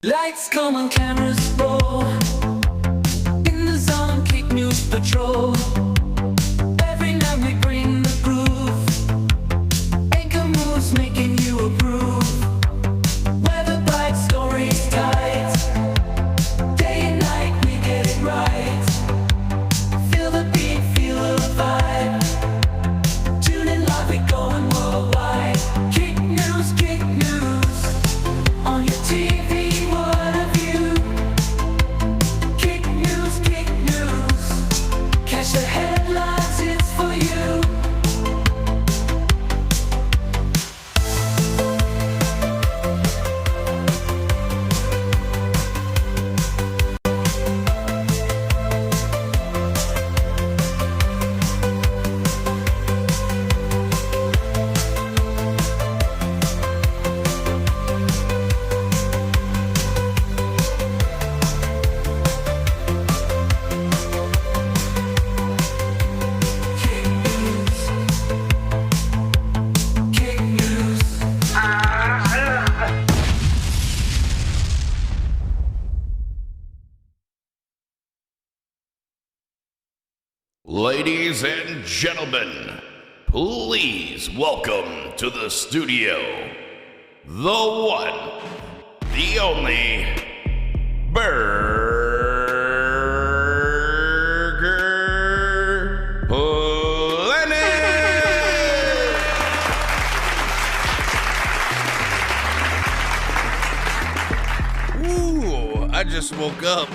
Lights come on, cameras roll. In the zone, Kick News Patrol. Every night we bring the groove. Anchor moves making you approve. Weather bites, stories tight. Day and night we get it right. Feel the beat, feel the vibe. Tune in live, we going worldwide. Kick News on your TV. The headlines, it's for you. Ladies and gentlemen, please welcome to the studio the one, the only Burger Planet. Ooh, I just woke up.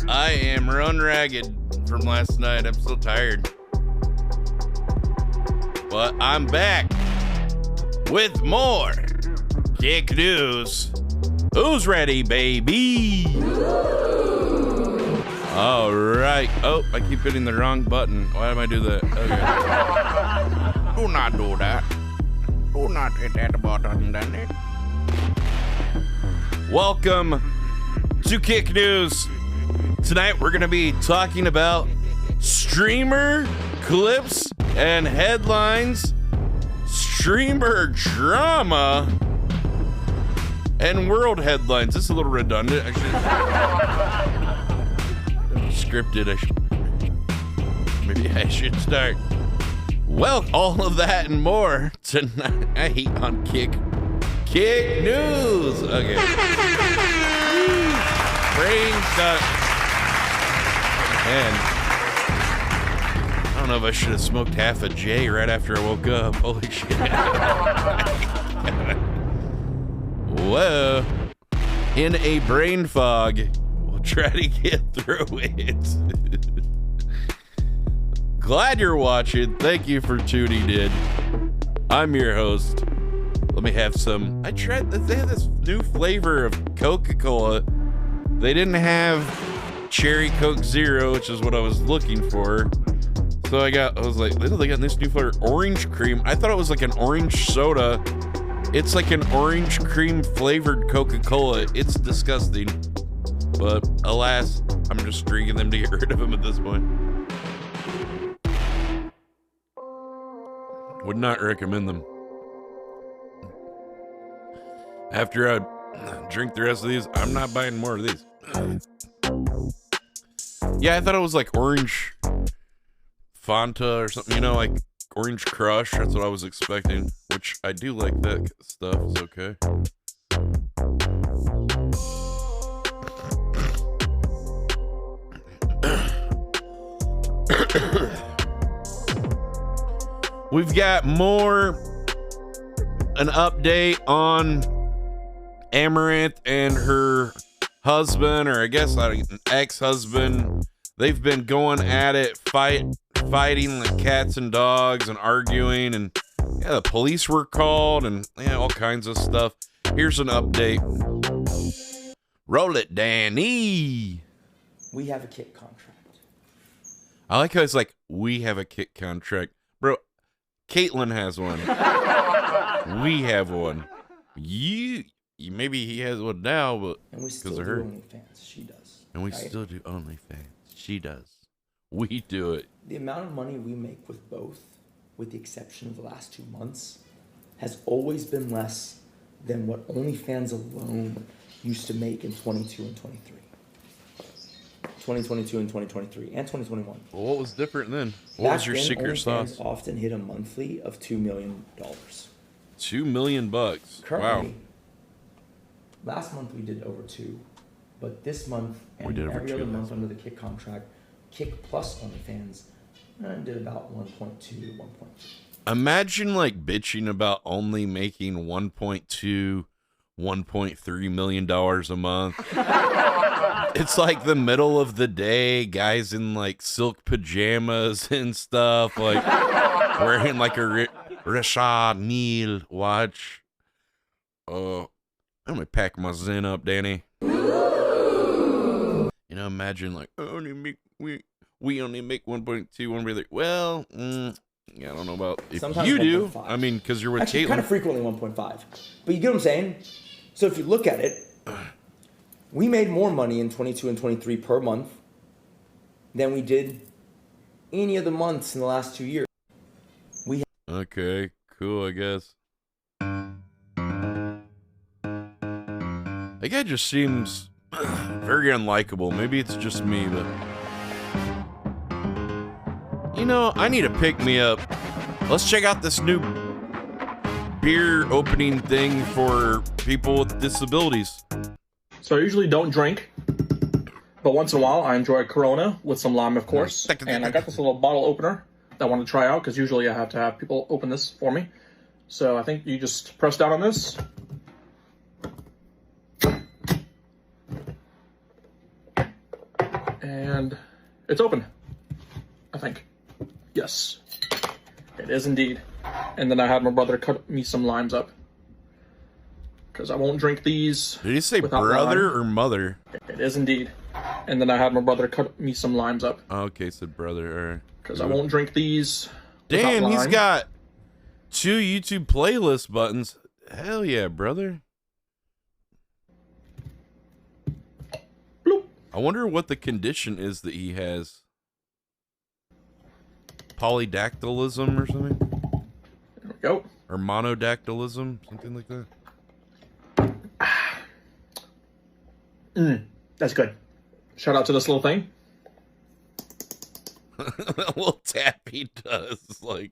I am run ragged from last night. I'm so tired. But I'm back with more Kick News. Who's ready, baby? All right. Oh, I keep hitting the wrong button. Why did I do that? Okay. Do not do that. Do not hit that button, damn it. Welcome to Kick News. Tonight we're going to be talking about streamer clips and headlines, streamer drama, and world headlines. This is a little redundant. Scripted. Maybe I should start. Well, all of that and more tonight on Kick News. Okay. Brain stuck. And I don't know if I should have smoked half a J right after I woke up. Holy shit. Whoa. In a brain fog. We'll try to get through it. Glad you're watching. Thank you for tuning in. I'm your host. Let me have some. They had this new flavor of Coca-Cola. They didn't have Cherry Coke Zero, which is what I was looking for. So I was like, they got this new flavor, orange cream. I thought it was like an orange soda. It's like an orange cream flavored Coca-Cola. It's disgusting. But alas, I'm just drinking them to get rid of them at this point. Would not recommend them. After I drink the rest of these, I'm not buying more of these. Yeah, I thought it was like orange Fanta or something, like Orange Crush. That's what I was expecting, which I do like that stuff. It's okay. We've got an update on Amaranth and her husband, or I guess an ex-husband. They've been going at it, fighting like cats and dogs and arguing, and the police were called, and all kinds of stuff. Here's an update. Roll it, Danny. We have a Kick contract. I like how it's like, we have a Kick contract. Bro, Caitlyn has one. We have one. Maybe he has one now, but and we still do OnlyFans. She does. And we still do OnlyFans. She does. We do it. The amount of money we make with both, with the exception of the last 2 months, has always been less than what OnlyFans alone used to make in 22 and 23. 2022 and 2023 and 2021. Well, what was different then? What was your secret sauce? Often hit a monthly of $2 million. $2 million. Currently, Wow. last month we did over 2, but this month We and did over every 2 other last month under the Kick contract, Kick plus OnlyFans did about 1.2 to 1.3. Imagine like bitching about only making 1.2, 1.3 million dollars a month. It's like the middle of the day, guys in like silk pajamas and stuff, like wearing like a Richard Mille watch. I'm gonna pack my Zen up, Danny. You know, imagine like we only make 1.2, 1.3. Well, yeah, I don't know about if Sometimes you do. 1.5. I mean, because you're with Actually, Caitlin. kind of frequently 1.5. But you get what I'm saying? So if you look at it, we made more money in 22 and 23 per month than we did any of the months in the last 2 years. Okay, cool, I guess. That guy just seems very unlikable. Maybe it's just me, but... You know, I need to pick me up. Let's check out this new beer opening thing for people with disabilities. So I usually don't drink, but once in a while I enjoy a Corona with some lime, of course. And I got this little bottle opener that I want to try out because usually I have to have people open this for me. So I think you just press down on this. And it's open, I think. Yes, it is indeed. And then I had my brother cut me some limes up, because I won't drink these. Did he say without brother lime. or mother? It is indeed. And then I had my brother cut me some limes up, Okay, said brother. All right. because I won't drink these. Damn, without he's lime. got 2 YouTube playlist buttons. Hell yeah, brother. Bloop. I wonder what the condition is that he has. Polydactylism or something? There we go. Or monodactylism? Something like that? That's good. Shout out to this little thing. A little tap he does. Like.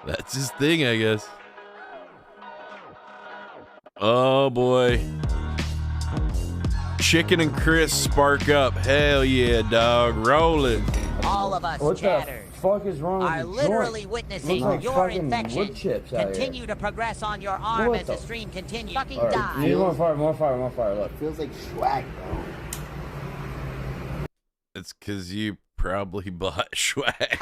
That's his thing, I guess. Oh boy. Chicken and Chris spark up. Hell yeah, dog. Roll it. All of us What chatters the fuck is wrong with are the literally joint? witnessing Looks like your fucking infection wood chips out continue here. to progress on your arm What as the- the stream continues. Fucking All right, die. need more fire, more fire, more fire. Look. Feels like swag, bro. It's because you probably bought swag.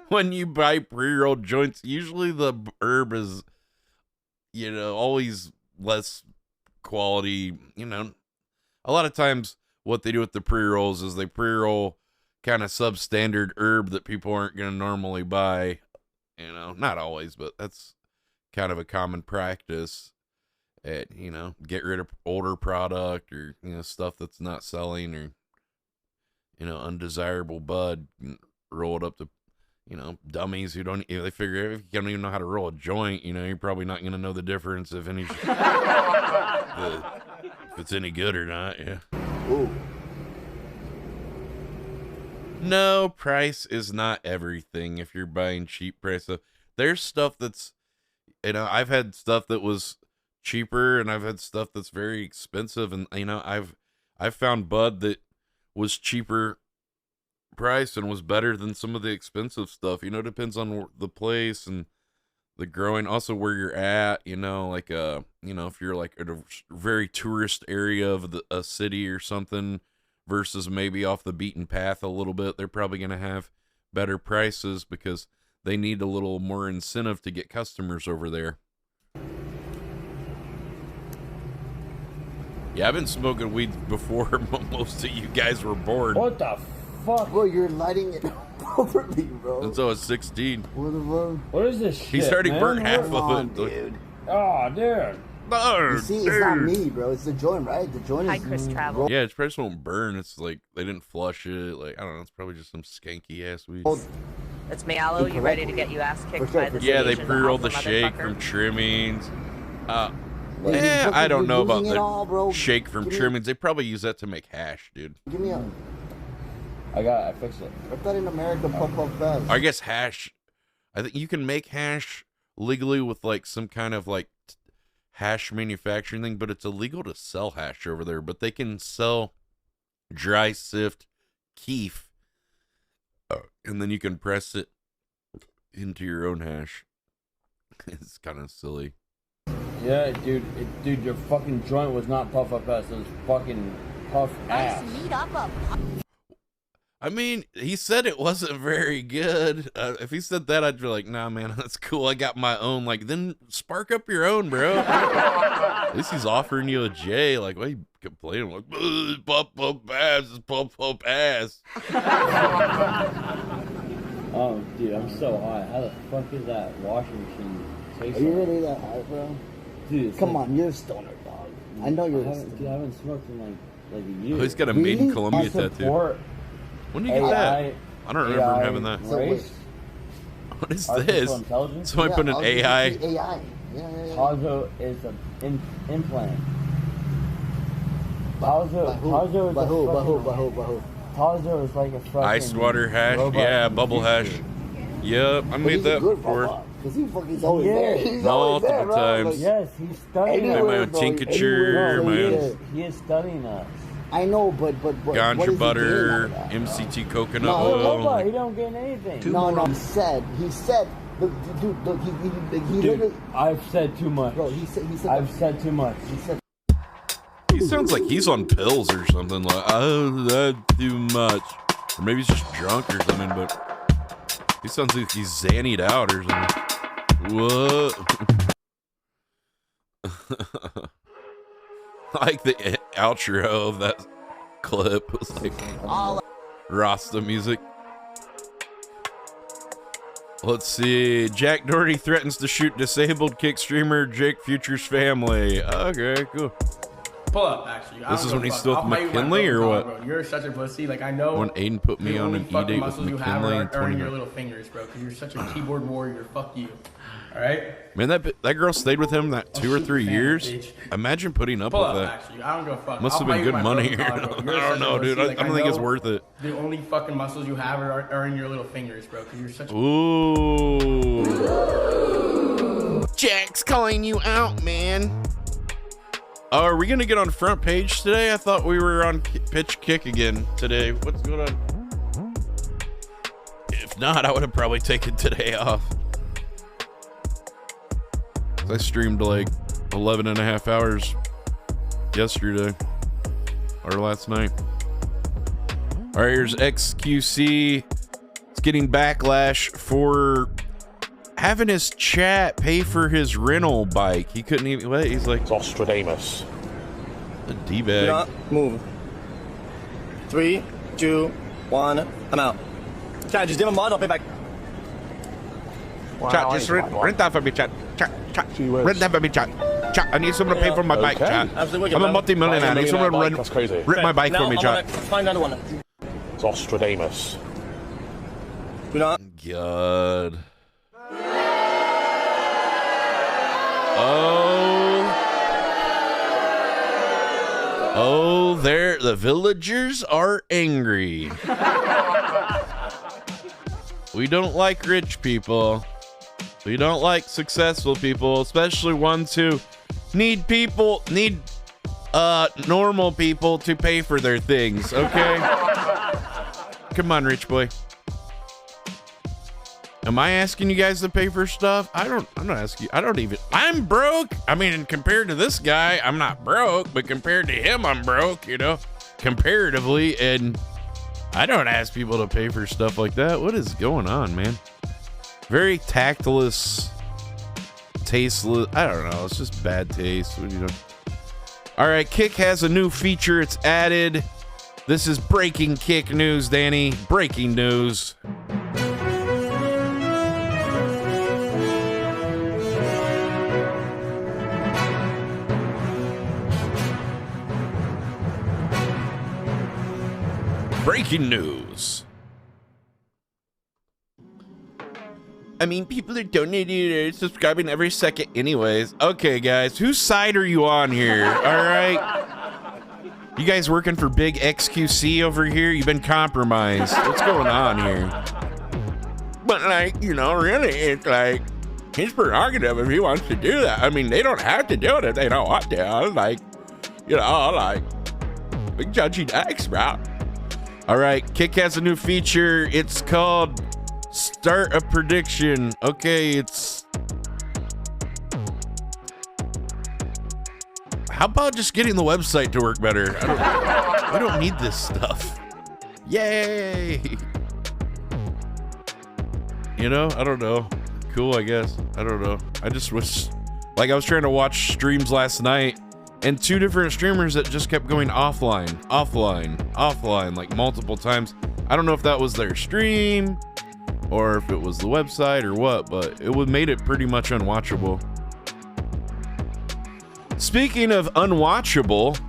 When you buy pre-rolled joints, usually the herb is, you know, always less quality. You know, a lot of times what they do with the pre-rolls is they pre-roll kind of substandard herb that people aren't going to normally buy. You know, not always, but that's kind of a common practice. At, you know, get rid of older product or, you know, stuff that's not selling or, you know, undesirable bud, and roll it up to, you know, dummies who don't, they figure if you don't even know how to roll a joint, you know, you're probably not going to know the difference if any, if it's any good or not. Yeah. Ooh. No, price is not everything if you're buying cheap price. So there's stuff that's, you know, I've had stuff that was cheaper and I've had stuff that's very expensive, and you know, I've found bud that was cheaper price and was better than some of the expensive stuff. You know, it depends on the place and the growing, also where you're at, you know, like you know, if you're like at a very tourist area of a city or something versus maybe off the beaten path a little bit, they're probably going to have better prices because they need a little more incentive to get customers over there. Yeah, I've been smoking weed before most of you guys were born. What the fuck? Bro, you're lighting it over me, bro. Since I was 16. What the fuck? What is this shit? He's already man? burnt half Come of on, it. dude. Oh, dude. You see, it's not me, bro. It's the joint, right? The joint Hi, is. Chris Travel. Yeah, it probably won't burn. It's like they didn't flush it. Like I don't know. It's probably just some skanky ass weed. It's me, Aloe. You ready to get you ass kicked For sure, by the for Yeah, they Asian pre-rolled the alpha shake motherfucker? from trimmings. Wait, Yeah, you're I don't know about losing it all, bro. the shake from Give me- trimmings. They probably use that to make hash, dude. Give me a. I fixed it. I thought in America, puff fast. I guess hash. I think you can make hash legally with like some kind of like hash manufacturing thing, but it's illegal to sell hash over there. But they can sell dry sift keef, and then you can press it into your own hash. It's kind of silly. Yeah, dude, dude, your fucking joint was not puff up ass. It was fucking puff ass. Meet up a I mean, he said it wasn't very good. If he said that, I'd be like, nah, man, that's cool. I got my own. Like, then spark up your own, bro. At least he's offering you a J. Like, why you complaining? Like, pump ass, pump ass. Oh, dude, I'm so high. How the fuck is that washing machine taste Are you like? really that high, bro? Dude, it's Come like- on, you're a stoner, dog. I know you're a Dude, I stoner. haven't smoked in like a year. Oh, he's got a Made in Really? Colombia I tattoo. support When did you get that? I don't remember him having that. So wait. Race, What is artificial this? intelligence. Somebody put an I'll AI. give you the AI. Yeah. Tazo is an implant. Tazo By who? is By a who? By fucking- who? By who? By who? Tazo is like a fucking Ice water hash. robot Yeah, in the bubble hash. future. Yep, I But made he's a that good before. robot, cause he's always Yeah. there. He's always there, Multiple bro. times. Like, Yes, he's studying Got my anywhere, own us. bro. tincture, Anywhere, my so own He is studying us. I know, but what is ganja he butter, getting out of that, bro? MCT coconut No, He's a oil. robot. He don't get anything. No, he said, look, dude, look, he Dude, literally, I've said too much. bro, he said, I've said too much. he said, He sounds like he's on pills or something. Like, oh, that's too much. Or maybe he's just drunk or something, but he sounds like he's zannied out or something. What? I like the outro of that clip. It was like all Rasta music. Let's see. Jack Doherty threatens to shoot disabled kick streamer Jake Future's family. Okay, cool. Pull up, actually. This is when he's still with McKinley or what? Bro. You're such a pussy. Like, I know. When Aiden put me the on only an fucking E-date with muscles you have McKinley in are in your 20. little fingers, bro. Because you're such a keyboard warrior. Fuck you. All right. Man, that girl stayed with him that 2 or 3 fan, years. bitch. Imagine putting up Pull with up, that. actually. I don't give a fuck. Must I'll have buy been you good my money. fucking car, bro. I You're don't such know, a dude. pussy. I Like, don't think it's know worth it. The only fucking muscles you have are in your little fingers, bro. Because you're such a. Ooh. Jack's calling you out, man. Oh, are we gonna get on front page today? I thought we were on pitch kick again today. What's going on? If not, I would have probably taken today off. I streamed like 11 and a half hours yesterday or last night. All right, here's XQC. It's getting backlash for having his chat pay for his rental bike. He couldn't even wait. He's like Nostradamus. a D-bag. Move. 3, 2, 1. I'm out. Chat, just give him mod. I'll pay back. Chat, just rent that for me, chat. Chat, rent that for me, chat. Chat, I need someone to pay for my bike, chat. Absolutely. I'm a multi-millionaire. I need someone to rent, That's crazy. rent my bike now, for me, I'm chat. gonna find another one. Nostradamus. Do not. God. Oh, the villagers are angry. We don't like rich people. We don't like successful people, especially ones who need normal people to pay for their things, okay? Come on, rich boy. Am I asking you guys to pay for stuff? I'm not asking you. I'm broke. I mean, compared to this guy, I'm not broke, but compared to him, I'm broke, comparatively. And I don't ask people to pay for stuff like that. What is going on, man? Very tactless, tasteless. I don't know. It's just bad taste. What do you know? All right, Kick has a new feature. It's added. This is breaking Kick news, Danny. Breaking news. Breaking news. I mean, people are donating or subscribing every second anyways. Okay, guys, whose side are you on here? All right. You guys working for big XQC over here? You've been compromised. What's going on here? But, like, you know, really, it's like his prerogative if he wants to do that. I mean, they don't have to do it if they don't want to. Like, you know, like, big judgy Dax, bro. All right, Kick has a new feature. It's called Start a Prediction. Okay, it's... How about just getting the website to work better? We don't need this stuff. Yay! You know, I don't know. Cool, I guess. I don't know. I just wish... Like, I was trying to watch streams last night, and 2 different streamers that just kept going offline, like multiple times. I don't know if that was their stream, or if it was the website or what, but it would made it pretty much unwatchable. Speaking of unwatchable,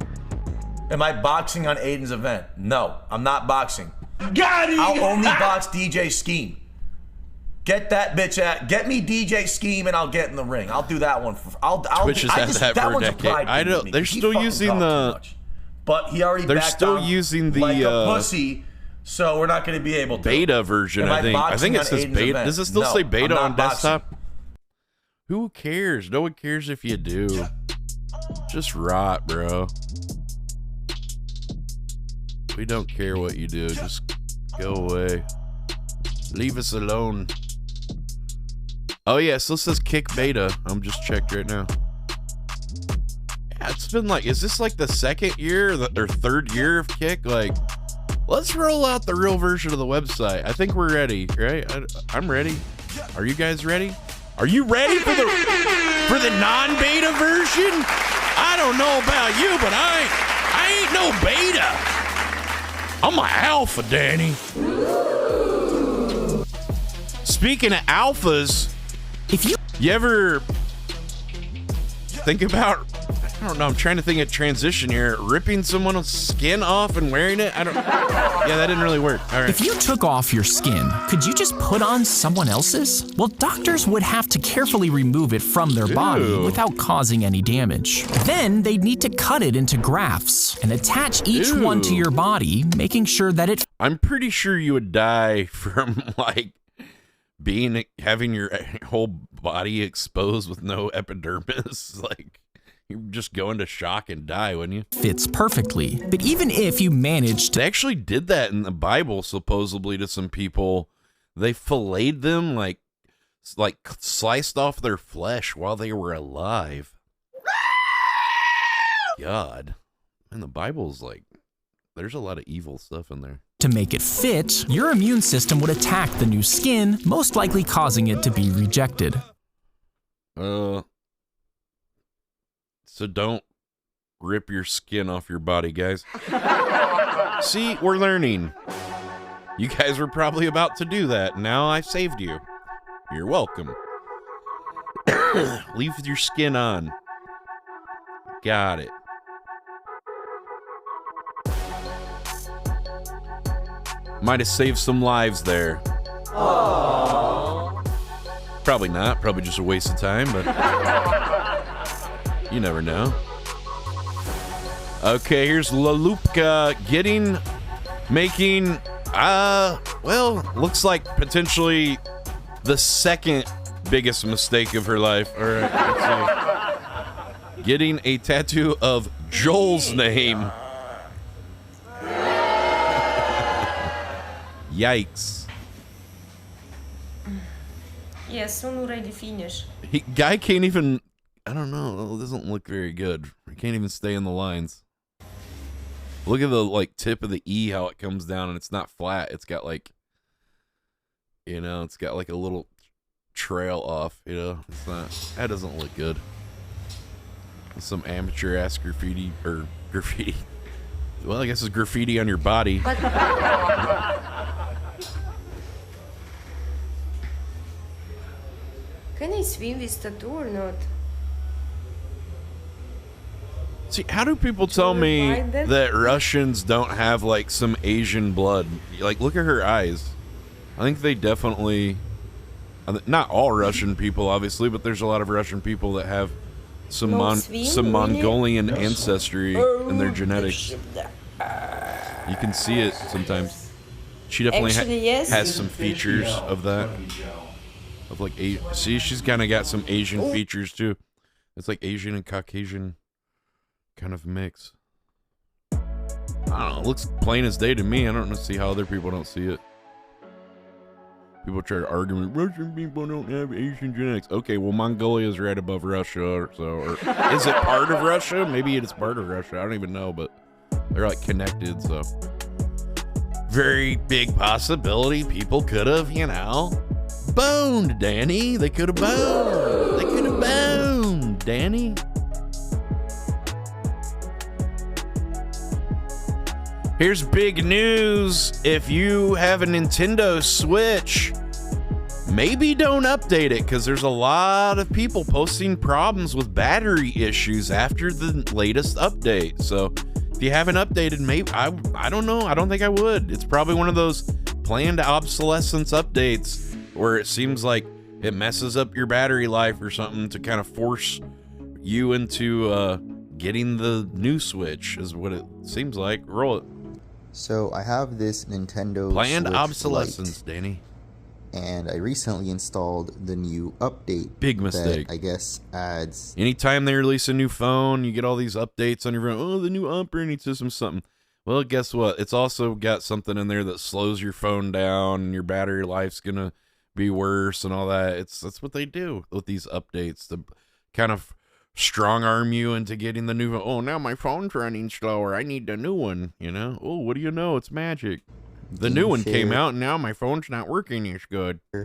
am I boxing on Aiden's event? No, I'm not boxing. Got it! I'll only box DJ Scheme. Get that bitch at. Get me DJ Scheme and I'll get in the ring. I'll do that one. Twitch has had that for a decade. I don't. They're still using the. But he already. They're still using the like a pussy. So we're not going to be able to. Beta version, I think. I think it says beta. Event? Does it still say beta on desktop? Boxing. Who cares? No one cares if you do. Just rot, bro. We don't care what you do. Just go away. Leave us alone. Oh yeah, so it says Kick beta. I'm just checked right now. Yeah, it's been like, is this like the 2nd year or 3rd year of Kick? Like, let's roll out the real version of the website. I think we're ready, right? I'm ready. Are you guys ready? Are you ready for the non-beta version? I don't know about you, but I ain't no beta. I'm an alpha, Danny. Speaking of alphas, if you ever think about, I don't know, I'm trying to think of transition here, ripping someone's skin off and wearing it? Yeah, that didn't really work. All right. If you took off your skin, could you just put on someone else's? Well, doctors would have to carefully remove it from their body without causing any damage. Then they'd need to cut it into grafts and attach each one to your body, making sure that it... I'm pretty sure you would die from, like, having your whole body exposed with no epidermis. Like, you just go into shock and die, wouldn't you? Fits perfectly. But even if you managed to... They actually did that in the Bible, supposedly, to some people. They filleted them, like sliced off their flesh while they were alive. God. And the Bible's like, there's a lot of evil stuff in there. To make it fit, your immune system would attack the new skin, most likely causing it to be rejected. So don't rip your skin off your body, guys. See, we're learning. You guys were probably about to do that. Now I saved you. You're welcome. Leave your skin on. Got it. Might have saved some lives there. Aww. Probably not. Probably just a waste of time, but you never know. Okay, here's Lalupka making, well, looks like potentially the 2nd biggest mistake of her life. All right, let's see. Getting a tattoo of Joel's name. Yikes. Yes, soon already finish. Guy can't even, I don't know, it doesn't look very good. He can't even stay in the lines. Look at the, like, tip of the E, how it comes down, and it's not flat. It's got, like, you know, it's got, like, a little trail off, you know? It's not, that doesn't look good. Some amateur-ass graffiti, or graffiti. Well, I guess it's graffiti on your body. Can I swim with tattoo or not? See, how do people tell me that Russians don't have like some Asian blood? Like, look at her eyes. I think they definitely, not all Russian people, obviously, but there's a lot of Russian people that have some Mongolian ancestry in their genetics. You can see it sometimes. She definitely has some features of that. Of like, see, she's kind of got some Asian features too. It's like Asian and Caucasian kind of mix. I don't know. It looks plain as day to me. I don't see how other people don't see it. People try to argue with Russian people don't have Asian genetics. Okay, well, Mongolia is right above Russia, or is it part of Russia? Maybe it is part of Russia. I don't even know, but they're like connected, so very big possibility people could have, boned Danny. They could have boned. They could have boned Danny. Here's big news. If you have a Nintendo Switch, maybe don't update it, because there's a lot of people posting problems with battery issues after the latest update. So if you haven't updated, maybe I don't know. I don't think I would. It's probably one of those planned obsolescence updates where it seems like it messes up your battery life or something to kind of force you into getting the new Switch, is what it seems like. Roll it. So I have this Nintendo planned Switch obsolescence, Lite, Danny. And I recently installed the new update. Big mistake. That I guess adds. Anytime they release a new phone, you get all these updates on your phone. Oh, the new operating system, something. Well, guess what? It's also got something in there that slows your phone down, and your battery life's gonna be worse and all that. That's what they do with these updates to kind of strong arm you into getting the new. Oh, now my phone's running slower. I need a new one. Oh, what do you know? It's magic. The new one came out, and now my phone's not working as good. I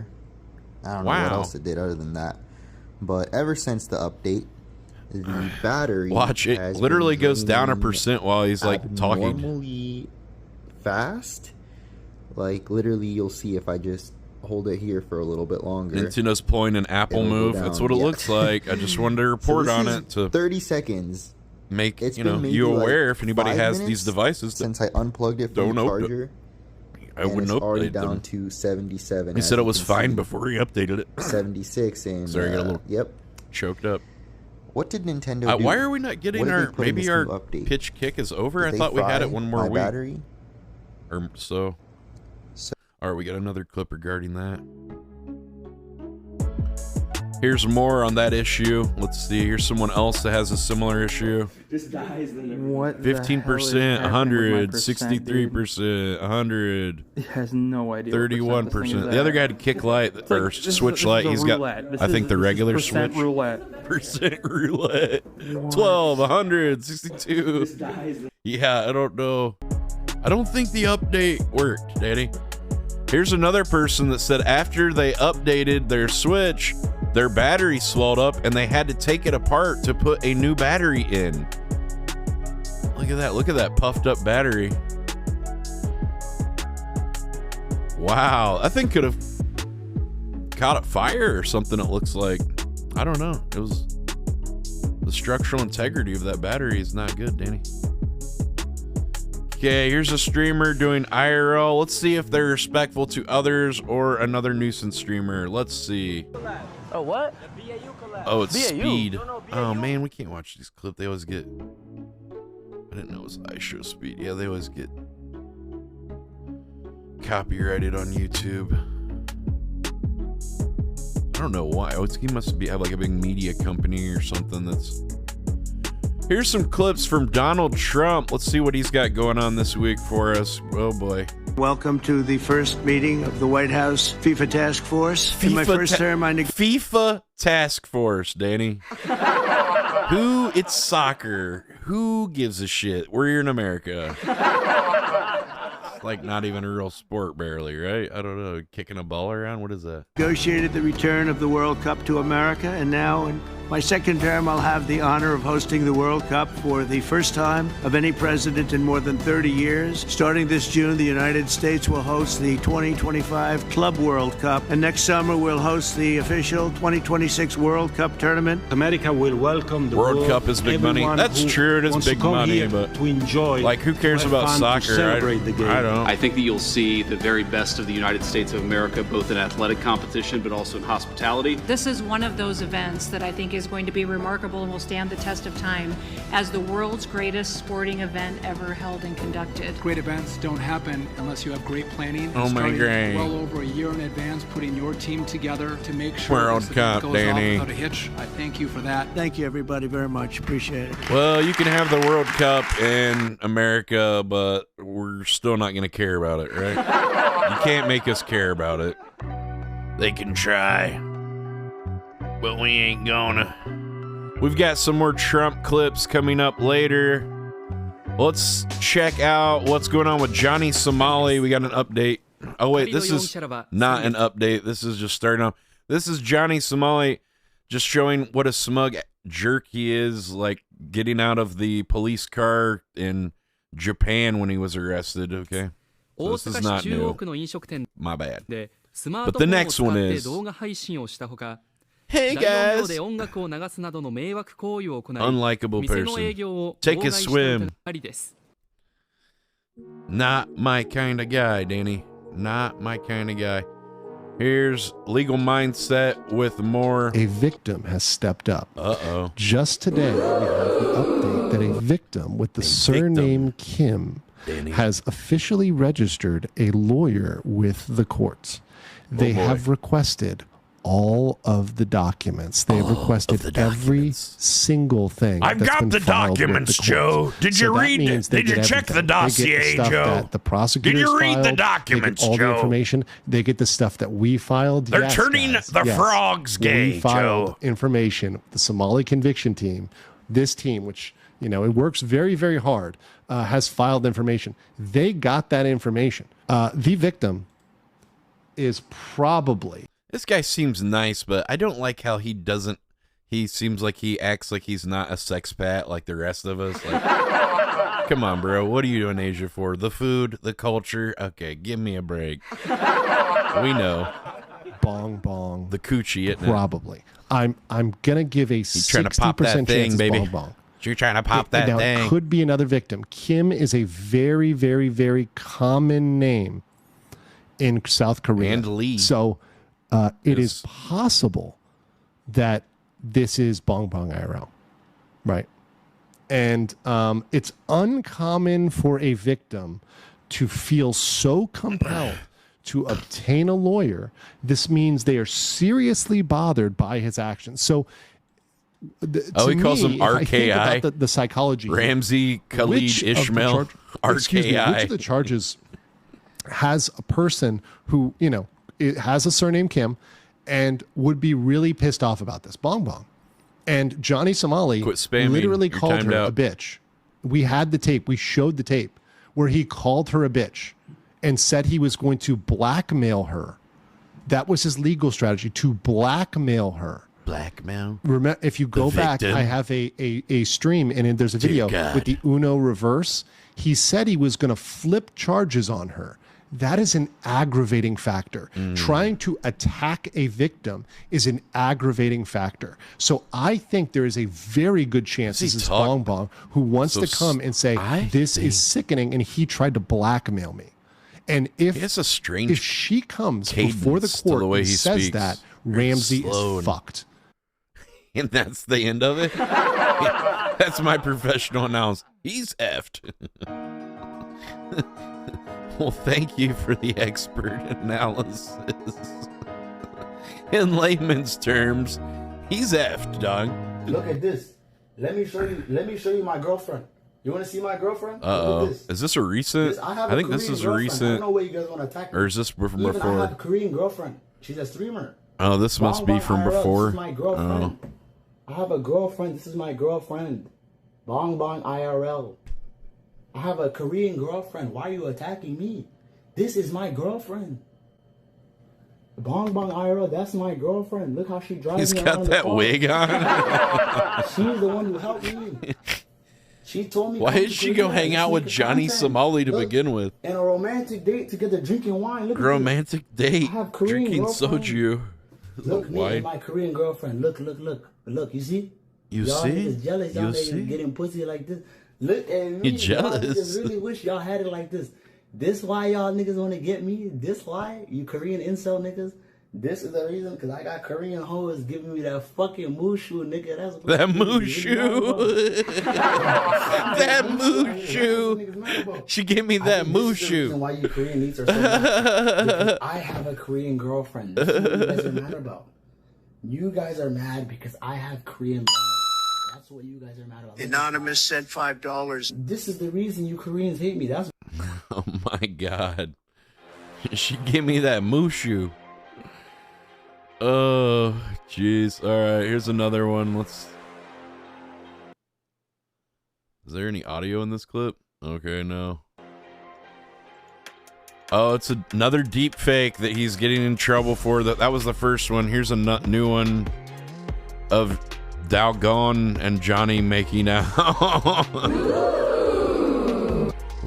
don't know what else it did other than that. But ever since the update, the battery watch it literally goes down 1% while he's like talking. Normally fast. Like literally, you'll see if I just hold it here for a little bit longer. Nintendo's pulling an Apple move. That's what it looks like. I just wanted to report on it to 30 seconds. Make you aware if anybody has these devices. Since I unplugged it from the charger. I wouldn't update already them. Down to 77. He said it was fine before he updated it. 76 and sorry, I got a little choked up. What did Nintendo do? Why are we not getting our maybe our pitch kick is over? I thought we had it one more week. Battery? Or so. All right, we got another clip regarding that. Here's more on that issue. Let's see. Here's someone else that has a similar issue. Just dies then. What? 15%, 100, 63%, 100. He has no idea. 31%. The other guy had Kick Lite or Switch Lite. He's got, I think, the regular Switch. Percent roulette. 12, 100, 62. Yeah, I don't know. I don't think the update worked, Danny. Here's another person that said after they updated their Switch, their battery swelled up and they had to take it apart to put a new battery in. Look at that. Look at that puffed up battery. Wow. That thing could have caught a fire or something, it looks like. I don't know. It was the structural integrity of that battery is not good, Danny. Okay, here's a streamer doing IRL. Let's see if they're respectful to others or another nuisance streamer. Let's see. Oh, what? Oh, it's Speed. Oh, man, we can't watch these clips. They always get... I didn't know it was iShow Speed. Yeah, they always get copyrighted on YouTube. I don't know why. Oh, he must have like a big media company or something that's... Here's some clips from Donald Trump. Let's see what he's got going on this week for us. Oh, boy. Welcome to the first meeting of the White House FIFA Task Force. In my first term, FIFA Task Force, Danny. It's soccer. Who gives a shit? We're in America. It's like not even a real sport, barely, right? I don't know. Kicking a ball around? What is that? Negotiated the return of the World Cup to America, and now My second term, I'll have the honor of hosting the World Cup for the first time of any president in more than 30 years. Starting this June, the United States will host the 2025 Club World Cup, and next summer we'll host the official 2026 World Cup tournament. America will welcome the World Cup is big money. That's true, it is big money, but to enjoy, like, who cares about soccer? I don't. I think that you'll see the very best of the United States of America, both in athletic competition, but also in hospitality. This is one of those events that I think is going to be remarkable and will stand the test of time as the world's greatest sporting event ever held and conducted. Great events don't happen unless you have great planning. Oh my God. Well over a year in advance, putting your team together to make sure World this Cup, goes Danny. off without a hitch. I thank you for that. Thank you, everybody, very much. Appreciate it. Well, you can have the World Cup in America, but we're still not going to care about it, right? You can't make us care about it. They can try, but we ain't gonna. We've got some more Trump clips coming up later. Let's check out what's going on with Johnny Somali. We got an update. Oh, wait, this is not an update. This is just starting off. This is Johnny Somali just showing what a smug jerk he is, like getting out of the police car in Japan when he was arrested, okay? So this is not new. My bad. But the next one is... Hey guys! Unlikable person. Take a swim. Not my kind of guy, Danny. Not my kind of guy. Here's Legal Mindset with more. A victim has stepped up. Uh-oh. Just today, we have the update that a victim with the surname Kim has officially registered a lawyer with the courts. They have requested all of the documents. They have requested every single thing. I've got the documents, Joe. Did you read it? Did you check the dossier, Joe? The prosecutors Did you read the filed. documents, They get all Joe? the information. They get the stuff that we filed. They're Yes, turning guys, the yes. frogs gay, We filed Joe. information. The Somali conviction team, this team, which, you know, it works very, very hard, has filed information. They got that information. The victim is probably... This guy seems nice, but I don't like how he doesn't. He seems like he acts like he's not a sexpat like the rest of us. Like, come on, bro. What are you in Asia for? The food, the culture. Okay, give me a break. We know. Bong bong. The coochie, isn't it? Probably. I'm gonna give a 60% trying to pop that chance thing, it's baby. bong bong. You're trying to pop that now, thing. It could be another victim. Kim is a very, very, very common name in South Korea. And Lee. So it is possible that this is Bong Bong IRL, right? And it's uncommon for a victim to feel so compelled to obtain a lawyer. This means they are seriously bothered by his actions. So, he calls him RKI. The psychology. Ramsey Khalid Which of the Ishmael. Excuse me, RKI. which of the charges has a person who, you know, it has a surname Kim and would be really pissed off about this? Bong Bong. And Johnny Somali Quit spamming. literally You're called timed her out. a bitch. We had the tape. We showed the tape where he called her a bitch and said he was going to blackmail her. That was his legal strategy, to blackmail her. Blackmail? Remember, if you go back, victim. I have a stream, and there's a Dear video God. with the Uno reverse. He said he was going to flip charges on her. That is an aggravating factor. Trying to attack a victim is an aggravating factor. So I think there is a very good chance this is Bong Bong who wants So to come and say, this is sickening, and he tried to blackmail me. And if she comes before the cadence to court the way and he says speaks. that, Ramsey Slow is and- fucked. And that's the end of it? That's my professional analysis. He's effed. Well, thank you for the expert analysis. In layman's terms, he's effed, dog. Look at this. Let me show you my girlfriend. You want to see my girlfriend? Uh-oh. Look at this. Is this a recent? I think this is a I recent. don't know where you guys want to attack me. Or is this from Even before? I have a Korean girlfriend. She's a streamer. Oh, this must be from IRL. before. This is my girlfriend. I have a girlfriend. This is my girlfriend. Bong Bong IRL. I have a Korean girlfriend. Why are you attacking me? This is my girlfriend. Bong Bong IRL, that's my girlfriend. Look how she drives He's me got around the that car. wig on. She's the one who helped me. She told me. Why did she go hang out with Johnny Somali to begin with? And a romantic date together drinking wine. Look at Romantic date, have Korean drinking girlfriend. soju. Look, me Why? and my Korean girlfriend. Look, look, look, look. You see? You y'all see? niggas jealous. Y'all You niggas see? getting pussy like this. Look at me. You jealous? Y'all niggas really wish y'all had it like this. This why y'all niggas want to get me? This why? You Korean incel niggas? This is the reason? Because I got Korean hoes giving me that fucking mushu, nigga. That's what That really mushu. That mushu. She gave me that This is the reason mushu. why you Korean needs are so mad. Because I have a Korean girlfriend. That's what you guys are mad about. You guys are mad because I have Korean love. That's what you guys are mad about. Anonymous said $5. This is the reason you Koreans hate me. That's Oh my god. She gave me that mushu. Oh, jeez. Alright, here's another one. Is there any audio in this clip? Okay, no. Oh, it's another deep fake that he's getting in trouble for. That was the first one. Here's a new one of Dalgon and Johnny making out.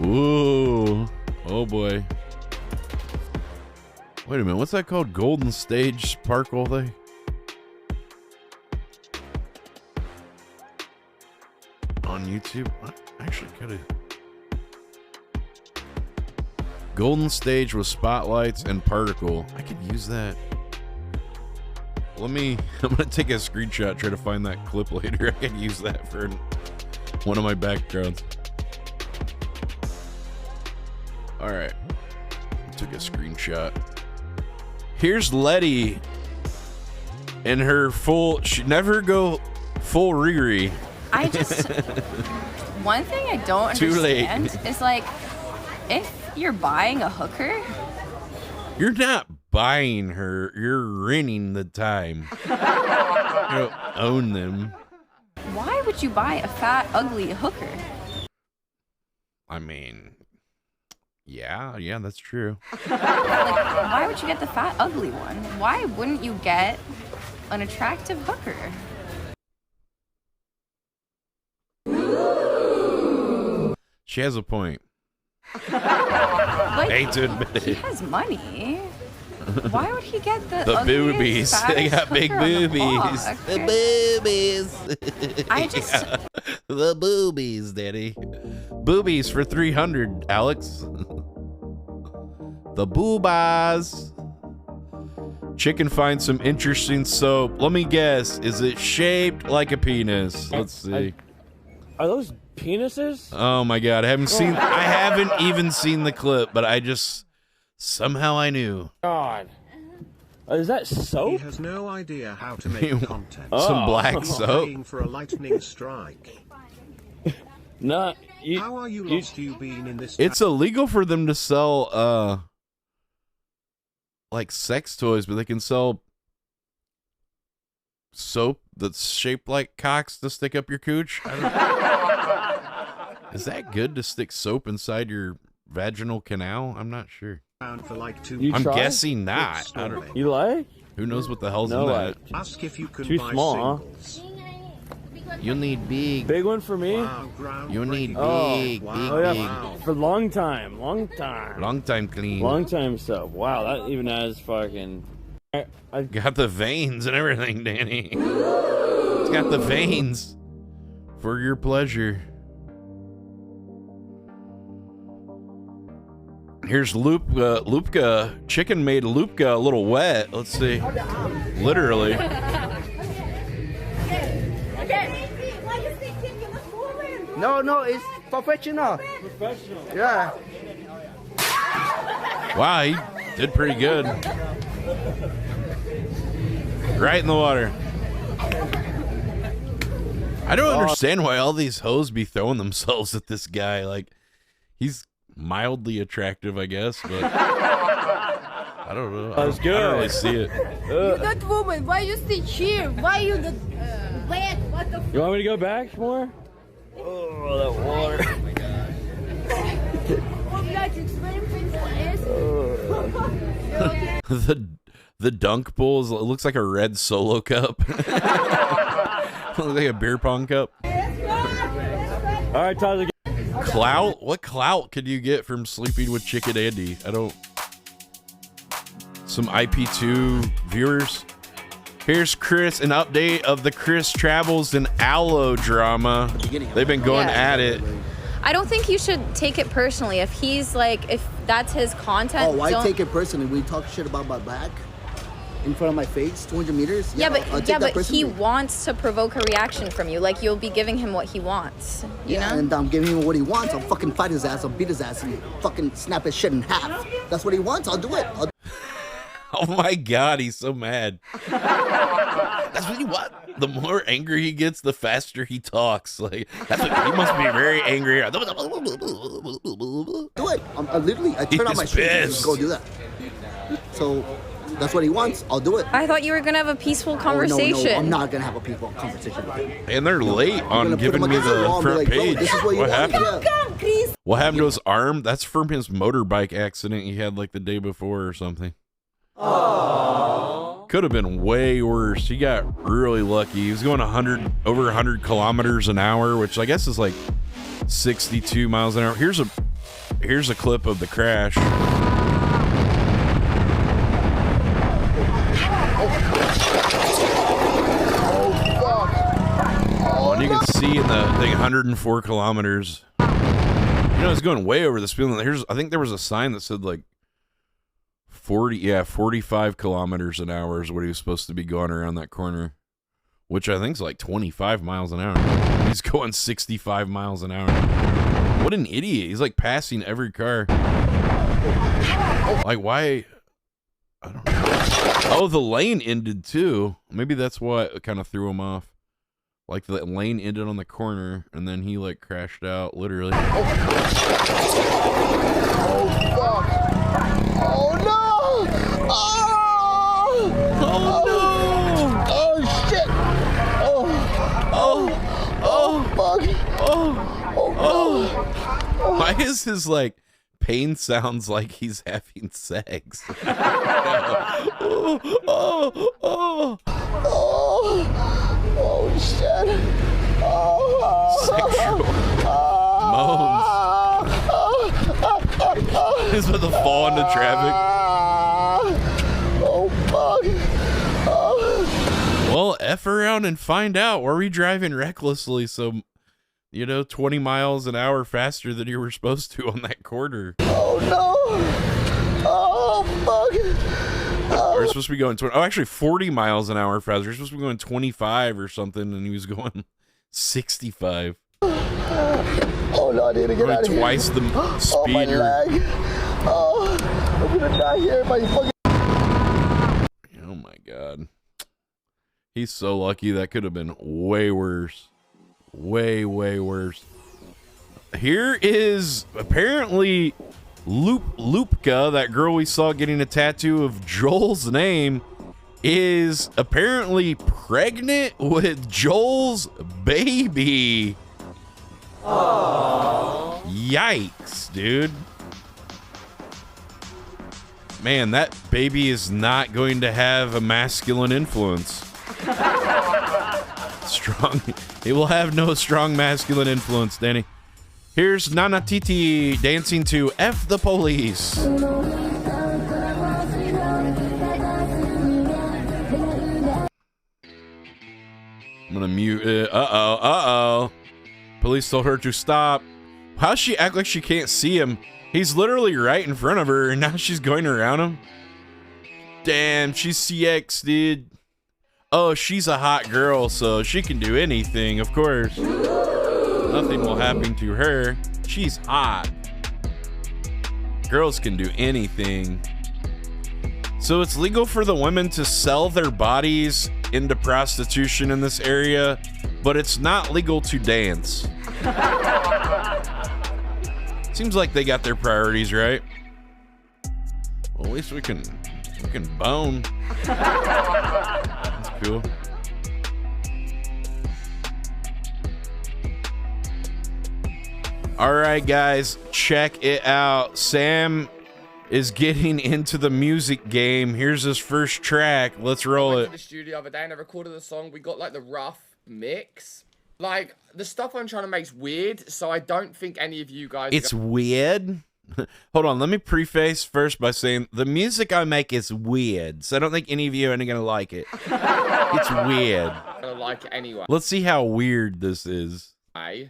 Ooh. Oh boy. Wait a minute, what's that called? Golden Stage Sparkle thing? On YouTube? I actually could have. Golden Stage with spotlights and particle. I could use that. I'm gonna take a screenshot, try to find that clip later. I could use that for one of my backgrounds. Alright. Took a screenshot. Here's Letty in her she never go full Riri. I just, one thing I don't Too late. understand is like, if you're buying a hooker, You're not buying her, you're renting the time. You don't own them. why would you buy a fat, ugly hooker? I mean, yeah, that's true. Like, why would you get the fat, ugly one? Why wouldn't you get an attractive hooker? She has a point. Like, Hate to admit he it. has money. Why would he get the The ugliest, boobies. fattest They got big hooker on the boobies. block? The boobies. I just- Yeah. The boobies, Daddy. Boobies for 300, Alex. The boobas. Chicken finds some interesting soap. Let me guess. Is it shaped like a penis? Let's see. Are those penises? Oh my god, I haven't even seen the clip, but I just somehow I knew. God. Is that soap? He has no idea how to make content. Some black soap. Praying for a lightning strike. No. How are you lost? You been in this? It's illegal for them to sell like sex toys, but they can sell soap that's shaped like cocks to stick up your cooch. Is that good to stick soap inside your vaginal canal? I'm not sure. For like I'm guessing not. I don't, You like? who knows what the hell's No, in that? Ask if you can Too buy small, huh? singles. You need big. Big one for me? You need Oh, big, oh yeah, big. for long time. Long time clean. Long time soap. Wow, that even has fucking. I got the veins and everything, Danny. It's got the veins for your pleasure. Here's Lupka. Chicken made Lupka a little wet. Let's see. Literally. No, it's professional. Professional. Yeah. Wow, he did pretty good. Right in the water. I don't understand why all these hoes be throwing themselves at this guy. Like, he's mildly attractive, I guess, but I don't know. That was good. I don't really see it. You that woman, why you sit here? Why you the wet? What the You want me to go back more? Oh, that water. Oh my god. Oh, it's very painful. The dunk bowl it looks like a red Solo cup. Looks like a beer pong cup. All right, Tyler. Clout? What clout could you get from sleeping with Chicken Andy? I don't. Some IP2 viewers. Here's Chris, an update of the Chris Travels and Aloe drama. They've been going at it. I don't think you should take it personally. If he's like, if that's his content. Oh, why take it personally? We talk shit about my back in front of my face, 200 meters. Yeah, but he wants to provoke a reaction from you. Like, you'll be giving him what he wants. You know? And I'm giving him what he wants. I'll fucking fight his ass. I'll beat his ass and fucking snap his shit in half. That's what he wants. I'll do it. Oh my God, he's so mad. That's what he wants. The more angry he gets, the faster he talks. Like, that's what, he must be very angry. Do it. I turn on my shit and just go do that. So that's what he wants. I'll do it. I thought you were gonna have a peaceful conversation. No, I'm not gonna have a peaceful conversation with him. And they're late on giving me the front page. What happened? What happened to his arm? That's from his motorbike accident he had like the day before or something. Could have been way worse. He got really lucky. He was going over 100 kilometers an hour, which I guess is like 62 miles an hour. Here's a clip of the crash. Oh, and you can see in the thing 104 kilometers. You know, it's going way over the speed limit. I think there was a sign that said like 45 kilometers an hour is what he was supposed to be going around that corner, which I think is like 25 miles an hour. He's going 65 miles an hour. What an idiot. He's like passing every car. Like, why? I don't know. Oh, the lane ended too. Maybe that's what kind of threw him off. Like, the lane ended on the corner, and then he like crashed out, literally. Oh, fuck. Oh, no. Oh no! Oh shit! Fuck! Why is his like pain sounds like he's having sex? Oh shit! Sexual moans. He's about to fall into traffic. Well, F around and find out. Were we driving recklessly? So, 20 miles an hour faster than you were supposed to on that corner. Oh, no. Oh, fuck. We're supposed to be going 20. Oh, actually, 40 miles an hour faster. We're supposed to be going 25 or something, and he was going 65. Oh, no, I need to get out of here. Twice the speed. Oh, my leg. Oh, I'm going to die here. Oh, my God. He's so lucky. That could have been way worse. Way, way worse. Here is apparently Lupka, that girl we saw getting a tattoo of Joel's name, is apparently pregnant with Joel's baby. Aww. Yikes, dude. Man, that baby is not going to have a masculine influence. Strong. It will have no strong masculine influence, Danny. Here's Nana Titi dancing to F the Police. I'm gonna mute it. Uh-oh. Police told her to stop. How's she act like she can't see him? He's literally right in front of her, and now she's going around him. Damn, she's CX, dude. Oh, she's a hot girl, so she can do anything, of course. Nothing will happen to her. She's hot. Girls can do anything. So it's legal for the women to sell their bodies into prostitution in this area, but it's not legal to dance. Seems like they got their priorities right. Well, at least we can bone. That's cool. All right, guys, check it out. Sam is getting into the music game. Here's his first track. Let's roll I went it. to the studio the other day and I recorded the song. We got like the rough mix. Like the stuff I'm trying to make is weird, so I don't think any of you guys. It's weird. Hold on, let me preface first by saying the music I make is weird, so I don't think any of you are gonna like it. It's weird. I'm gonna like it anyway. Let's see how weird this is.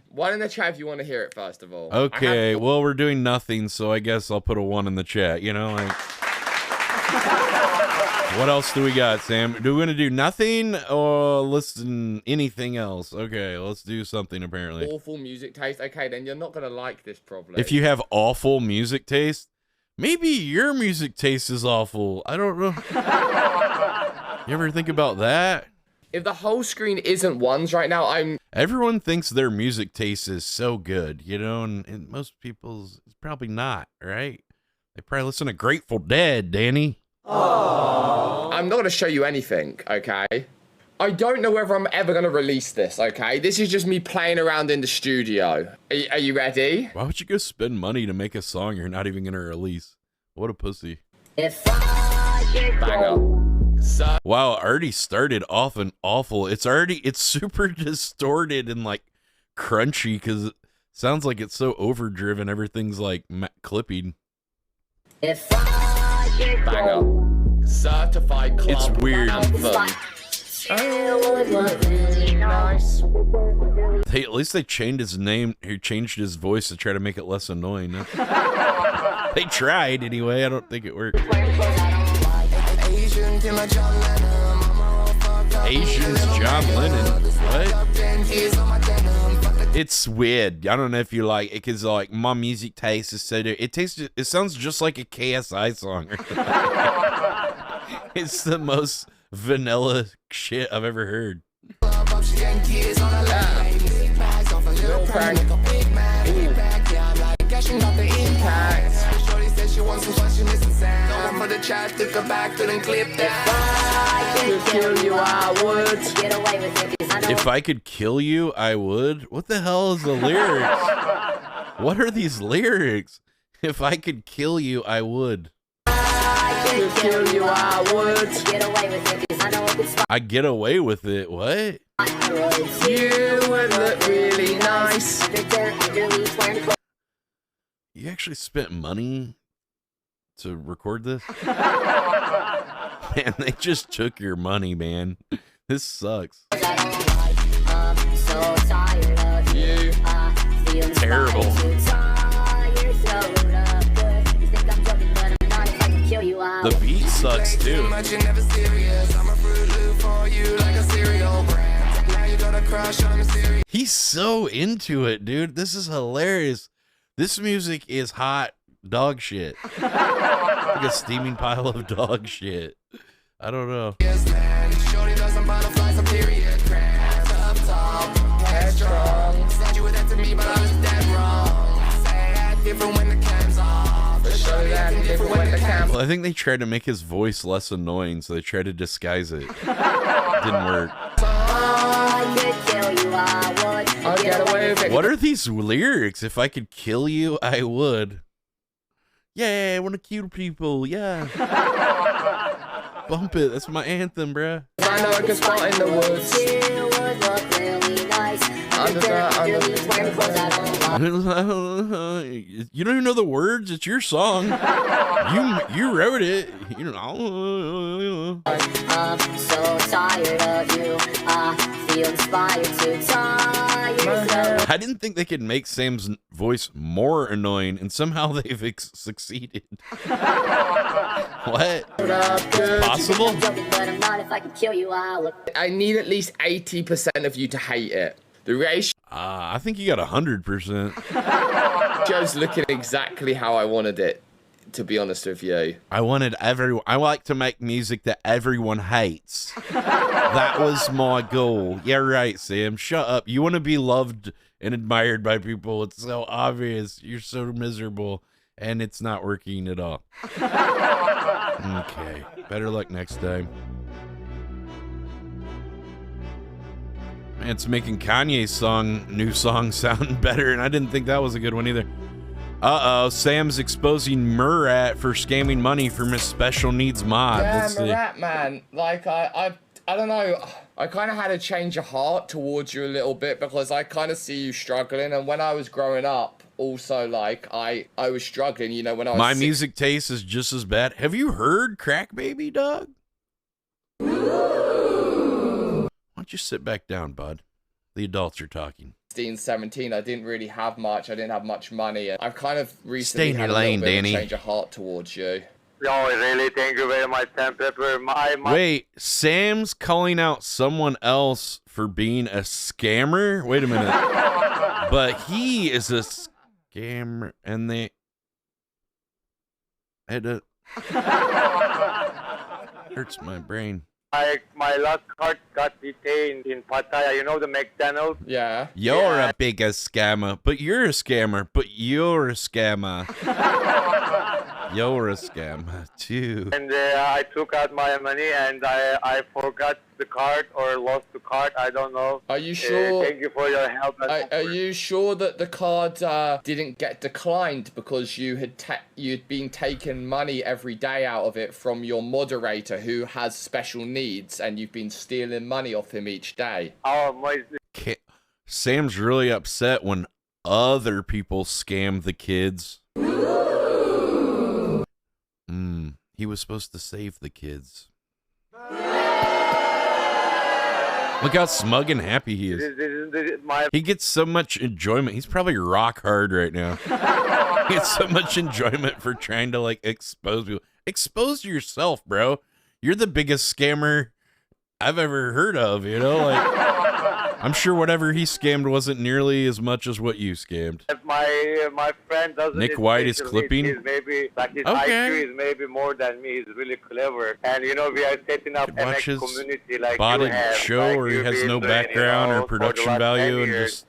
One in the chat if you want to hear it first of all. Okay, well, we're doing nothing, so I guess I'll put a 1 in the chat, you know, like... What else do we got, Sam? Do we want to do nothing or listen anything else? Okay, let's do something, apparently. Awful music taste. Okay, then you're not gonna like this probably. If you have awful music taste, maybe your music taste is awful. I don't know. You ever think about that? If the whole screen isn't ones right now, Everyone thinks their music taste is so good, you know, and most people's it's probably not, right? They probably listen to Grateful Dead, Danny. I'm not going to show you anything, okay? I don't know whether I'm ever going to release this, okay? This is just me playing around in the studio. Are you ready? Why would you go spend money to make a song you're not even going to release? What a pussy. Banger. Wow, already started off and awful. It's super distorted and like crunchy because it sounds like it's so overdriven. Everything's like clipping. Banger. Certified club It's weird. anthem. Nice. Hey, at least they changed his name. He changed his voice to try to make it less annoying. They tried anyway. I don't think it worked. Asians John Lennon. What? It's weird. I don't know if you like it because like my music taste is so. It sounds just like a KSI song. It's the most vanilla shit I've ever heard. If I could kill you, I would. What the hell is the lyrics? What are these lyrics? If I could kill you, I would. I get away with it. What? You would look really nice. You actually spent money to record this? Man, they just took your money, man. This sucks. Terrible. The beat sucks too. He's so into it, dude. This is hilarious. This music is hot dog shit. Like a steaming pile of dog shit. I don't know. Well, I think they tried to make his voice less annoying, so they tried to disguise it. Didn't work. What are these lyrics? If I could kill you, I would. Yeah, I want to kill people. Yeah. Bump it. That's my anthem, bruh. I know a good spot in the woods. You don't even know the words. It's your song. You wrote it. You know. I'm so tired of you. I feel inspired to tie yourself. I didn't think they could make Sam's voice more annoying, and somehow they've succeeded. What? It's possible? I need at least 80% of you to hate it. The ratio. I think you got 100%. Joe's looking exactly how I wanted it. To be honest with you, I like to make music that everyone hates. That was my goal. Yeah, right, Sam. Shut up. You want to be loved and admired by people. It's so obvious. You're so miserable, and it's not working at all. Okay. Better luck next time. Man, it's making Kanye's new song sound better, and I didn't think that was a good one either. Uh-oh, Sam's exposing Murat for scamming money from his special needs mod. Yeah, Let's see. Murat, man. Like, I don't know. I kind of had a change of heart towards you a little bit because I kind of see you struggling. And when I was growing up, also, like, I was struggling, you know, when I was My music taste is just as bad. Have you heard Crack Baby, Doug? Why don't you sit back down, bud? The adults are talking. 16, 17, I didn't really have much. I didn't have much money. And I've kind of recently Stay in had your a lane, little bit of Danny. a change of heart towards you. No, really, thank you very much, Sam Pepper. Wait, Sam's calling out someone else for being a scammer? Wait a minute. But he is a scammer, and they... It hurts my brain. My last card got detained in Pattaya. You know the McDonald's? Yeah. You're a bigger scammer, but you're a scammer, but you're a scammer. You're a scammer, too. And I took out my money and I forgot the card or lost the card. I don't know. Are you sure? Thank you for your help. Are you sure that the card didn't get declined because you'd been taking money every day out of it from your moderator who has special needs and you've been stealing money off him each day? Oh, my... Sam's really upset when other people scam the kids. He was supposed to save the kids. Look how smug and happy he is. He gets so much enjoyment. He's probably rock hard right now. He gets so much enjoyment for trying to, like, expose people. Expose yourself, bro. You're the biggest scammer I've ever heard of, you know? Like, I'm sure whatever he scammed wasn't nearly as much as what you scammed. My friend doesn't. Nick White is clipping? He's maybe, like, his Okay. IQ is maybe more than me. He's really clever. And, you know, we are setting up Watch MX his community like you botted have. show like where he you've has been no doing, background you know, or for the production last 10 value and years. just...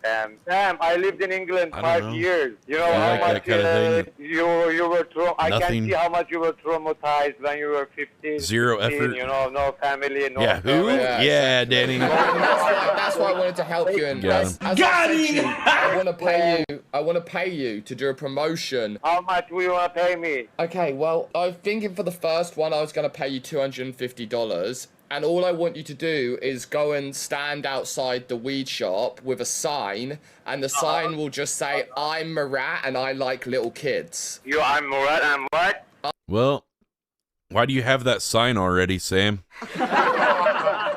Sam, I lived in England I don't 5 know. years. You know I how like that much kind of thing. you were I can Nothing. see how much you were traumatized when you were 15. Zero 16, effort. You know, no family, no Yeah, who? parents. Yeah, Danny. That's why I wanted to help you. And Got as him. I said to you, I want to pay you to do a promotion. How much will you want to pay me? Okay, well, I'm thinking for the first one, I was going to pay you $250. And all I want you to do is go and stand outside the weed shop with a sign, and the sign will just say, "I'm Murat and I like little kids." I'm Murat, I'm what? Well, why do you have that sign already, Sam?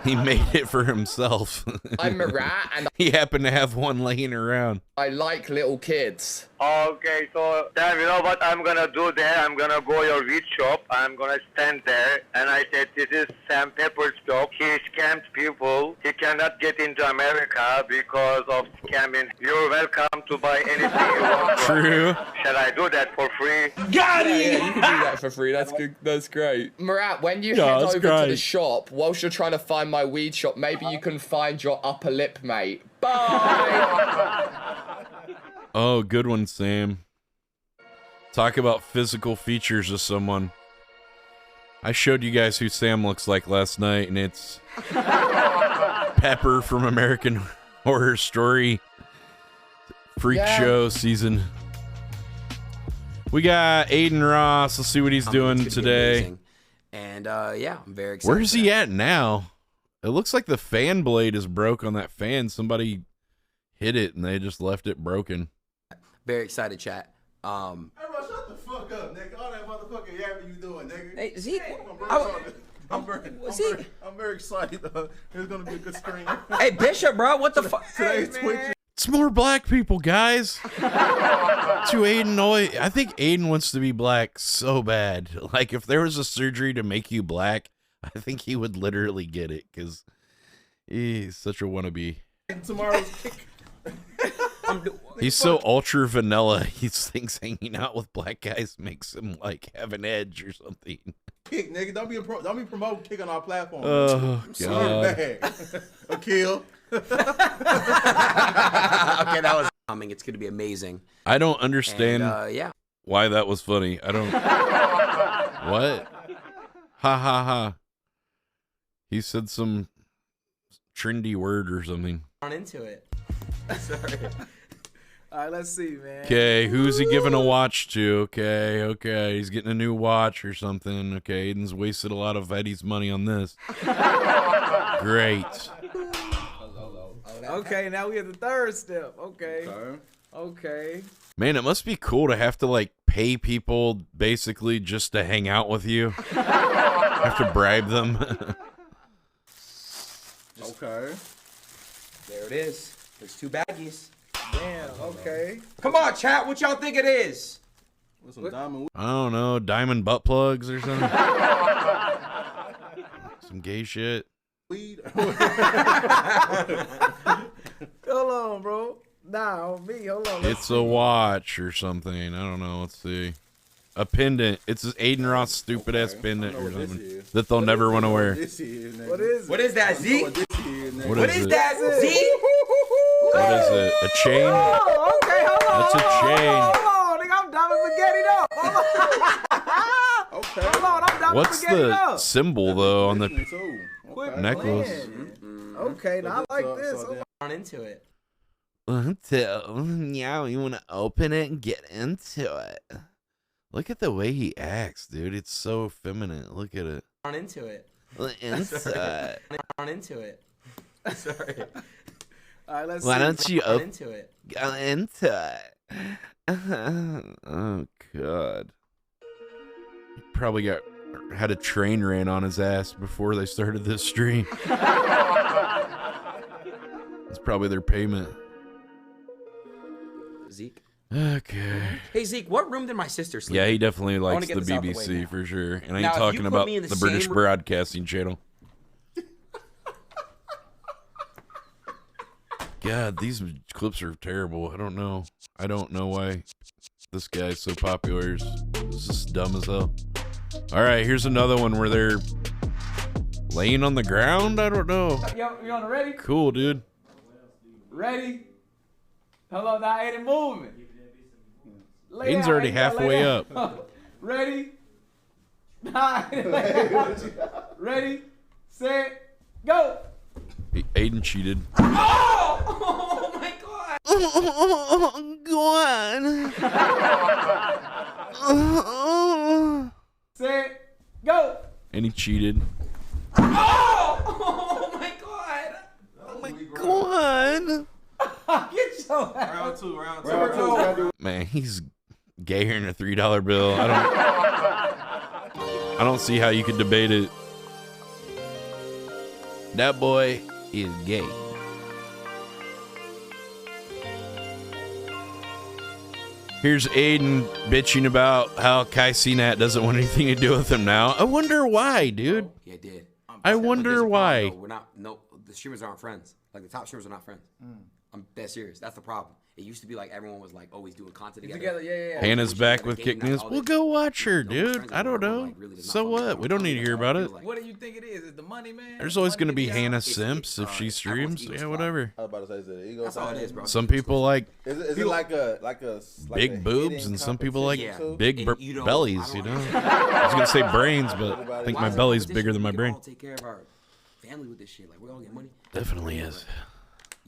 He made it for himself. I'm Murat and he happened to have one laying around. I like little kids. Okay, so Sam, you know what I'm gonna do there? I'm gonna go your weed shop. I'm gonna stand there, and I said, "This is Sam Pepper's shop. He scammed people. He cannot get into America because of scamming. You're welcome to buy anything you want." True. Shall I do that for free? Yeah, you can do that for free. That's good. That's great. Murat, when you Yeah, head that's over to the great. shop, whilst you're trying to find my weed shop, maybe you can find your upper lip mate. Bye. Oh, good one, Sam. Talk about physical features of someone. I showed you guys who Sam looks like last night, and it's Pepper from American Horror Story Freak Yeah. Show season. We got Aiden Ross. Let's see what he's doing today. And yeah, I'm very excited. Where's he at now? It looks like the fan blade is broke on that fan. Somebody hit it and they just left it broken. Very excited, chat. Hey, bro, shut the fuck up, nigga. All that motherfucking yapping you doing, nigga. Hey, Zeke, I'm very excited. It's gonna be a good stream. Hey, Bishop, bro, what the fuck? Today's Twitch. It's more black people, guys. To Aiden, I think Aiden wants to be black so bad. Like, if there was a surgery to make you black, I think he would literally get it because he's such a wannabe. Tomorrow's kick. He's so ultra vanilla. He thinks hanging out with black guys makes him like have an edge or something. Kick, nigga. Don't be promoting kick on our platform. Oh, God. Akil. Okay, that was coming. It's gonna be amazing. I don't understand yeah. why that was funny. I don't. What? Ha ha ha. He said some trendy word or something. On into it. Sorry. All right, let's see, man. Okay, who's he giving a watch to? Okay, he's getting a new watch or something. Okay, Aiden's wasted a lot of Eddie's money on this. Great. Okay, now we have the third step. Okay. Man, it must be cool to have to like pay people basically just to hang out with you. Have to bribe them. Okay. There it is. There's 2 baggies. Damn, okay. Come on, chat. What y'all think it is? I don't know, diamond butt plugs or something. Some gay shit. Hold on, bro. Nah, on me. Hold on. It's a watch or something. I don't know. Let's see. A pendant. It's an Aiden Ross stupid ass pendant or something that they'll never want to wear. What is it? What is that, Z? What is that, Z? What is it? A chain? Oh, okay, hold on. That's a chain. Hold on, nigga. I'm diamond spaghetti up. Hold on, I'm diamond What's spaghetti the up. symbol though on the Quit necklace? playing. Okay, now I like this. On into it. Yeah, you want to open it and get into it. Look at the way he acts, dude. It's so feminine. Look at it. On into it. Into it. On into it. Sorry. All right, let's Why see. don't you On into it. go into it? Oh God. Probably had a train ran on his ass before they started this stream. That's probably their payment. Zeke. Okay. Hey Zeke, what room did my sister sleep? Yeah, he definitely wanna likes get the this out the way BBC now. for sure. And I Now, ain't if you talking put about me in the the British same- Broadcasting Channel. God, these clips are terrible. I don't know why this guy's so popular. It's just dumb as hell. All right, here's another one where they're laying on the ground. I don't know. Yo, you on the ready? Cool, dude. Ready? Hold on, now Aiden moving. Lay Aiden's down, already Aiden, lay halfway down. up. Ready? Nah, Aiden, lay down. Ready, set, go. Aiden cheated. Oh my God! Go on. Set, go. And he cheated. Oh my God! Oh my God. Get your Round two. Man, he's gayer than a $3 bill. I don't see how you could debate it. That boy is gay. Here's Aiden bitching about how Kai Cenat doesn't want anything to do with him now. I wonder why, dude. Yeah, it did. I wonder why. We're not. No, the streamers aren't friends. Like the top streamers are not friends. I'm dead serious. That's the problem. It used to be like everyone was like always doing content together. Yeah. Hannah's back with Kick News. We'll go watch her, dude. I don't know. So what? We don't need to hear about it. What do you think it is? Is the money, man? There's always going to be Hannah Simps if she streams. Yeah, whatever. I was about to say, is it ego? That's all it is, bro. Some people like Is it like a big boobs, and some people like big And you don't- bellies, you know? I was going to say brains, but I think my belly's bigger than my We brain. all take care of our family with this shit. Like we all get money. Definitely is.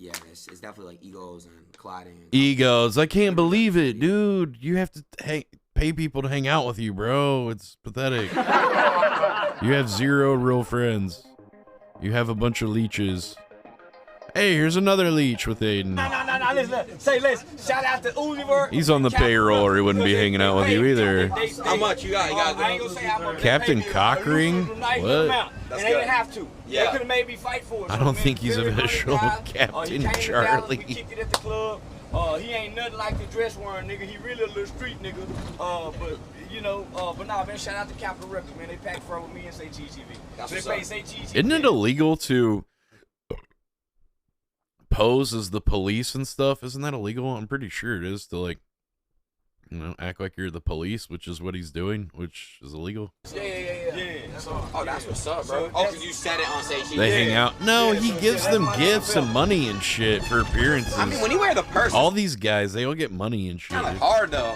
Yeah, it's definitely like egos and colliding. Egos. I can't believe it, dude. You have to pay people to hang out with you, bro. It's pathetic. You have 0 real friends. You have a bunch of leeches. Hey, here's another leech with Aiden. No, listen. Say listen. Shout out to Uzi Vert. He's on the payroll or he wouldn't be hanging out with you either. How much you got? I ain't gonna say how much. Captain Cockring? What? And they didn't have to. They could have made me fight for it. I don't think he's official. Captain Charlie. We kicked it at the club. He ain't nothing like the dress wearing nigga. He really a little street nigga. But you know, but nah, man. Shout out to Capitol Records, man. They packed for with me and say GTV. That's They what's pay up. say GTV. Isn't it illegal to pose as the police and stuff? Isn't that illegal? I'm pretty sure it is to like, you know, act like you're the police, which is what he's doing, which is illegal. Yeah. Oh, that's what's up, bro. Oh, because you said it on Say Cheese. They hang out. No, he gives them gifts and money and shit for appearances. I mean, when you wear the purse, All these guys, they all get money and shit. kind of hard though.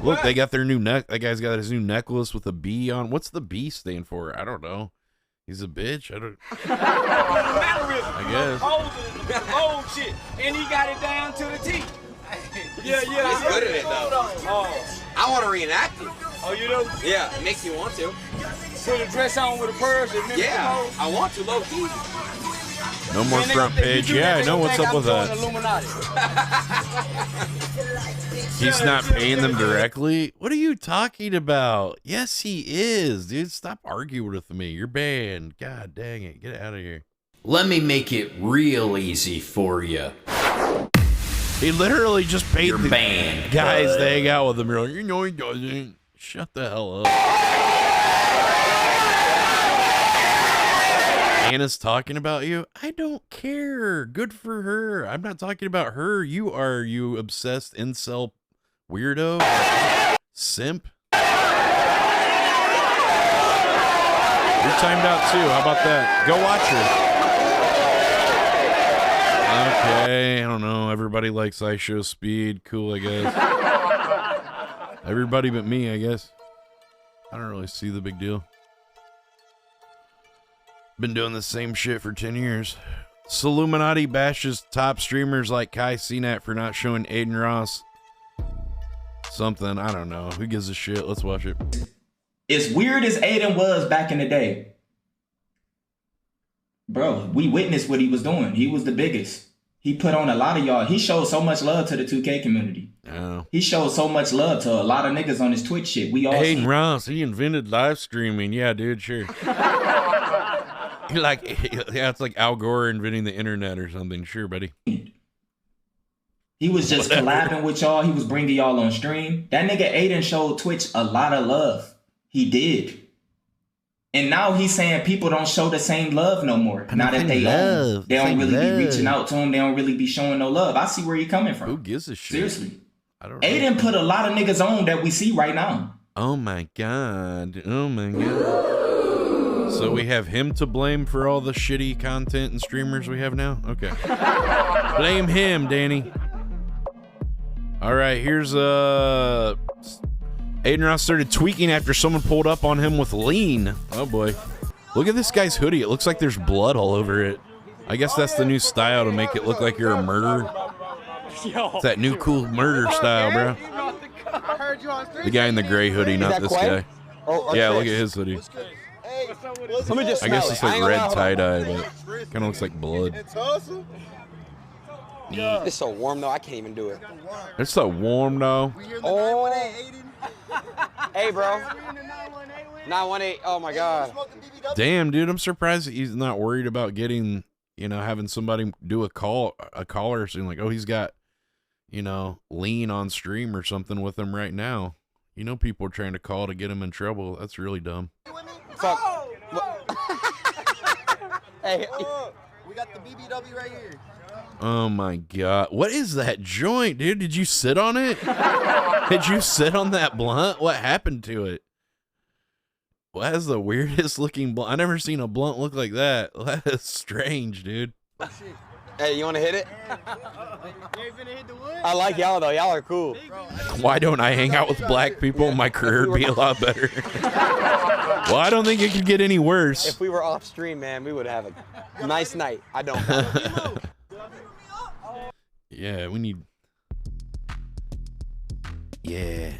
Look, they got their new neck. That guy's got his new necklace with a B on. What's the B stand for? I don't know. He's a bitch. I don't. I guess. Old shit, and he got it down to the T. Yeah. He's good at it though. I want to reenact it. Oh, you do? Yeah, it makes you want to. Put a dress on with a purse and then Yeah, I want to low key. No more front page. Yeah, I know what's up with that. He's not paying them directly? What are you talking about? Yes, he is, dude. Stop arguing with me. You're banned. God dang it. Get out of here. Let me make it real easy for you. He literally just paid You're the banned. guys to hang out with him. You're like, you know he doesn't. Shut the hell up. Anna's talking about you. I don't care. Good for her. I'm not talking about her. You are, you obsessed incel weirdo. Simp. You're timed out too. How about that? Go watch her. Okay, I don't know. Everybody likes I Show Speed. Cool, I guess. Everybody but me, I guess. I don't really see the big deal. Been doing the same shit for 10 years. Illuminati bashes top streamers like Kai Cenat for not showing Aiden Ross something. I don't know. Who gives a shit? Let's watch it. As weird as Aiden was back in the day, bro, we witnessed what he was doing. He was the biggest. He put on a lot of y'all. He showed so much love to the 2K community. He showed so much love to a lot of niggas on his Twitch shit. We all Aiden Ross, he invented live streaming. Yeah, dude, sure. Like, yeah, it's like Al Gore inventing the internet or something. Sure, buddy. He was just collabing with y'all. He was bringing y'all on stream. That nigga Aiden showed Twitch a lot of love. He did. And now he's saying people don't show the same love no more. Now that they don't really be reaching out to him. They don't really be showing no love. I see where you're coming from. Who gives a shit? Seriously. I don't know. Aiden put a lot of niggas on that we see right now. Oh my god. Oh my god. So we have him to blame for all the shitty content and streamers we have now? Okay. Blame him, Danny. All right, here's Aiden Ross started tweaking after someone pulled up on him with lean. Oh boy. Look at this guy's hoodie. It looks like there's blood all over it. I guess that's the new style to make it look like you're a murderer. It's that new cool murder style, bro. The guy in the gray hoodie, not this guy. Yeah, look at his hoodie. Let me just I guess it's like red tie-dye, but kind of looks like blood. It's so warm though, I can't even do it. It's so warm though. Oh. Hey, bro. 918. Oh my god. Damn, dude, I'm surprised that he's not worried about getting, you know, having somebody do a caller or something like, oh, he's got, you know, lean on stream or something with him right now. You know, people are trying to call to get him in trouble. That's really dumb. Fuck. Hey, we got the BBW right here. Oh my god. What is that joint, dude? Did you sit on it? Did you sit on that blunt? What happened to it? Well, that is the weirdest looking blunt. I never seen a blunt look like that. That is strange, dude. Hey, you want to hit it? I like y'all though. Y'all are cool. Why don't I hang out with black people? My career would be a lot better. Well, I don't think it could get any worse. If we were off stream, man, we would have a nice night. I don't. Yeah, we need. Yeah.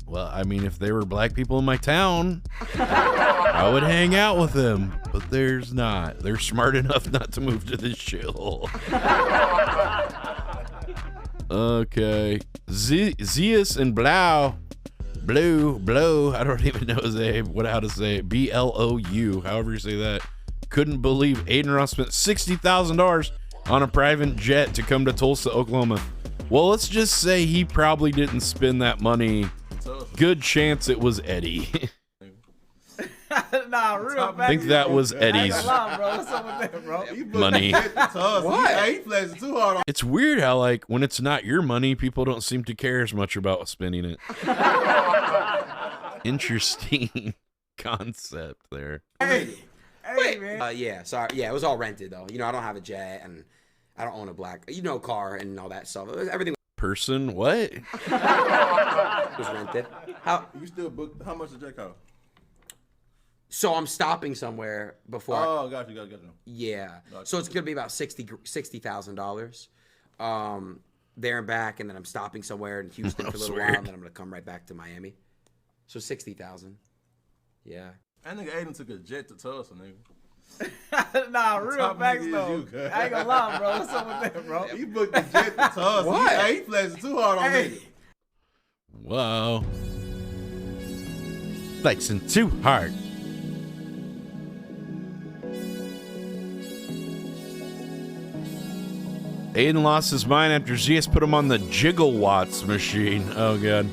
Well, I mean, if there were black people in my town, I would hang out with them. But there's not. They're smart enough not to move to this shithole. Okay. Zeus and Blue. I don't even know how to say it. BLOU, however you say that. Couldn't believe Aiden Ross spent $60,000 on a private jet to come to Tulsa, Oklahoma. Well, let's just say he probably didn't spend that money. Good chance it was Eddie. Nah, real I think that was Eddie's money. What? It's weird how, like, when it's not your money, people don't seem to care as much about spending it. Interesting concept there. Hey, man. Yeah, sorry. Yeah, it was all rented though. You know, I don't have a jet and I don't own a black, car and all that stuff. Everything. Person, what? Was rented. How? You still book? How much does jet cost? So I'm stopping somewhere before. Oh, got you. Yeah. So it's gonna be about $60,000. there and back, and then I'm stopping somewhere in Houston for a little while, and then I'm gonna come right back to Miami. So 60,000. Yeah. That nigga Aiden took a jet to Tulsa, nigga. Nah, real Top facts nigga though. is you, I ain't gonna lie, bro. What's up with that, bro? He booked the jet to Tulsa. What? He flexing too hard on niggas. Whoa. Flexing too hard. Aiden lost his mind after ZS put him on the Jigglewatts machine. Oh, God.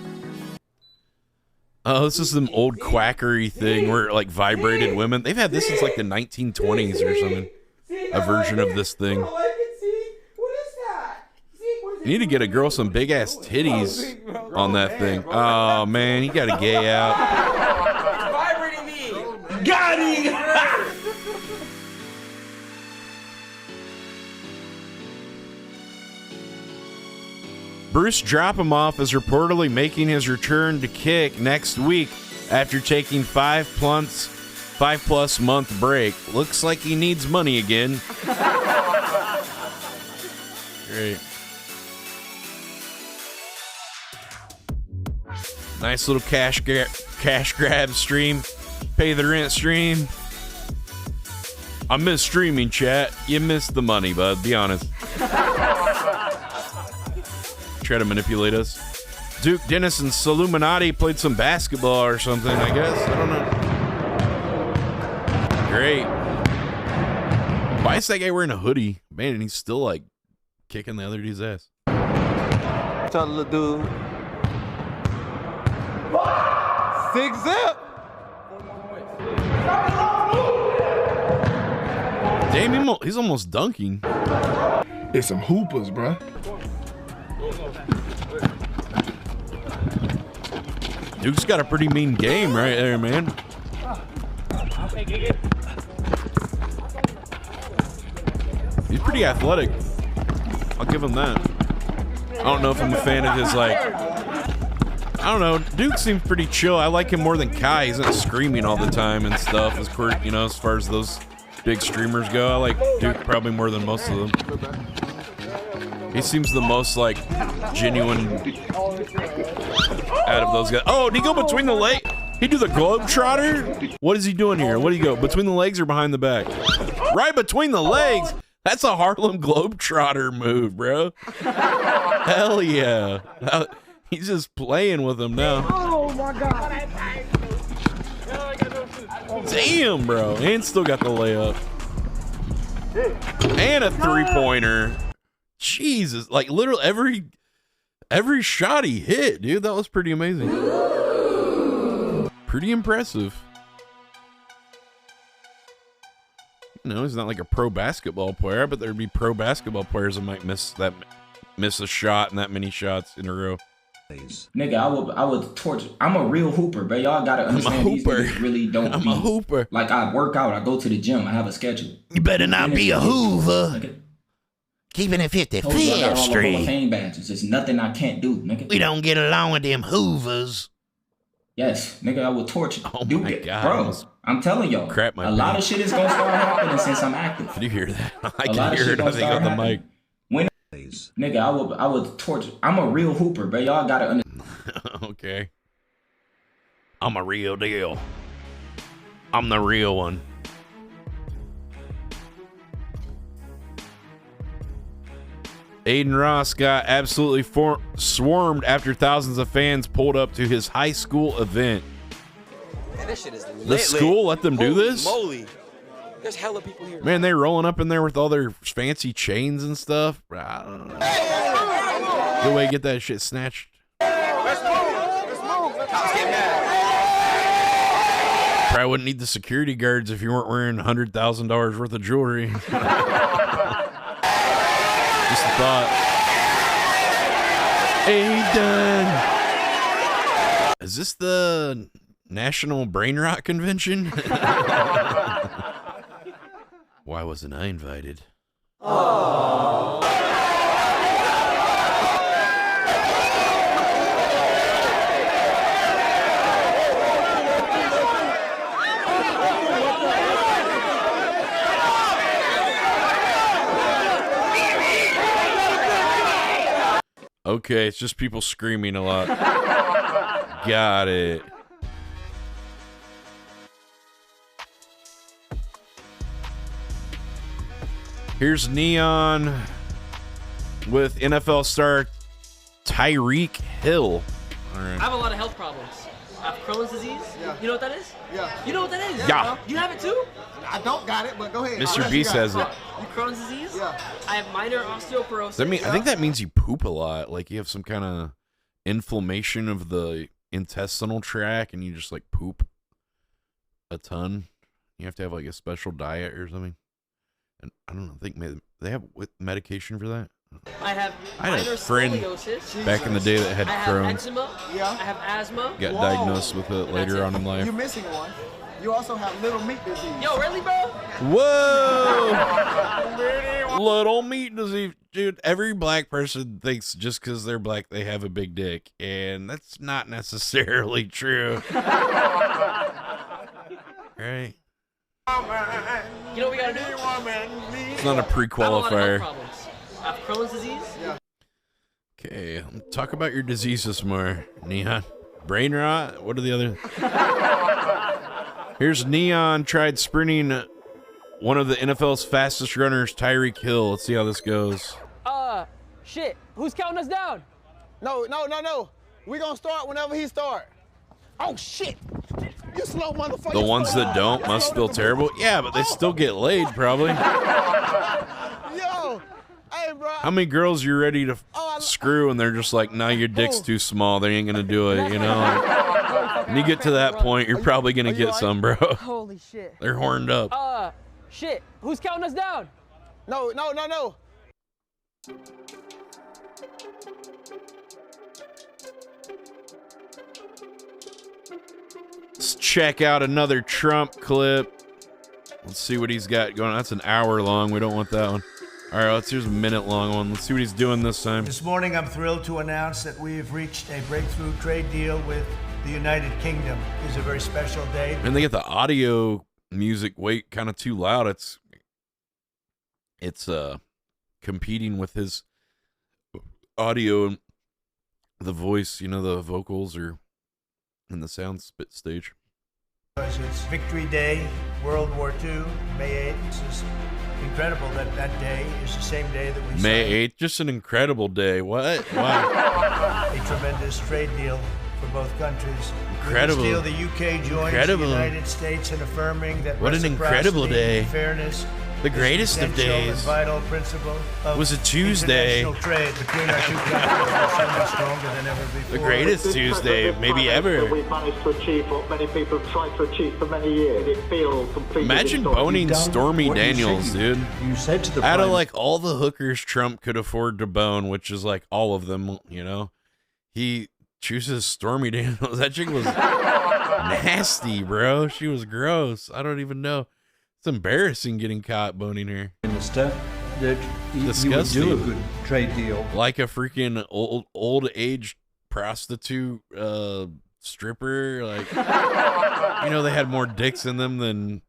Oh, this is some old quackery thing where it, like, vibrated women. They've had this since, like, the 1920s or something. A version of this thing. You need to get a girl some big-ass titties on that thing. Oh, man, you got a gay out. Vibrating me. Got him! Bruce Drop-Him-Off is reportedly making his return to Kick next week after taking 5+ month break. Looks like he needs money again. Great. Nice little cash grab stream. Pay the rent stream. I miss streaming, chat. You missed the money, bud. Be honest. Try to manipulate us. Duke Dennis and Saluminati played some basketball or something, I guess. I don't know. Great. Why is that guy wearing a hoodie? Man, and he's still like kicking the other dude's ass. Tell the little dude. 6 zip. Damn, he's almost dunking. It's some hoopers, bruh. Duke's got a pretty mean game right there, man. He's pretty athletic. I'll give him that. I don't know if I'm a fan of his, like... I don't know. Duke seems pretty chill. I like him more than Kai. He's not screaming all the time and stuff, as far as those big streamers go. I like Duke probably more than most of them. He seems the most, like, genuine out of those guys. Oh, did he go between the legs? He do the Globetrotter? What is he doing here? What do you go? Between the legs or behind the back? Right between the legs. That's a Harlem Globetrotter move, bro. Hell yeah. He's just playing with him now. Oh my God. Damn, bro. And still got the layup. And a three-pointer. Jesus. Like, literally every shot he hit, dude. That was pretty amazing. Pretty impressive. You know, he's not like a pro basketball player, but there'd be pro basketball players that might miss a shot and that many shots in a row. Nigga, I would torture. I'm a real hooper, but y'all gotta understand these niggas really don't I'm a hooper. Like, I work out, I go to the gym, I have a schedule. You better not be a Hoover. Nigga. Keeping it Told you I got 55th all the Hall of Street. Fame badges. There's nothing I can't do, nigga. We don't get along with them Hoovers. Yes, nigga, I will torture. Oh Dude, my God. bro, I'm telling y'all, Crap my a lot of pants. shit is gonna start happening since I'm active. Did you hear that? I A lot can of hear shit it, I gonna think, start on the happening. mic. When, nigga, I would torture. I'm a real hooper, but y'all gotta understand. Okay. I'm a real deal. I'm the real one. Aiden Ross got absolutely swarmed after thousands of fans pulled up to his high school event. Man, this shit is lit. The school let them do Holy this? moly. There's hella people here. Man, they rolling up in there with all their fancy chains and stuff. I don't know. Good way to get that shit snatched. Let's move. Cops get mad. Probably wouldn't need the security guards if you weren't wearing $100,000 worth of jewelry. Just a thought. Aiden! Is this the National Brain Rot Convention? Why wasn't I invited? Okay, it's just people screaming a lot. Got it. Here's Neon with NFL star Tyreek Hill. All right. I have a lot of health problems. I have Crohn's disease. Yeah. You know what that is? Yeah. You know what that is? Yeah. You have it too? I don't got it, but go ahead. Mr. B says it. You Crohn's disease? Yeah. I have minor osteoporosis. I think that means you poop a lot. Like you have some kind of inflammation of the intestinal tract and you just like poop a ton. You have to have like a special diet or something. And I don't know, I think they have medication for that. I have I had minor a friend scoliosis. back in the day that had I have Crohn's. eczema. Yeah. I have asthma. Got diagnosed with it later on in life. You're missing one. You also have little meat disease. Yo, really, bro? Whoa! Little meat disease. Dude, every black person thinks just because they're black they have a big dick. And that's not necessarily true. Right? You know what we gotta do? It's not a I have a lot of pre-qualifier. health problems. I have Crohn's disease. Yeah. Okay, talk about your diseases more, Neon. Brain rot? What are the other? Here's Neon tried sprinting one of the NFL's fastest runners, Tyreek Hill. Let's see how this goes. Shit. Who's counting us down? No. We gonna start whenever he start. Oh shit! You slow motherfucker. The ones that don't must feel terrible. Yeah, but they still get laid, probably. Yo, hey, bro. How many girls you're ready to screw and they're just like, nah, your dick's too small. They ain't gonna do it, you know? Like, when you get to that point, you're probably gonna get some, bro. Holy shit. They're horned up. Shit. Who's counting us down? No. Let's check out another Trump clip. Let's see what he's got going on. That's an hour long. We don't want that one. All right, here's a minute long one. Let's see what he's doing this time. This morning, I'm thrilled to announce that we've reached a breakthrough trade deal with the United Kingdom. It's a very special day. And they get the audio music kind of too loud. It's competing with his audio and the voice, you know, the vocals are in the sound spit stage. It's Victory Day, World War II, May 8th. This is incredible that that day is the same day that we May 8th, just an incredible day. What? Wow. a tremendous trade deal for both countries. Incredible. With this deal, the UK joins Incredible. the United States in affirming that What an incredible reciprocity day. and fairness The greatest of essential and days. vital principle of Was a Tuesday. international trade between our two countries is much stronger than ever before. The greatest Tuesday, maybe ever. We've managed to achieve what many people have tried to achieve for many years. It feels completely Imagine historic. boning Stormy Daniels, dude. You said to the Out of prime- like all the hookers Trump could afford to bone, which is like all of them, you know, he chooses Stormy Daniels. That chick was nasty, bro. She was gross. I don't even know. It's embarrassing getting caught boning her. Minister, that you would Disgusting. do a good trade deal. Like a freaking old age prostitute stripper. Like, you know, they had more dicks in them than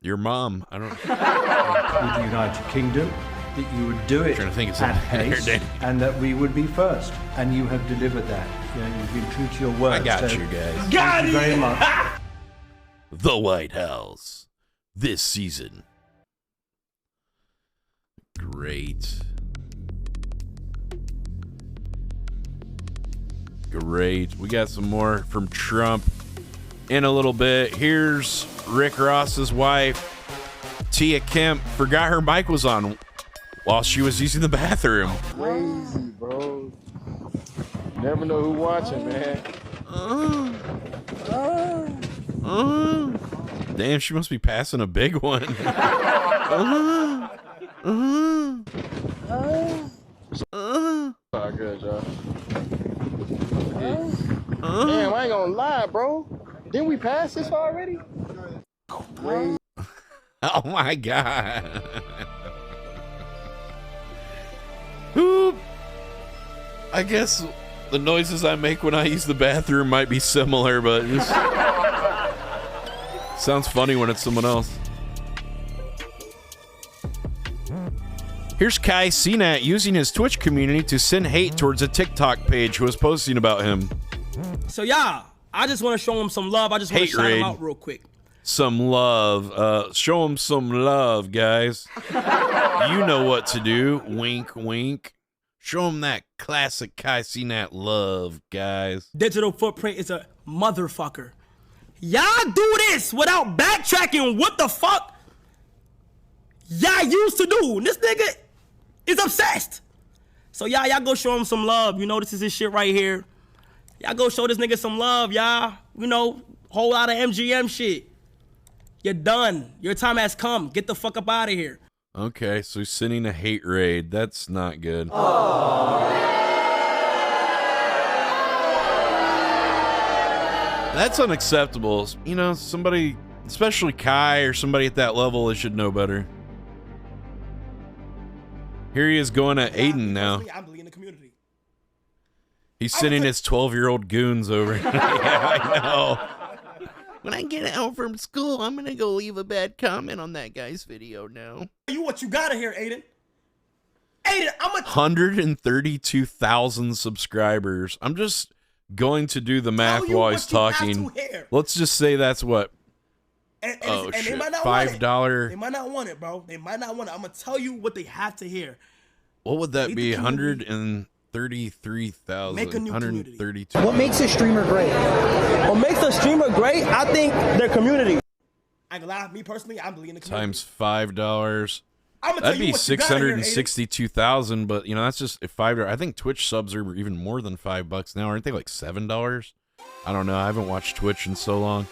your mom. I don't. With the United Kingdom, that you would do it Trying to think of at something better, pace, Danny. and that we would be first. And you have delivered that. You know, you've been true to your word. I got so you guys. Thank you very much. The White House this season. Great. Great. We got some more from Trump in a little bit. Here's Rick Ross's wife, Tia Kemp, forgot her mic was on while she was using the bathroom. Crazy, bro. Never know who watching, man. Damn, she must be passing a big one. All good, y'all. Damn, I ain't gonna lie, bro. Didn't we pass this already? Crazy. Oh my god. Oop. I guess the noises I make when I use the bathroom might be similar, but just sounds funny when it's someone else. Here's Kai Cenat using his Twitch community to send hate towards a TikTok page who was posting about him. So yeah, I just want to show him some love. I just want to shout him out real quick. Some love. Show him some love, guys. You know what to do. Wink, wink. Show him that classic Kai Cenat love, guys. Digital footprint is a motherfucker. Y'all do this without backtracking. What the fuck y'all used to do? This nigga is obsessed. So y'all go show him some love. You know, this is his shit right here. Y'all go show this nigga some love, y'all. You know, whole lot of MGM shit. You're done. Your time has come. Get the fuck up out of here. Okay, so he's sending a hate raid. That's not good. That's unacceptable. You know, somebody, especially Kai or somebody at that level, they should know better. Here he is going at Aiden now. I'm bleeding the community. He's sending his 12-year-old goons over. Yeah, I know. When I get out from school, I'm gonna go leave a bad comment on that guy's video now. You what you gotta hear, Aiden. Aiden, I'm a 132,000 subscribers. I'm just going to do the math while he's talking. Let's just say that's what. And shit. they might not $5. Want it. They might not want it, bro. They might not want it. I'm gonna tell you what they have to hear. What would that be? 133,000. Make a new 132. What makes a streamer great? What makes a streamer great? I think their community. I ain't gonna lie, me personally, I'm bleeding the community. Times $5. I'ma That'd tell you be what you gotta hear, Aiden. 662,000, but you know that's just $5. I think Twitch subs are even more than $5 now. Aren't they like $7? I don't know. I haven't watched Twitch in so long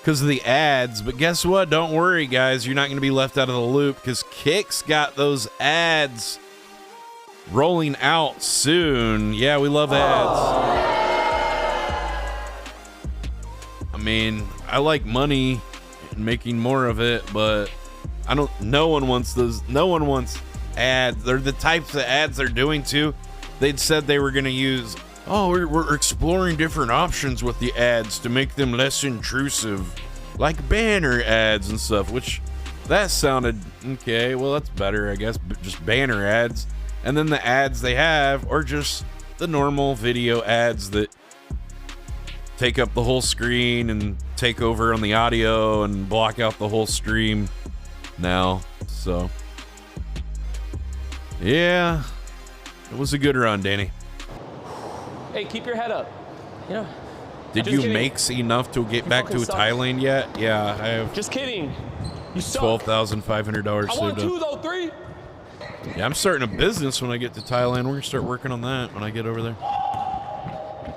because of the ads. But guess what? Don't worry, guys. You're not going to be left out of the loop because Kick's got those ads rolling out soon. Yeah, we love ads. I mean, I like money and making more of it, but no one wants those. No one wants ads. They're the types of ads they're doing too. They'd said they were going to use, we're exploring different options with the ads to make them less intrusive, like banner ads and stuff, which that sounded okay. Well, that's better, I guess. Just banner ads. And then the ads they have are just the normal video ads that take up the whole screen and take over on the audio and block out the whole stream now. So yeah, it was a good run, Danny. Hey, keep your head up. You know. Did you make enough to get back to Thailand yet? Yeah, I have. Just kidding. You suck. $12,500 I saved want up. 2 though, 3. Yeah, I'm starting a business when I get to Thailand. We're gonna start working on that when I get over there.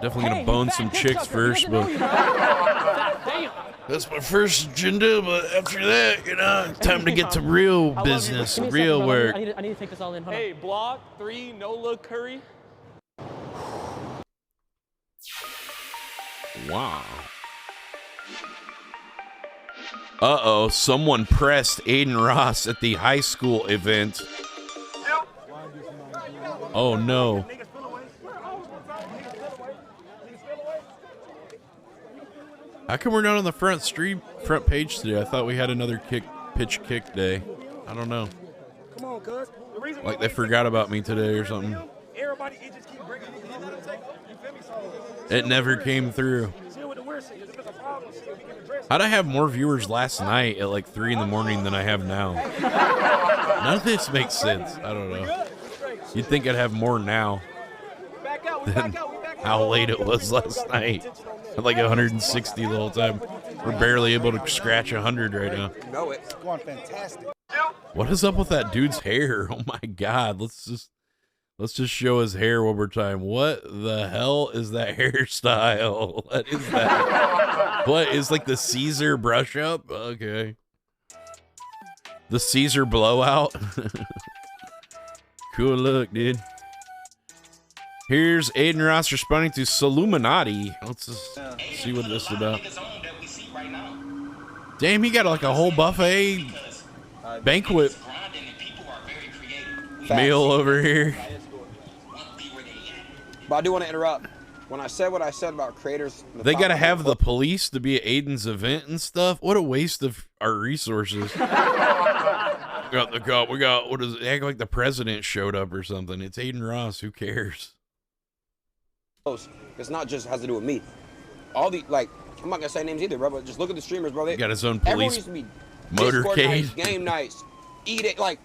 Definitely gonna bone some chicks first, but that's my first agenda. But after that, you know, time to get to real business, real work. I need to take this all in. Hold Hey, block 3, Nola Curry. Wow. Uh-oh, someone pressed Aiden Ross at the high school event. Oh no. How come we're not on the front page today? I thought we had another pitch kick day. I don't know. Come on, cuz. The reason Like they forgot about me today or something. everybody, it just keep bringing you let them take it. You feel me? So, It never came through. chill with the weird shit. If it's a problem, shit, we can address it. How'd I have more viewers last night at like 3 in the morning than I have now? None of this makes sense. I don't know. You'd think I'd have more now than how late it was last night. At like 160 the whole time. We're barely able to scratch 100 right now. You know it. It's going fantastic. What is up with that dude's hair? Oh my god. Let's just show his hair one more time. What the hell is that hairstyle? What is that? What is like the Caesar brush up? Okay. The Caesar blowout. Cool look, dude. Here's Aiden Ross responding to Saluminati. Let's just see what this is about. Damn, he got like a whole buffet banquet meal over here. But I do want to interrupt. When I said what I said about creators, They got to have the police to be at Aiden's event and stuff. What a waste of our resources. got the cop. We got, what is it? Act like the president showed up or something. It's Aiden Ross. Who cares? It's not just has to do with me. All the, like, I'm not gonna say names either, bro, but just look at the streamers, bro. They got his own everyone police used to be motorcade. Discord nights, game nights, eat it, like,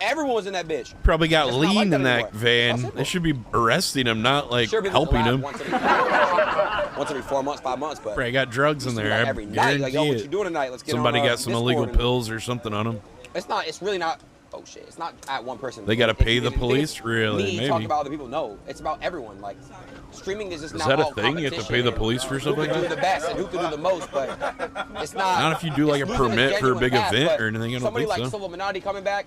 everyone was in that bitch. Probably got It's not lean like that in that anymore. van. They should be arresting him, not like Sure, people helping laugh him. Once every 4 months, 5 months, but Probably got drugs in used to be there. like I every night, like, yo, guarantee what it. you doing tonight? Let's get Somebody on, got some Discord illegal and- pills or something on him. It's really not. Oh shit! It's not at one person. They gotta It's- pay the it's- police? it's Really? Me Maybe. talking about other people. No, it's about everyone. Like streaming is just Is now that a all thing? You have to pay competition the and police for who something can like do that? the best and who can do the most, but it's not. Not if you do like a it's losing permit its for a big genuine path, event but or anything. I don't somebody think like so. Silverminati coming back,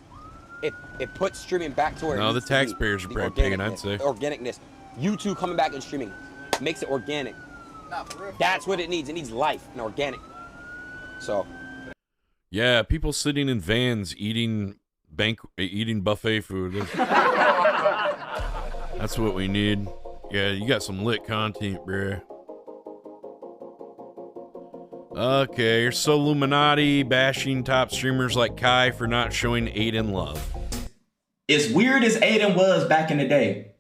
it puts streaming back to where No, it the needs to be. taxpayers are The probably paying, I'd organicness- say. Organicness. YouTube coming back and streaming makes it organic. That's what it needs. It needs life and organic. So. Yeah, people sitting in vans eating buffet food. That's what we need. Yeah, you got some lit content, bruh. Okay, you're so Illuminati bashing top streamers like Kai for not showing Aiden love. As weird as Aiden was back in the day,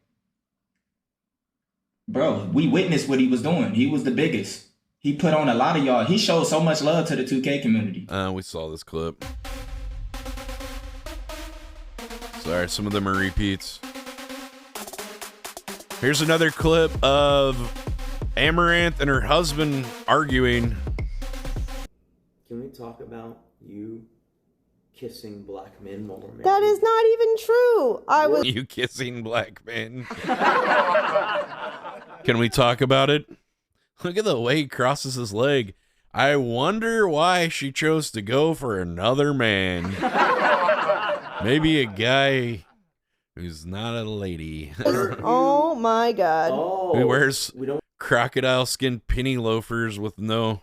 bro, we witnessed what he was doing. He was the biggest. He put on a lot of y'all. He showed so much love to the 2K community. We saw this clip. Sorry, some of them are repeats. Here's another clip of Amaranth and her husband arguing. Can we talk about you kissing black men while we're married? That is not even true. I was. You kissing black men. Can we talk about it? Look at the way he crosses his leg. I wonder why she chose to go for another man. Maybe a guy who's not a lady. Oh my God. Who wears crocodile skin penny loafers with no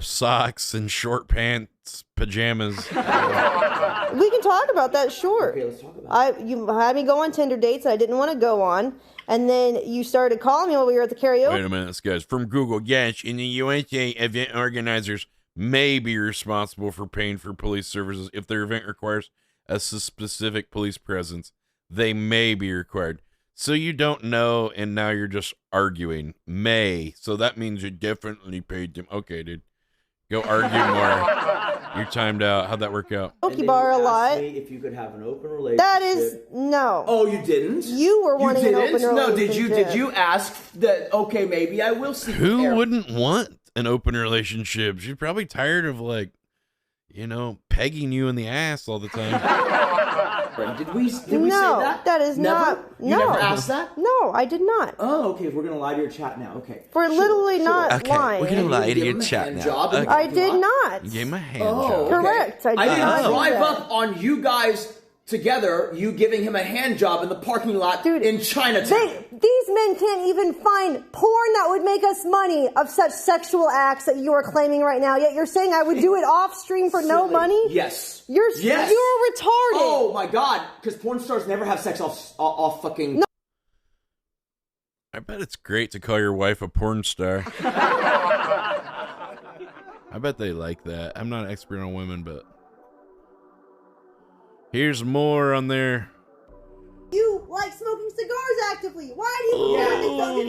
socks and short pants, pajamas. We can talk about that, sure. Okay, let's talk about it. You had me go on Tinder dates that I didn't want to go on, and then you started calling me while we were at the karaoke. Wait a minute, this guy's from Google. Yes, in the USA, event organizers may be responsible for paying for police services if their event requires a specific police presence. They may be required. So you don't know, and now you're just arguing. May. So that means you definitely paid them. Okay, dude. Go argue more. You're timed out. How'd that work out? Karaoke bar a lot. If you could have an open relationship. That is no. Oh, you didn't? You were wanting an open relationship. No, did you ask that? Okay, maybe I will see. Who wouldn't want an open relationship? She's probably tired of, like, you know, pegging you in the ass all the time. Did we say No, that? that is Never? not. You No. never asked that? No, I did not. Oh, okay. We're gonna lie to your chat now. Okay. We're literally not Okay, lying. we're gonna lie to Give your him a chat hand now. job in the Okay. I did not. You gave him a hand Oh, job. okay. Correct. I didn't did drive that. up on you guys together, you giving him a hand job in the parking lot in Chinatown. These men can't even find porn that would make us money of such sexual acts that you are claiming right now. Yet you're saying I would do it off stream for no money? Yes. You're Yes. you're retarded. Oh my God! Because porn stars never have sex off fucking. I bet it's great to call your wife a porn star. I bet they like that. I'm not an expert on women, but here's more on there. You like smoking cigars actively. Why do you Why are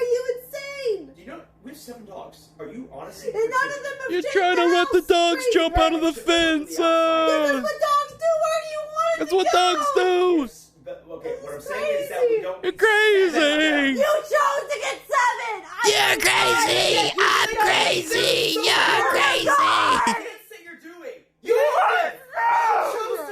you insane? You know, we have 7 dogs. Are you honestly? And none of them have You're shit trying in to the let the house dogs straight, jump out of right? the fence. This is what dogs do. Where do you want That's them what to go? dogs do. Okay, what I'm saying is that we don't. You're crazy. You chose to get 7. You're crazy. I'm crazy. You're crazy. You hate them.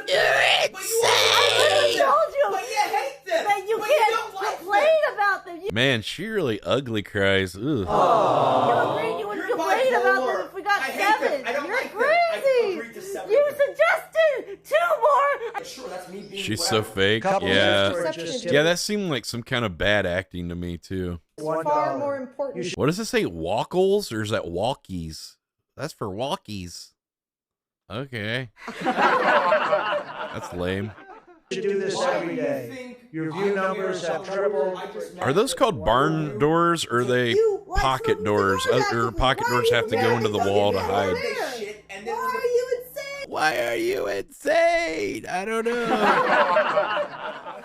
You're insane. I told you. But you hate them. That you But can't you don't like complain about them. Man, she really ugly cries. Ugh. You agreed you wouldn't complain about them if we got 7. You're crazy. You suggested 2 more. Sure, that's me being She's so fake. Yeah. Yeah, that seemed like some kind of bad acting to me, too. Far more important. What does it say? Walkles or is that walkies? That's for walkies. Okay. That's lame. You do this every day. Your view numbers have tripled. Are those called barn doors or are they pocket doors? Or pocket doors have to go into the wall to hide. Why are you insane? Why are you insane? I don't know.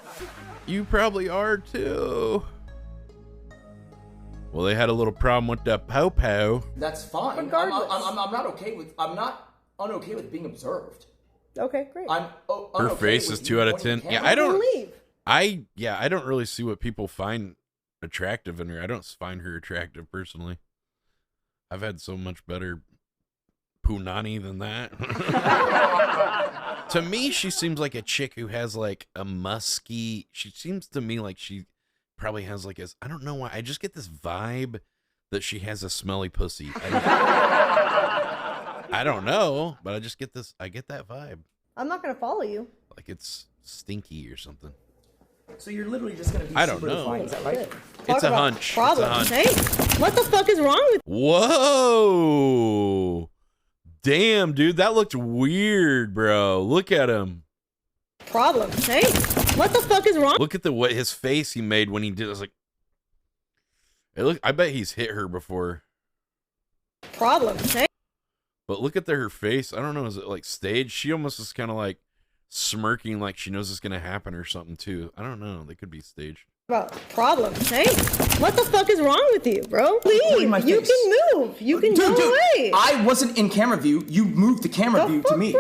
You probably are too. Well, they had a little problem with that po-po. That's fine. Regardless. I'm not okay with. I'm not unokay with being observed. Okay, great. I'm Her unokay face with is you 2 out of pointing 10. the Yeah, camera. I don't. Leave. I don't really see what people find attractive in her. I don't find her attractive personally. I've had so much better punani than that. To me, she seems like a chick who has like a musky. She seems to me like she probably has like I don't know why. I just get this vibe that she has a smelly pussy. I don't know, but I just get this. I get that vibe. I'm not gonna follow you. Like it's stinky or something. So you're literally just gonna be I don't super know. defiant, is that right? It's a hunch. Problems, It's a hunch. hey? What the fuck is wrong with Whoa. Damn, dude, that looked weird, bro. Look at him. problems, hey? What the fuck is wrong? Look at what his face he made when he did. I was like, I bet he's hit her before. Problems, hey? But look at her face. I don't know. Is it like staged? She almost is kind of like smirking, like she knows it's gonna happen or something too. I don't know. They could be staged. About problems, hey? What the fuck is wrong with you, bro? Leave. my You face. can move. You can Dude, go away. I wasn't in camera view. You moved the camera view to me.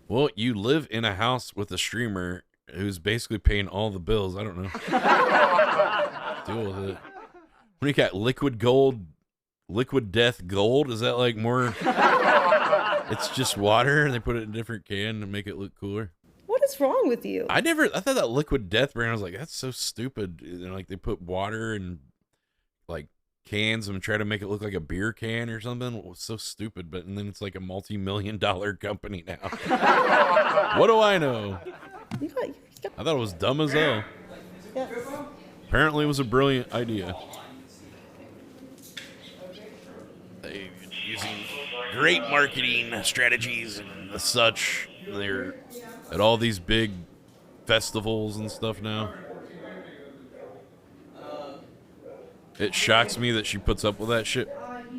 Well, you live in a house with a streamer who's basically paying all the bills. I don't know. Deal with it. When you got liquid gold, liquid death gold, is that like more? It's just water and they put it in a different can to make it look cooler. What is wrong with you? I thought that liquid death brand, I was like, that's so stupid. You know, like they put water in like cans and try to make it look like a beer can or something. It was so stupid, but and then it's like a multi-million-dollar company now. What do I know? I thought it was dumb as hell. Yeah. Apparently it was a brilliant idea. They're using great marketing strategies and such. They're at all these big festivals and stuff now. It shocks me that she puts up with that shit.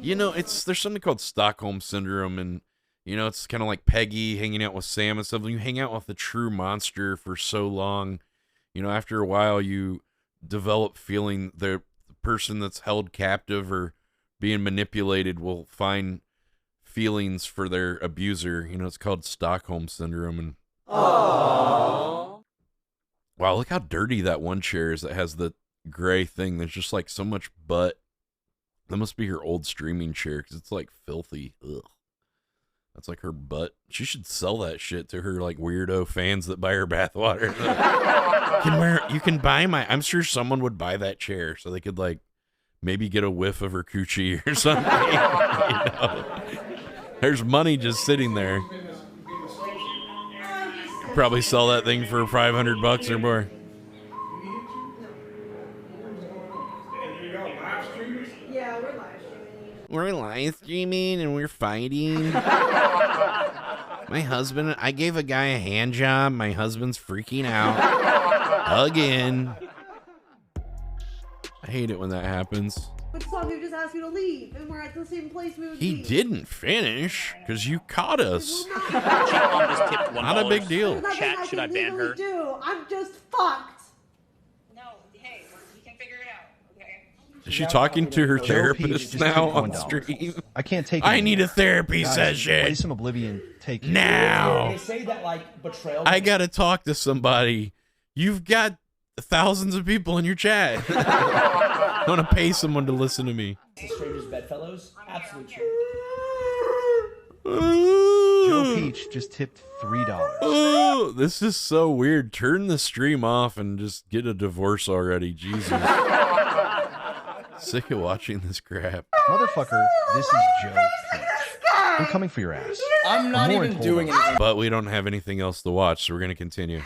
You know, there's something called Stockholm Syndrome, and you know, it's kind of like Peggy hanging out with Sam and stuff. When you hang out with the true monster for so long, you know, after a while you develop feeling the person that's held captive or being manipulated will find feelings for their abuser. You know, it's called Stockholm Syndrome. And wow, look how dirty that one chair is that has the gray thing. There's just like so much butt. That must be her old streaming chair because it's like filthy. Ugh. That's like her butt. She should sell that shit to her like weirdo fans that buy her bathwater. You can buy I'm sure someone would buy that chair so they could like maybe get a whiff of her coochie or something. You know? There's money just sitting there. Probably sell that thing for $500 or more. Yeah, we're live streaming. We're live streaming and we're fighting. I gave a guy a hand job. My husband's freaking out. Again. I hate it when that happens. But Song just asked you to leave, and we're at the same place we would He be. didn't finish because you caught us. just tipped $1. Not a big deal. Chat, should I ban her? I'm just fucked. Is she talking to her therapist now on stream? I can't take I it need a anymore. therapy Guys, session. Play some Oblivion. Take it. Now. They say that like betrayal. I gotta talk to somebody. You've got thousands of people in your chat. I want to pay someone to listen to me. Strangers bedfellows. Absolutely true. Joe Peach just tipped $3. Oh, this is so weird. Turn the stream off and just get a divorce already. Jesus. Sick of watching this crap. Motherfucker, this is Joe Peach. I'm coming for your ass. I'm not even doing anything. But we don't have anything else to watch, so we're going to continue.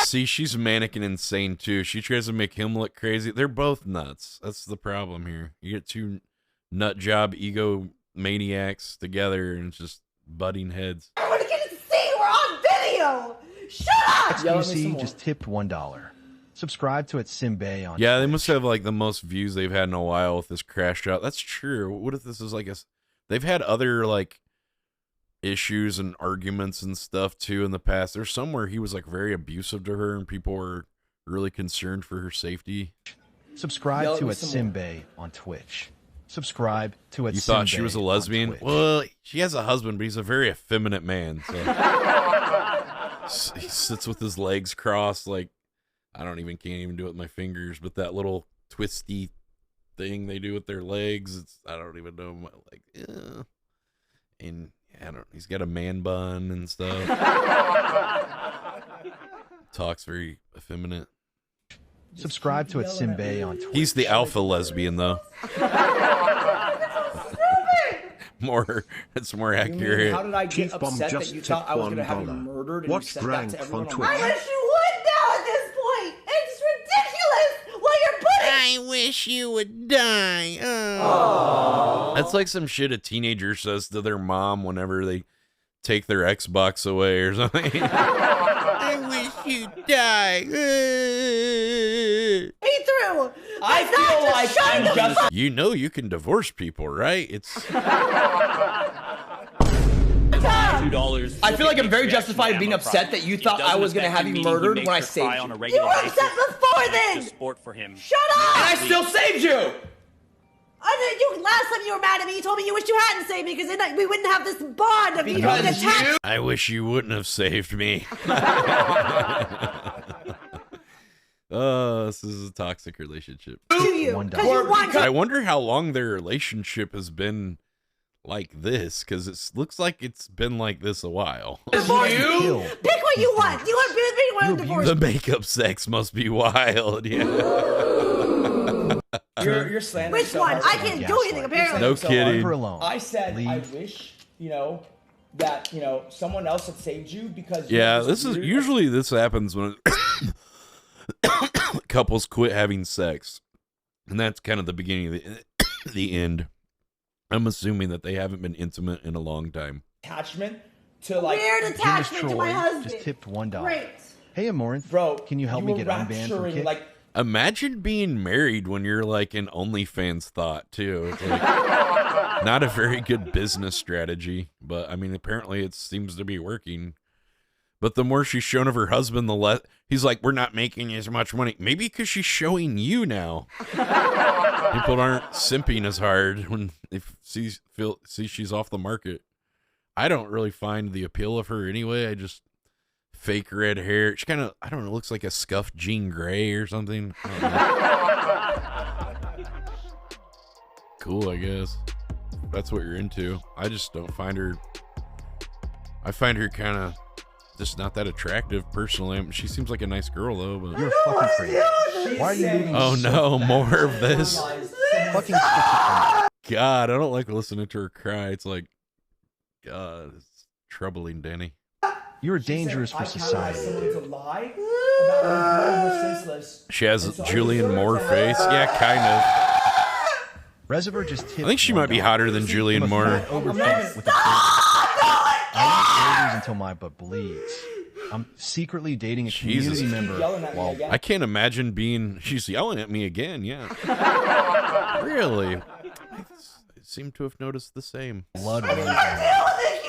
See, she's manic and insane too. She tries to make him look crazy. They're both nuts. That's the problem here. You get two nut job ego maniacs together and it's just butting heads. Everybody can see we're on video. Shut up. XQC just tipped $1. Subscribe to Simbe on Yeah, they must have like the most views they've had in a while with this crash out. That's true. What if this is like they've had other like issues and arguments and stuff too in the past. There's somewhere he was like very abusive to her and people were really concerned for her safety. Subscribe to Simbe on Twitch. Subscribe to You thought she was a lesbian? Well, she has a husband, but he's a very effeminate man. So he sits with his legs crossed, like can't even do it with my fingers, but that little twisty thing they do with their legs, I don't even know, like, and he's got a man bun and stuff. Talks very effeminate. Subscribe to Simbe on Twitch. He's the alpha lesbian, though. It's more accurate. How did I get upset that you thought I was going to have you murdered and you said that to everyone on I wish you would now at this point. It's ridiculous what you're putting. I wish you would die. That's like some shit a teenager says to their mom whenever they take their Xbox away or something. I wish you'd die. Me through. I feel like I'm just... You know you can divorce people, right? It's... $2. I feel like I'm very justified in being upset that you thought I was going to have you murdered when I saved you. You were upset before then. Sport for him. Shut up. And I still saved you. Last time you were mad at me, you told me you wished you hadn't saved me because then we wouldn't have this bond of being attached. I wish you wouldn't have saved me. This is a toxic relationship. I wonder how long their relationship has been like this, because it looks like it's been like this a while. Pick what you want. Do you want a divorce? The makeup sex must be wild, yeah. You're slandering. Which one? I can't do anything apparently. No kidding. I said I wish, that someone else had saved you because usually this happens when couples quit having sex, and that's kind of the beginning of the end. I'm assuming that they haven't been intimate in a long time. Attachment to like weird attachment to my husband. Just tipped $1. Great. Hey, Amorinth, bro, can you help me get unbanned from Kick? Like, imagine being married when you're like an OnlyFans thought too. It's like not a very good business strategy, but I mean, apparently it seems to be working. But the more she's shown of her husband, the less he's like, we're not making as much money. Maybe because she's showing you now. People aren't simping as hard when they see she's off the market. I don't really find the appeal of her anyway. I just fake red hair. She kind of, I don't know, looks like a scuffed Jean Grey or something. Cool, I guess. That's what you're into. I just don't find her. I find her kind of just not that attractive personally. I mean, she seems like a nice girl though. But you're fucking crazy. Why are you leaving? Oh no, more of this. Fucking God, I don't like listening to her cry. It's like, God, it's troubling, Danny. You're dangerous for society. She has Julianne Moore face. Yeah, kind of. Reservoir just tipped. I think she might be hotter than Julianne Moore. I eat burgers until my butt bleeds. I'm secretly dating a community member. While I can't imagine being. She's yelling at me again. Yeah. Really? I seem to have noticed the same. Blood.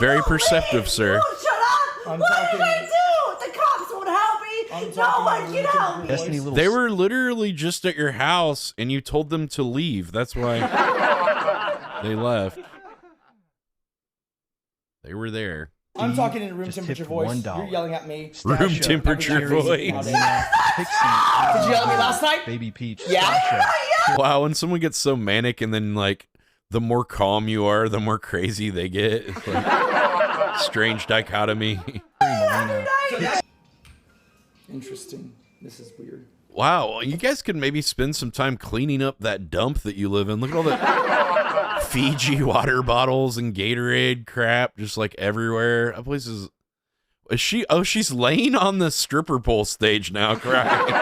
Very perceptive, sir. Shut up! What did I do? The cops won't help me. No one can help me. They were literally just at your house, and you told them to leave. That's why they left. They were there. I'm talking in room temperature voice. You're yelling at me. Room temperature voice. Did you yell at me last night? Baby Peach. Yeah. Wow, when someone gets so manic and then like the more calm you are, the more crazy they get. It's like strange dichotomy. Interesting. This is weird. Wow, you guys could maybe spend some time cleaning up that dump that you live in. Look at all that Fiji water bottles and Gatorade crap just like everywhere. That place is she? Oh, she's laying on the stripper pole stage now crying.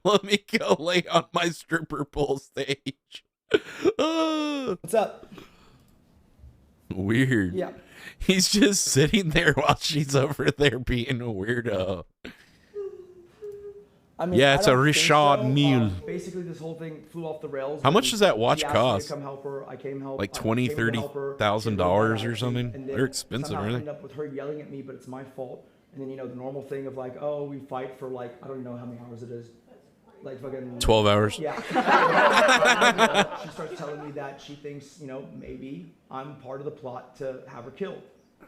Let me go lay on my stripper pole stage. What's up? Weird. Yeah. He's just sitting there while she's over there being a weirdo. I mean, Yeah, I it's a don't think Richard so. Mille. Basically, this whole thing flew off the rails. How much when does that watch she asked me to cost? come help her. I came help. Like I $20,000, came to help her. $30,000 She or was something? and then They're expensive, somehow aren't they? ended up with her yelling at me, but it's my fault. And then, you know, the normal thing of like, oh, we fight for like, I don't even know how many hours it is. Like fucking 12 hours. Yeah. She starts telling me that she thinks, you know, maybe I'm part of the plot to have her killed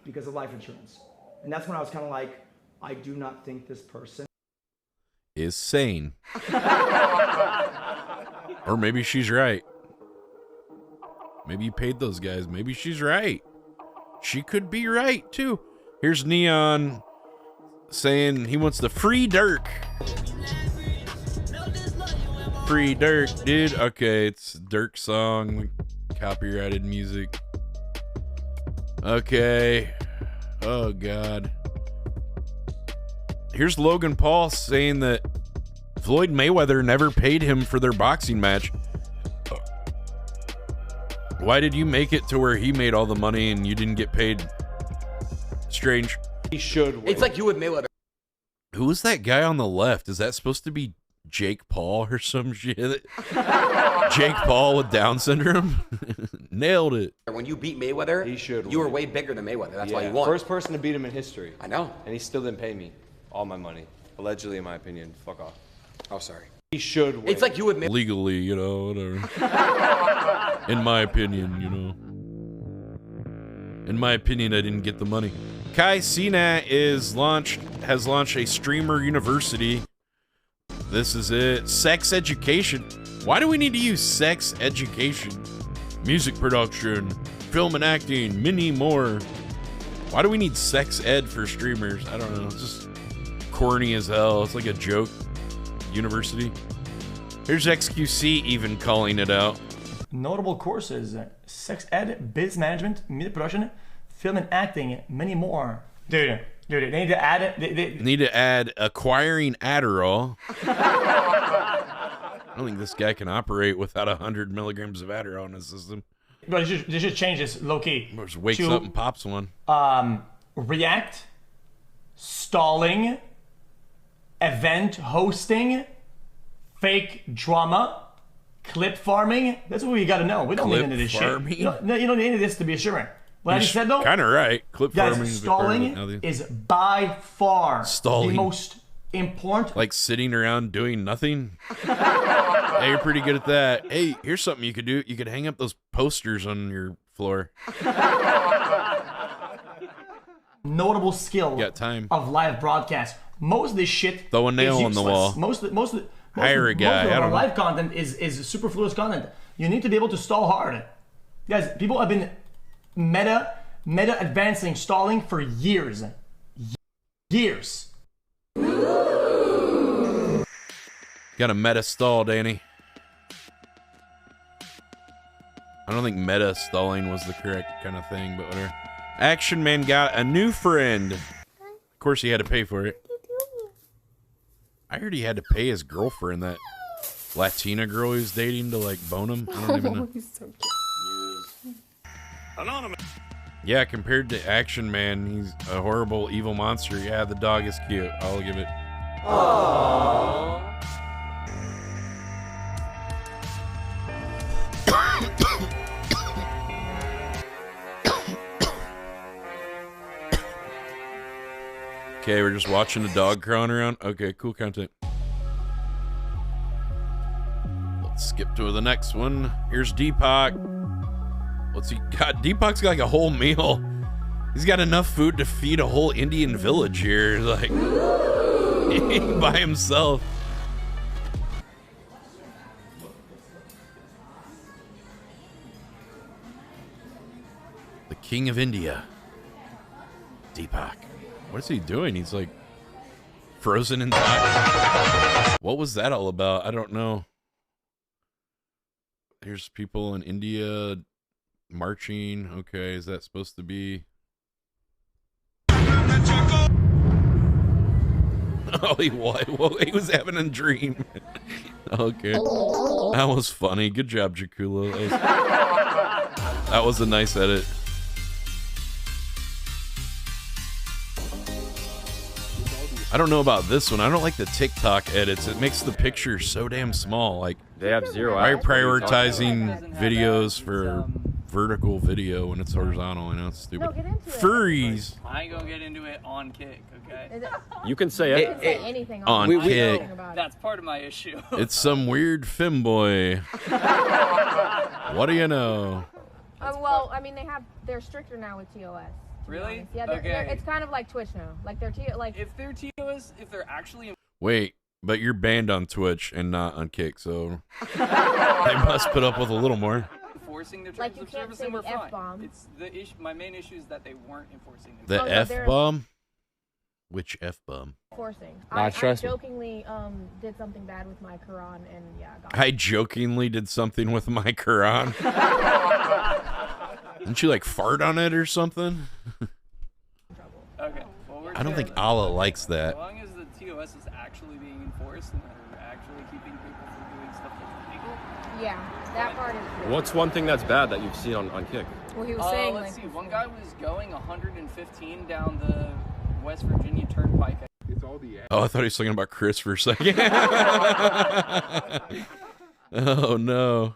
because of life insurance. And that's when I was kind of like, I do not think this person Is sane. Or maybe she's right. Maybe you paid those guys. Maybe she's right. She could be right, too. Here's Neon saying he wants the free Dirk. Free Dirk, dude. Okay, it's Dirk's song. Copyrighted music. Okay. Oh, God. Here's Logan Paul saying that Floyd Mayweather never paid him for their boxing match. Why did you make it to where he made all the money and you didn't get paid? Strange. He should win. It's like you with Mayweather. Who is that guy on the left? Is that supposed to be Jake Paul or some shit? Jake Paul with Down syndrome? Nailed it. When you beat Mayweather, you were way bigger than Mayweather. That's why you won. First person to beat him in history. I know. And he still didn't pay me all my money. Allegedly, in my opinion. Fuck off. Oh, sorry. He should win. It's like you with Mayweather. Legally, you know, whatever. In my opinion, you know. In my opinion, I didn't get the money. Kai Cenat has launched a streamer university. This is it. Sex education. Why do we need to use sex education? Music production, film and acting, many more. Why do we need sex ed for streamers? I don't know. It's just corny as hell. It's like a joke university. Here's XQC even calling it out. Notable courses: sex ed, biz management, media production, film and acting, many more. Dude, they need to add it. Need to add acquiring Adderall. I don't think this guy can operate without 100 milligrams of Adderall in his system. But they should change this low key. Or just wakes up and pops one. React, stalling, event hosting, fake drama, clip farming. That's what we got to know. We don't need any of this shit. You don't need any of this to be assuring. What I just said though? Kind of right. Clip farming. Guys, stalling is by far the most important. Like sitting around doing nothing. Hey, you're pretty good at that. Hey, here's something you could do. You could hang up those posters on your floor. Notable skill of live broadcast. Most of this shit throw a nail on the wall. Most of hire a guy. Most of our live content is superfluous content. You need to be able to stall hard. Guys, people have been meta advancing stalling for years. Years. Got a meta stall, Danny. I don't think meta stalling was the correct kind of thing, but whatever. Action Man got a new friend. Of course, he had to pay for it. I heard he had to pay his girlfriend, that Latina girl he was dating, to like bone him. I don't even know. He's so cute. Anonymous. Yeah, compared to Action Man, he's a horrible, evil monster. Yeah, the dog is cute. I'll give it. Aww. Okay, we're just watching the dog crawling around. Okay, cool content. Let's skip to the next one. Here's Deepak. What's he got? Deepak's got like a whole meal. He's got enough food to feed a whole Indian village here, like by himself. The King of India, Deepak. What is he doing? He's like frozen in time. What was that all about? I don't know. Here's people in India marching. Okay, is that supposed to be? Oh, he what? Well, he was having a dream. Okay, that was funny. Good job, Jakula. That was a nice edit. I don't know about this one. I don't like the TikTok edits. It makes the picture so damn small. Like, They have zero. why are you ads. What are you talking prioritizing videos for vertical video when it's horizontal? I know it's stupid. No, get into it. Furries I ain't gonna get into it on Kick, okay? You can say You it. can say anything on it. Kick. That's part of my issue. It's some weird femboy. What do you know? Well, I mean, they're stricter now with TOS. to be Really? honest. Yeah, Okay. it's kind of like Twitch now. Like they're If they're TOS, if they're actually Wait, but you're banned on Twitch and not on Kick, so they must put up with a little more. enforcing their Like, terms you of can't service, say and we're the fine. F-bomb. It's the issue. My main issue is that they weren't enforcing it. The F-bomb? Which F-bomb? enforcing. Nah, I trust me. jokingly did something bad with my Quran, and yeah, I got I jokingly did something with my Quran. Didn't you like fart on it or something? Okay. Well, we're I don't good. think Allah likes that. As long as the TOS is actually being enforced and they're actually keeping people from doing stuff that's illegal. Yeah, that part is good. What's one thing that's bad that you've seen on Kick? Well, he was saying, let's like, see. One guy was going 115 down the West Virginia Turnpike. It's all the Oh, I thought he was talking about Chris for a second. Oh, no.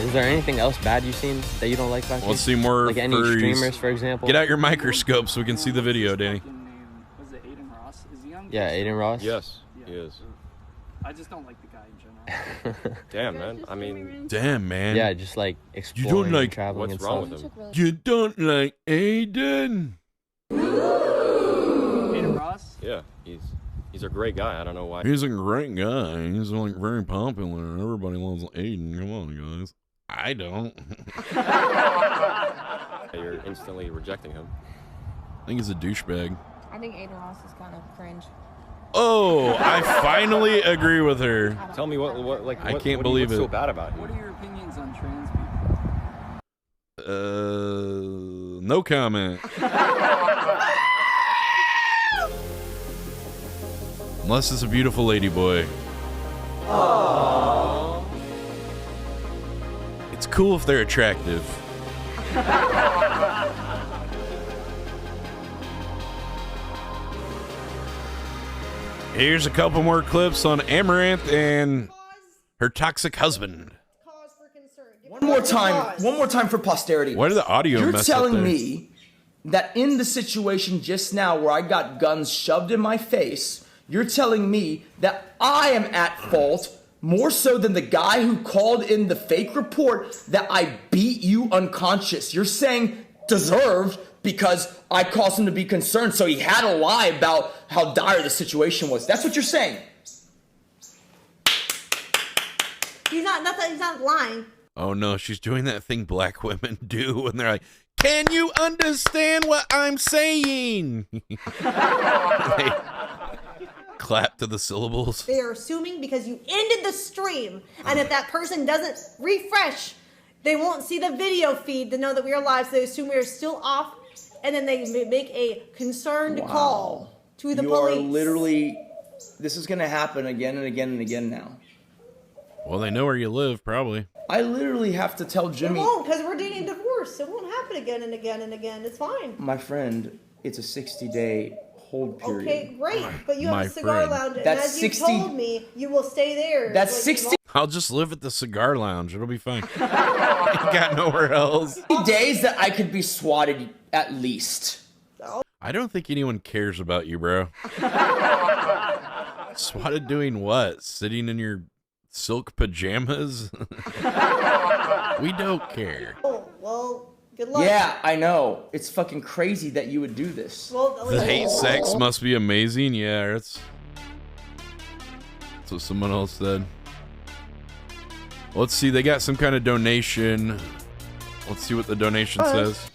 Is there anything else bad you've seen that you don't like about Let's Kick? see more Like any furries. streamers, for example? Get out your microscope so we can see the video, Danny. Was it Aiden Ross? Is he on? Yeah, Aiden Ross. Yes, he is. I just don't like the guy in general. Damn, man. I mean, Damn, man. Yeah, just like You exploring don't and like... traveling what's and wrong stuff. with him? You don't like Aiden? Aiden Ross? Yeah, he's a great guy. I don't know why. He's a great guy. He's like very popular. Everybody loves Aiden. Come on, guys. I don't. You're instantly rejecting him. I think he's a douchebag. I think Aiden Ross is kind of cringe. Oh, I finally agree with her. Tell me what like I what, can't what believe what's it. so bad about him? What are your opinions on trans people? No comment. Unless it's a beautiful lady boy. Aww. It's cool if they're attractive. Here's a couple more clips on Amaranth and her toxic husband. One more time for posterity. Why did the audio You're mess up telling there? me that in the situation just now where I got guns shoved in my face, you're telling me that I am at fault more so than the guy who called in the fake report that I beat you unconscious. You're saying deserved because I caused him to be concerned, so he had to lie about how dire the situation was. That's what you're saying. He's not lying. Oh no, she's doing that thing black women do when they're like, "Can you understand what I'm saying?" They clap to the syllables. They are assuming because you ended the stream, and if that person doesn't refresh, they won't see the video feed to know that we are live, so they assume we are still off, and then they make a concerned call to the You police. are literally, this is going to happen again and again and again now. Well, they know where you live, probably. I literally have to tell It Jimmy, won't, because we're dating divorce. It won't happen again and again and again. It's fine. my friend, it's a 60-day hold period. Okay, great. But you have My a cigar friend. lounge, and That's as 60 you told me, you will stay there. That's Like, 60 I'll just live at the cigar lounge. It'll be fine. You got nowhere else. days that I could be swatted at least. I don't think anyone cares about you, bro. Swatted doing what? Sitting in your silk pajamas? We don't care. Oh, well, good luck. Yeah, I know. It's fucking crazy that you would do this. Well, The hate sex must be amazing. Yeah, that's what someone else said. Let's see. They got some kind of donation. Let's see what the donation says.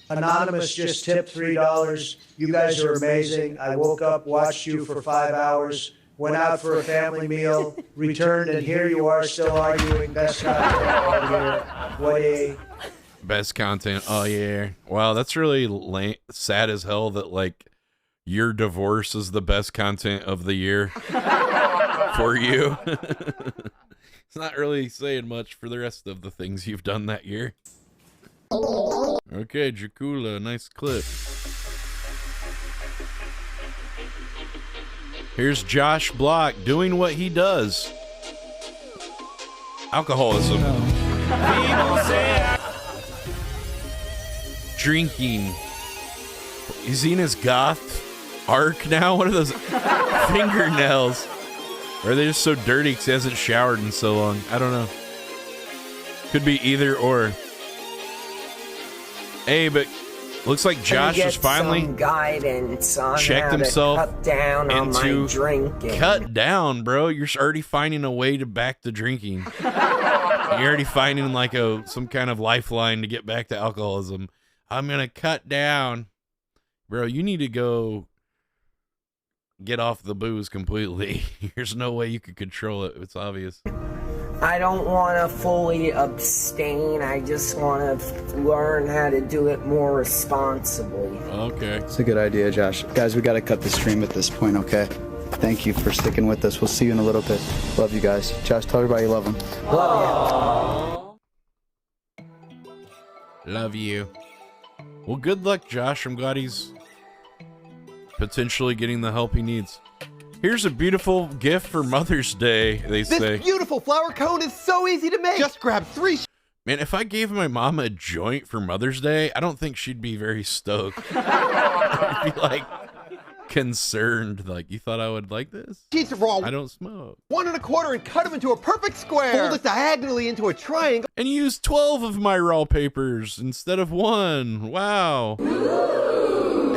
Anonymous just tipped $3. You guys are amazing. I woke up, watched you for 5 hours, went out for a family meal, returned, and here you are still arguing. Best content all year. What a... Best content. Oh yeah. Wow, that's really sad as hell that like your divorce is the best content of the year for you. It's not really saying much for the rest of the things you've done that year. Okay, Jakula, nice clip. Here's Josh Block doing what he does. Alcoholism. Drinking. Is he in his goth arc now? What are those fingernails? Or are they just so dirty because he hasn't showered in so long? I don't know. Could be either or. Hey, but looks like Josh has finally guidance on checked how to himself cut down on my into drinking. cut down, bro. You're already finding a way to back to drinking. You're already finding like some kind of lifeline to get back to alcoholism. I'm gonna cut down, bro. You need to go get off the booze completely. There's no way you could control it. It's obvious. I don't want to fully abstain. I just want to learn how to do it more responsibly. Okay. It's a good idea, Josh. Guys, we got to cut the stream at this point, okay? Thank you for sticking with us. We'll see you in a little bit. Love you guys. Josh, tell everybody you love them. Love you. Love you. Well, good luck, Josh. I'm glad he's potentially getting the help he needs. Here's a beautiful gift for Mother's Day, they say. This beautiful flower cone is so easy to make. Just grab 3. Man, if I gave my mom a joint for Mother's Day, I don't think she'd be very stoked. I'd be like concerned. Like, you thought I would like this? Sheets of raw. I don't smoke. 1 1/4 and cut them into a perfect square. Fold it diagonally into a triangle. And use 12 of my raw papers instead of 1. Wow.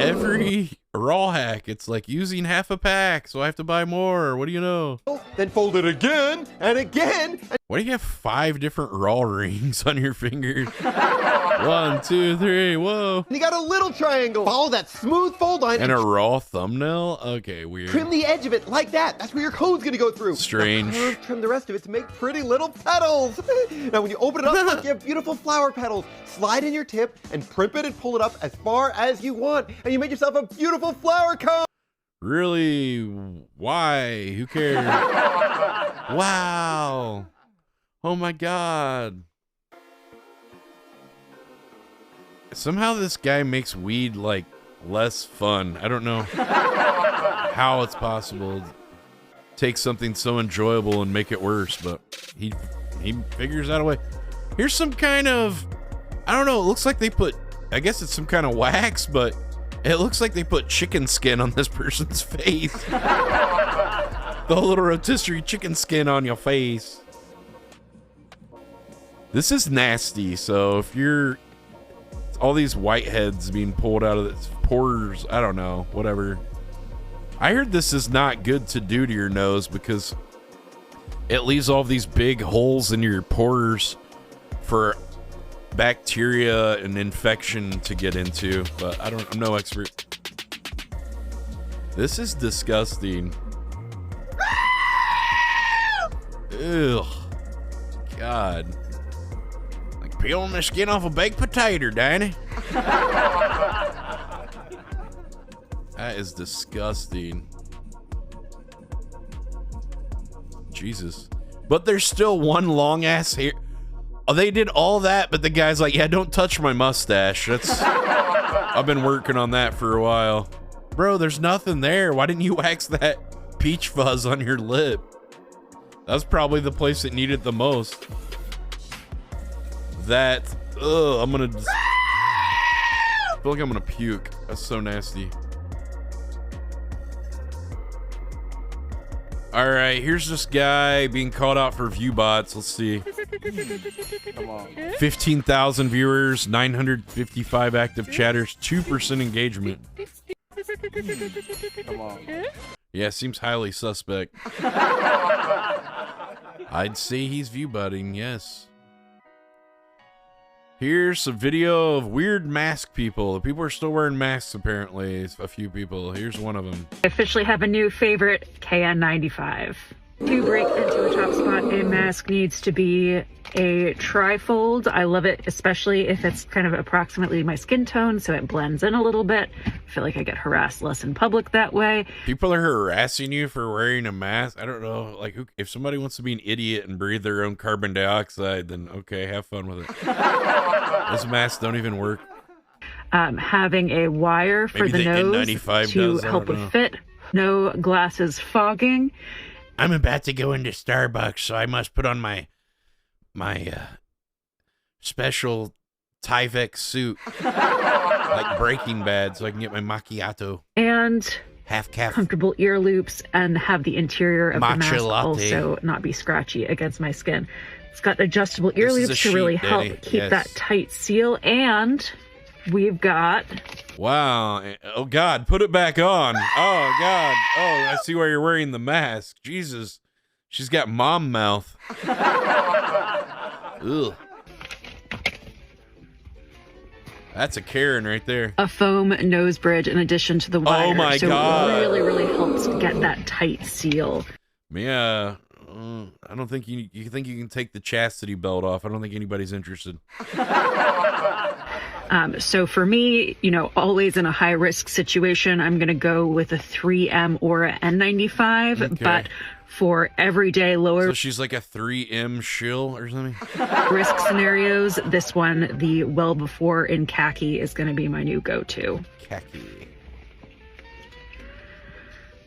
Every raw hack, it's like using half a pack, so I have to buy more. What do you know? Then fold it again and again. Why do you have 5 different raw rings on your fingers? 1, 2, 3, whoa. And you got a little triangle. Follow that smooth fold line. And a raw thumbnail? Okay, weird. Trim the edge of it like that. That's where your cone's gonna go through. Strange. Now trim the rest of it to make pretty little petals. Now when you open it up, look, you have beautiful flower petals. Slide in your tip and primp it and pull it up as far as you want. And you make yourself a beautiful flower cone. Really? Why? Who cares? Wow. Oh my God. Somehow this guy makes weed like less fun. I don't know how it's possible to take something so enjoyable and make it worse, but he figures out a way. Here's some kind of, I don't know, it looks like they put, I guess it's some kind of wax, but it looks like they put chicken skin on this person's face. The whole little rotisserie chicken skin on your face. This is nasty, so if you're all these whiteheads being pulled out of its pores, I don't know, whatever. I heard this is not good to do to your nose because it leaves all these big holes in your pores for bacteria and infection to get into, but I'm no expert. This is disgusting. Ugh. God. Like peeling the skin off a baked potato, Danny. That is disgusting. Jesus. But there's still one long ass hair. Oh, they did all that, but the guy's like, yeah, don't touch my mustache. I've been working on that for a while. Bro, there's nothing there. Why didn't you wax that peach fuzz on your lip? That was probably the place that needed the most. I feel like I'm gonna puke. That's so nasty. All right, here's this guy being called out for view bots. Let's see. Come on. 15,000 viewers, 955 active chatters, 2% engagement. Come on. Yeah, seems highly suspect. I'd say he's view botting, yes. Here's some video of weird mask people. People are still wearing masks, apparently. A few people. Here's one of them. I officially have a new favorite, KN95. To break into a top spot, a mask needs to be a trifold. I love it, especially if it's kind of approximately my skin tone, so it blends in a little bit. I feel like I get harassed less in public that way. People are harassing you for wearing a mask. I don't know. Like, if somebody wants to be an idiot and breathe their own carbon dioxide, then okay, have fun with it. Those masks don't even work. Having a wire for Maybe the nose N95 to does, I help don't with know. fit. No glasses fogging. I'm about to go into Starbucks, so I must put on my Special Tyvek suit. Like Breaking Bad, so I can get my macchiato. And half calf comfortable ear loops, and have the interior of the Matcha mask latte. also not be scratchy against my skin. It's got adjustable ear This is a loops to really sheet, help Danny. keep Yes. that tight seal. And we've got Wow. Oh, God. Put it back on. Oh, God. Oh, I see why you're wearing the mask. Jesus. She's got mom mouth. Ugh. That's a Karen right there. a foam nose bridge in addition to the wire. Oh, my so God. it really helps get that tight seal. Yeah. I don't think you think you can take the chastity belt off. I don't think anybody's interested. So for me, always in a high risk situation, I'm going to go with a 3M or a N95. Okay. But for everyday lower So she's like a 3M shill or something? risk scenarios, this one, the Well Before in khaki, is going to be my new go-to. Khaki.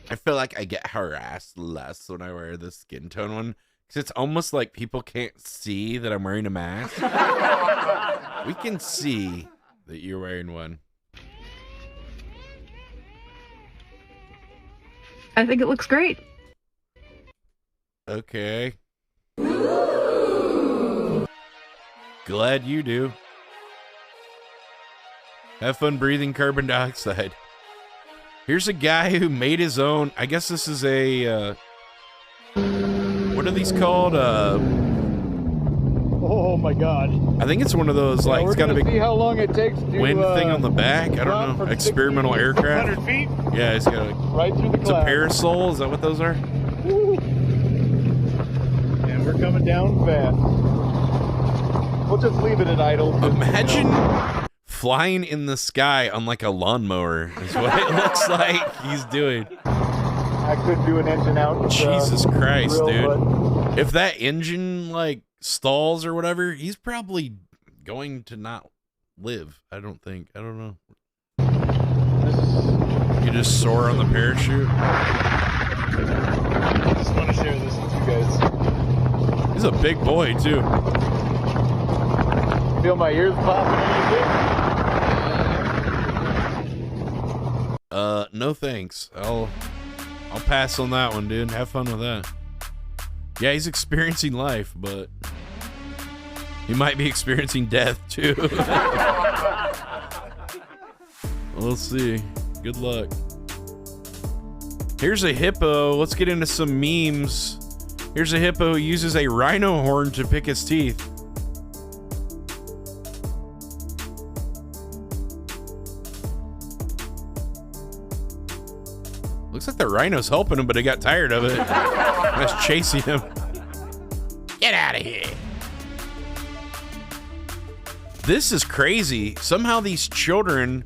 I feel like I get harassed less when I wear the skin tone one. Because it's almost like people can't see that I'm wearing a mask. We can see that you're wearing one. I think it looks great. Okay. Glad you do. Have fun breathing carbon dioxide. Here's a guy who made his own. I guess this is a. What are these called? Oh my God! I think it's one of those like we're it's got a gonna big see how long it takes to wind thing on the back. I drop don't know. from Experimental 60 to aircraft. 600 feet. Yeah, it's got a, Right through the it's a clouds. parasol. Is that what those are? And we're coming down fast. We'll just leave it at idle. Imagine flying in the sky on like a lawnmower is what it looks like he's doing. I could do an engine out. Jesus Christ, real, dude. If that engine like stalls or whatever, he's probably going to not live. I don't think. I don't know. You just soar on the parachute. I just want to share this with you guys. He's a big boy too. Feel my ears popping a No thanks. I'll pass on that one, dude. Have fun with that. Yeah, he's experiencing life, but he might be experiencing death too. We'll see. Good luck. Here's a hippo. Let's get into some memes. Here's a hippo who uses a rhino horn to pick his teeth. Looks like the rhino's helping him, but he got tired of it. It's chasing him. Get out of here. This is crazy. Somehow these children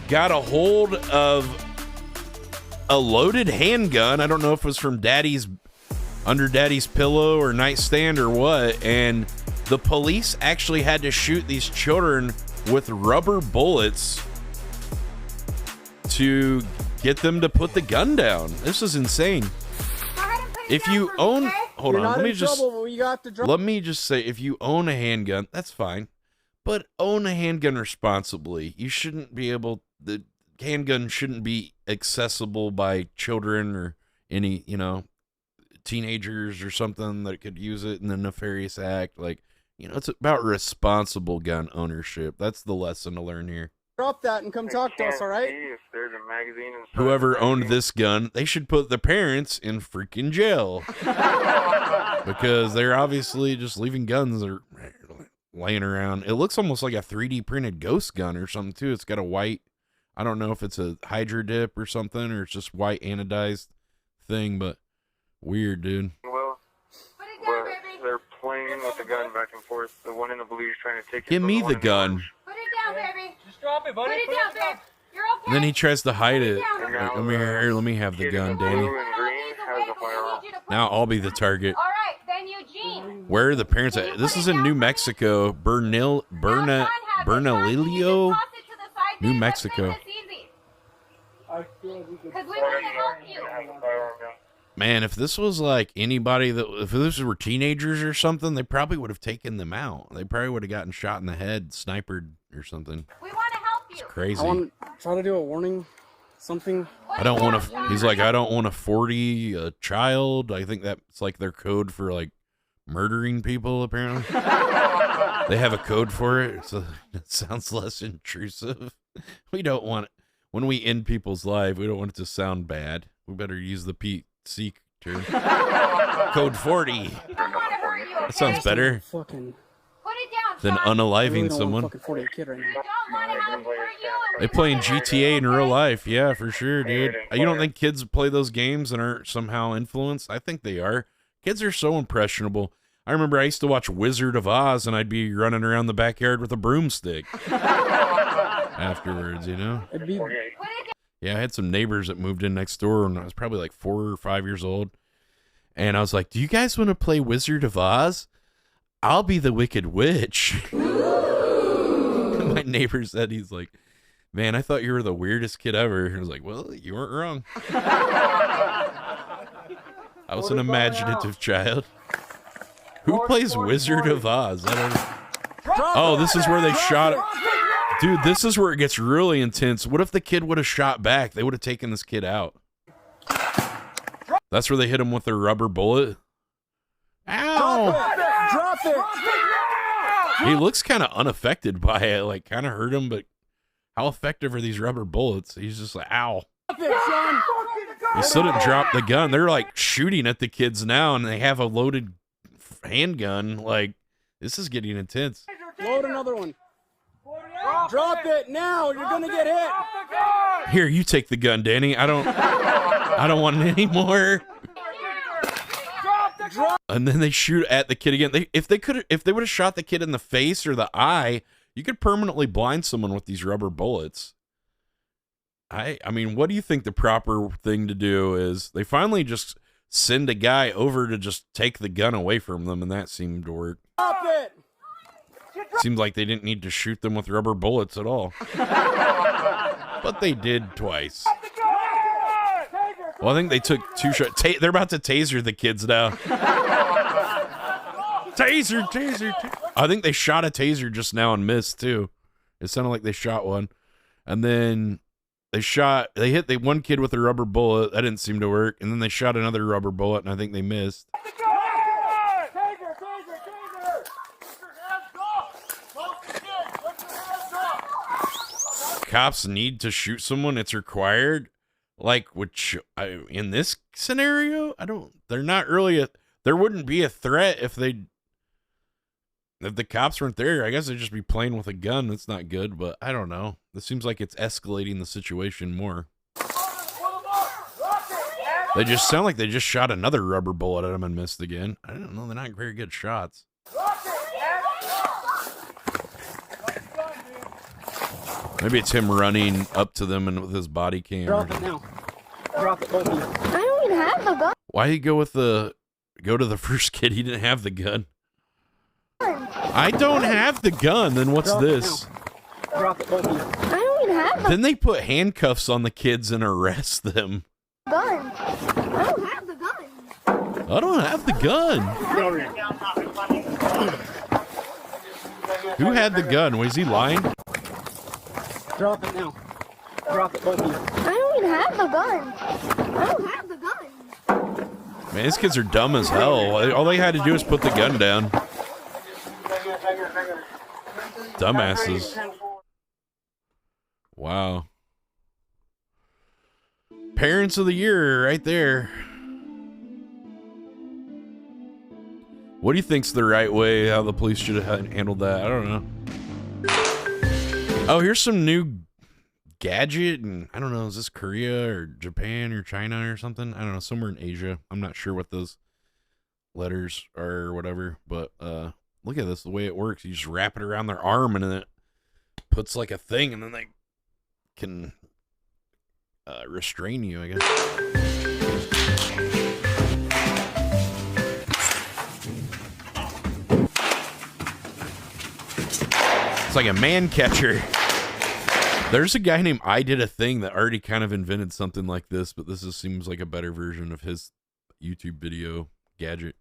got a hold of a loaded handgun. I don't know if it was from under daddy's pillow or nightstand or what. And the police actually had to shoot these children with rubber bullets to get them to put the gun down. This is insane. If you own, hold on, let me just say, if you own a handgun, that's fine, but own a handgun responsibly. You shouldn't be able, the handgun shouldn't be accessible by children or any, teenagers or something that could use it in a nefarious act. Like, it's about responsible gun ownership. That's the lesson to learn here. Drop that and come talk to us, all right? If there's a magazine inside. Whoever owned this gun, they should put the parents in freaking jail. Because they're obviously just leaving guns or laying around. It looks almost like a 3D printed ghost gun or something too. It's got a white, I don't know if it's a hydro dip or something, or it's just white anodized thing, but weird, dude. Well, worth. The one in the blue is trying to take it. Give me the gun. Put it down, baby. Just drop it, buddy. Put it down, babe. You're okay. And then he tries to hide it. down. Like, let me have the gun, Danny. Blue and green has a firearm. Now I'll be the target. All right, then Eugene. Where are the parents at? This is in New Mexico. Bernalillo, New Mexico. Because we want to help you. Man, if this was like anybody if this were teenagers or something, they probably would have taken them out. They probably would have gotten shot in the head, sniped or something. We want to help you. It's crazy. I want to try to do a warning, something. I don't want to. He's like, I don't want to 40 a child. I think that's like their code for like murdering people. Apparently, they have a code for it, so it sounds less intrusive. We don't want it. When we end people's life, we don't want it to sound bad. We better use the PC term. Code 40. That sounds better Fucking. than unaliving someone. Fucking 40 a kid right now. They play in GTA in real life. Yeah, for sure, dude. You don't think kids play those games and aren't somehow influenced? I think they are. Kids are so impressionable. I remember I used to watch Wizard of Oz and I'd be running around the backyard with a broomstick afterwards, you know? Yeah, I had some neighbors that moved in next door when I was probably like 4 or 5 years old. And I was like, do you guys want to play Wizard of Oz? I'll be the Wicked Witch. My neighbor said, he's like, man, I thought you were the weirdest kid ever. I was like, well, you weren't wrong. I was an imaginative child. Who plays Wizard of Oz? I don't know. Oh, this is where they shot it. Dude, this is where it gets really intense. What if the kid would have shot back? They would have taken this kid out. That's where they hit him with their rubber bullet. Ow! Drop it! He looks kind of unaffected by it. Like, kind of hurt him, but how effective are these rubber bullets? He's just like, ow. He still didn't drop the gun. They're like shooting at the kids now, and they have a loaded handgun. Like, this is getting intense. Load another one. Drop it now. You're gonna get hit. Here, you take the gun, Danny. I don't want it anymore. And then they shoot at the kid again. If they would have shot the kid in the face or the eye, you could permanently blind someone with these rubber bullets. I mean, what do you think the proper thing to do is? They finally just send a guy over to just take the gun away from them, and that seemed to work. Drop it. Seemed like they didn't need to shoot them with rubber bullets at all. But they did twice. Well, I think they took 2 shots. They're about to taser the kids now. Taser. I think they shot a taser just now and missed, too. It sounded like they shot one. And then they hit one kid with a rubber bullet. That didn't seem to work. And then they shot another rubber bullet, and I think they missed. Cops need to shoot someone. It's required. Like, in this scenario, they're not really there wouldn't be a threat if the cops weren't there. I guess they'd just be playing with a gun. That's not good, but I don't know. This seems like it's escalating the situation more. They just sound like they just shot another rubber bullet at him and missed again. I don't know. They're not very good shots. Maybe it's him running up to them and with his body cam. Drop it now. Drop it, both of you. I don't even have the gun. Why did he go to the first kid? He didn't have the gun. I don't have the gun. Then what's this? Drop it, both of you. I don't even have the Then they put handcuffs on the kids and arrest them. gun. I don't have the gun. I don't have the gun. Who had the gun? Was he lying? Drop it now. Drop it, both of you. I don't even have the gun. I don't have the gun. Man, these kids are dumb as hell. All they had to do was put the gun down. Dumbasses. Wow. Parents of the year right there. What do you think's the right way, how the police should have handled that? I don't know. Oh, here's some new gadget, and I don't know, is this Korea or Japan or China or something? I don't know, somewhere in Asia. I'm not sure what those letters are or whatever, but look at this, the way it works. You just wrap it around their arm, and then it puts like a thing, and then they can restrain you, I guess. It's like a man catcher. There's a guy named I Did a Thing that already kind of invented something like this, but this just seems like a better version of his YouTube video gadget.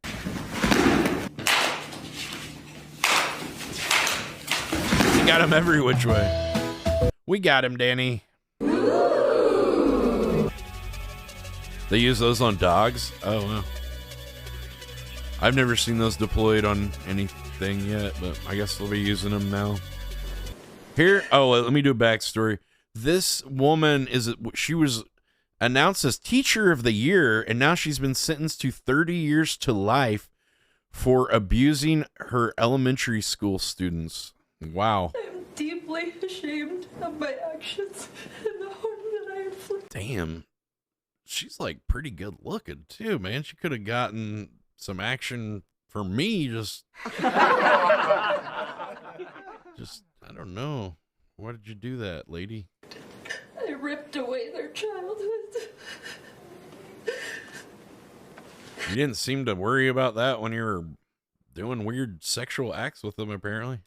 We got him every which way. We got him, Danny. They use those on dogs? Oh, wow. I've never seen those deployed on anything yet, but I guess they'll be using them now. Here, let me do a backstory. This woman she was announced as Teacher of the Year, and now she's been sentenced to 30 years to life for abusing her elementary school students. Wow. I'm deeply ashamed of my actions and the harm that I inflicted. Damn. She's like pretty good looking too, man. She could have gotten some action for me, just I don't know. Why did you do that, lady? I ripped away their childhoods. You didn't seem to worry about that when you were doing weird sexual acts with them, apparently.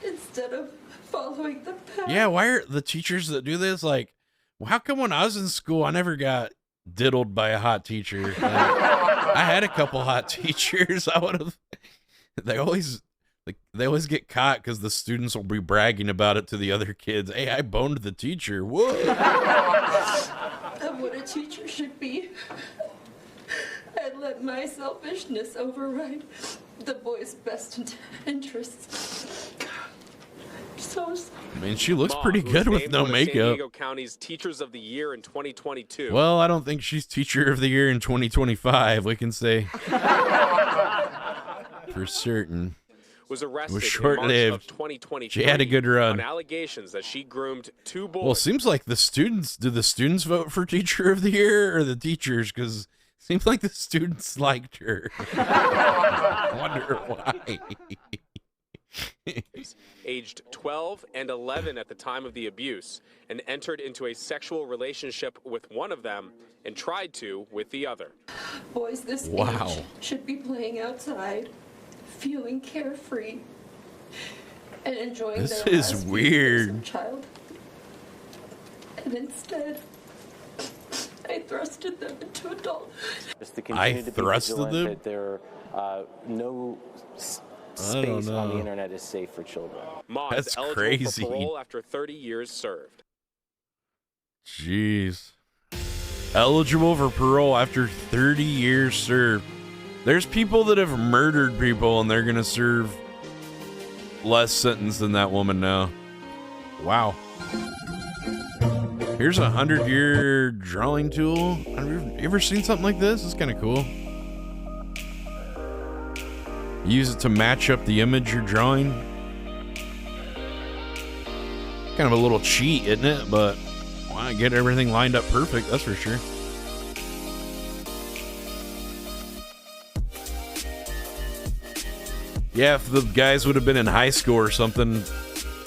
Instead of following the path. Yeah, why are the teachers that do this like, well, how come when I was in school I never got diddled by a hot teacher? Like, I had a couple hot teachers. I would have. They always get caught because the students will be bragging about it to the other kids. Hey, I boned the teacher. Whoa. Of what a teacher should be. I let my selfishness override the boy's best interests. So sorry. I mean, she looks pretty good with no makeup. San Diego County's Teachers of the Year in 2022. Well, I don't think she's Teacher of the Year in 2025. We can say for certain. Was arrested short-lived. in March of 2023. She had a good run. On allegations that she groomed 2 boys. Well, it seems like do the students vote for Teacher of the Year or the teachers? Because it seems like the students liked her. I wonder why. Aged 12 and 11 at the time of the abuse, and entered into a sexual relationship with one of them and tried to with the other. Boys this age should be playing outside, feeling carefree, and enjoying This their is last weird. years of child. And instead, I thrusted them into adulthood. Just to continue to be vigilant them? that there no space on the internet is safe for children. Mons That's eligible crazy. for parole after 30 years served. Jeez. Eligible for parole after 30 years served. There's people that have murdered people and they're going to serve less sentence than that woman now. Wow. Here's a 100-year drawing tool. Have you ever seen something like this? It's kind of cool. Use it to match up the image you're drawing. Kind of a little cheat, isn't it? But why get everything lined up perfect, that's for sure. Yeah, if the guys would have been in high school or something,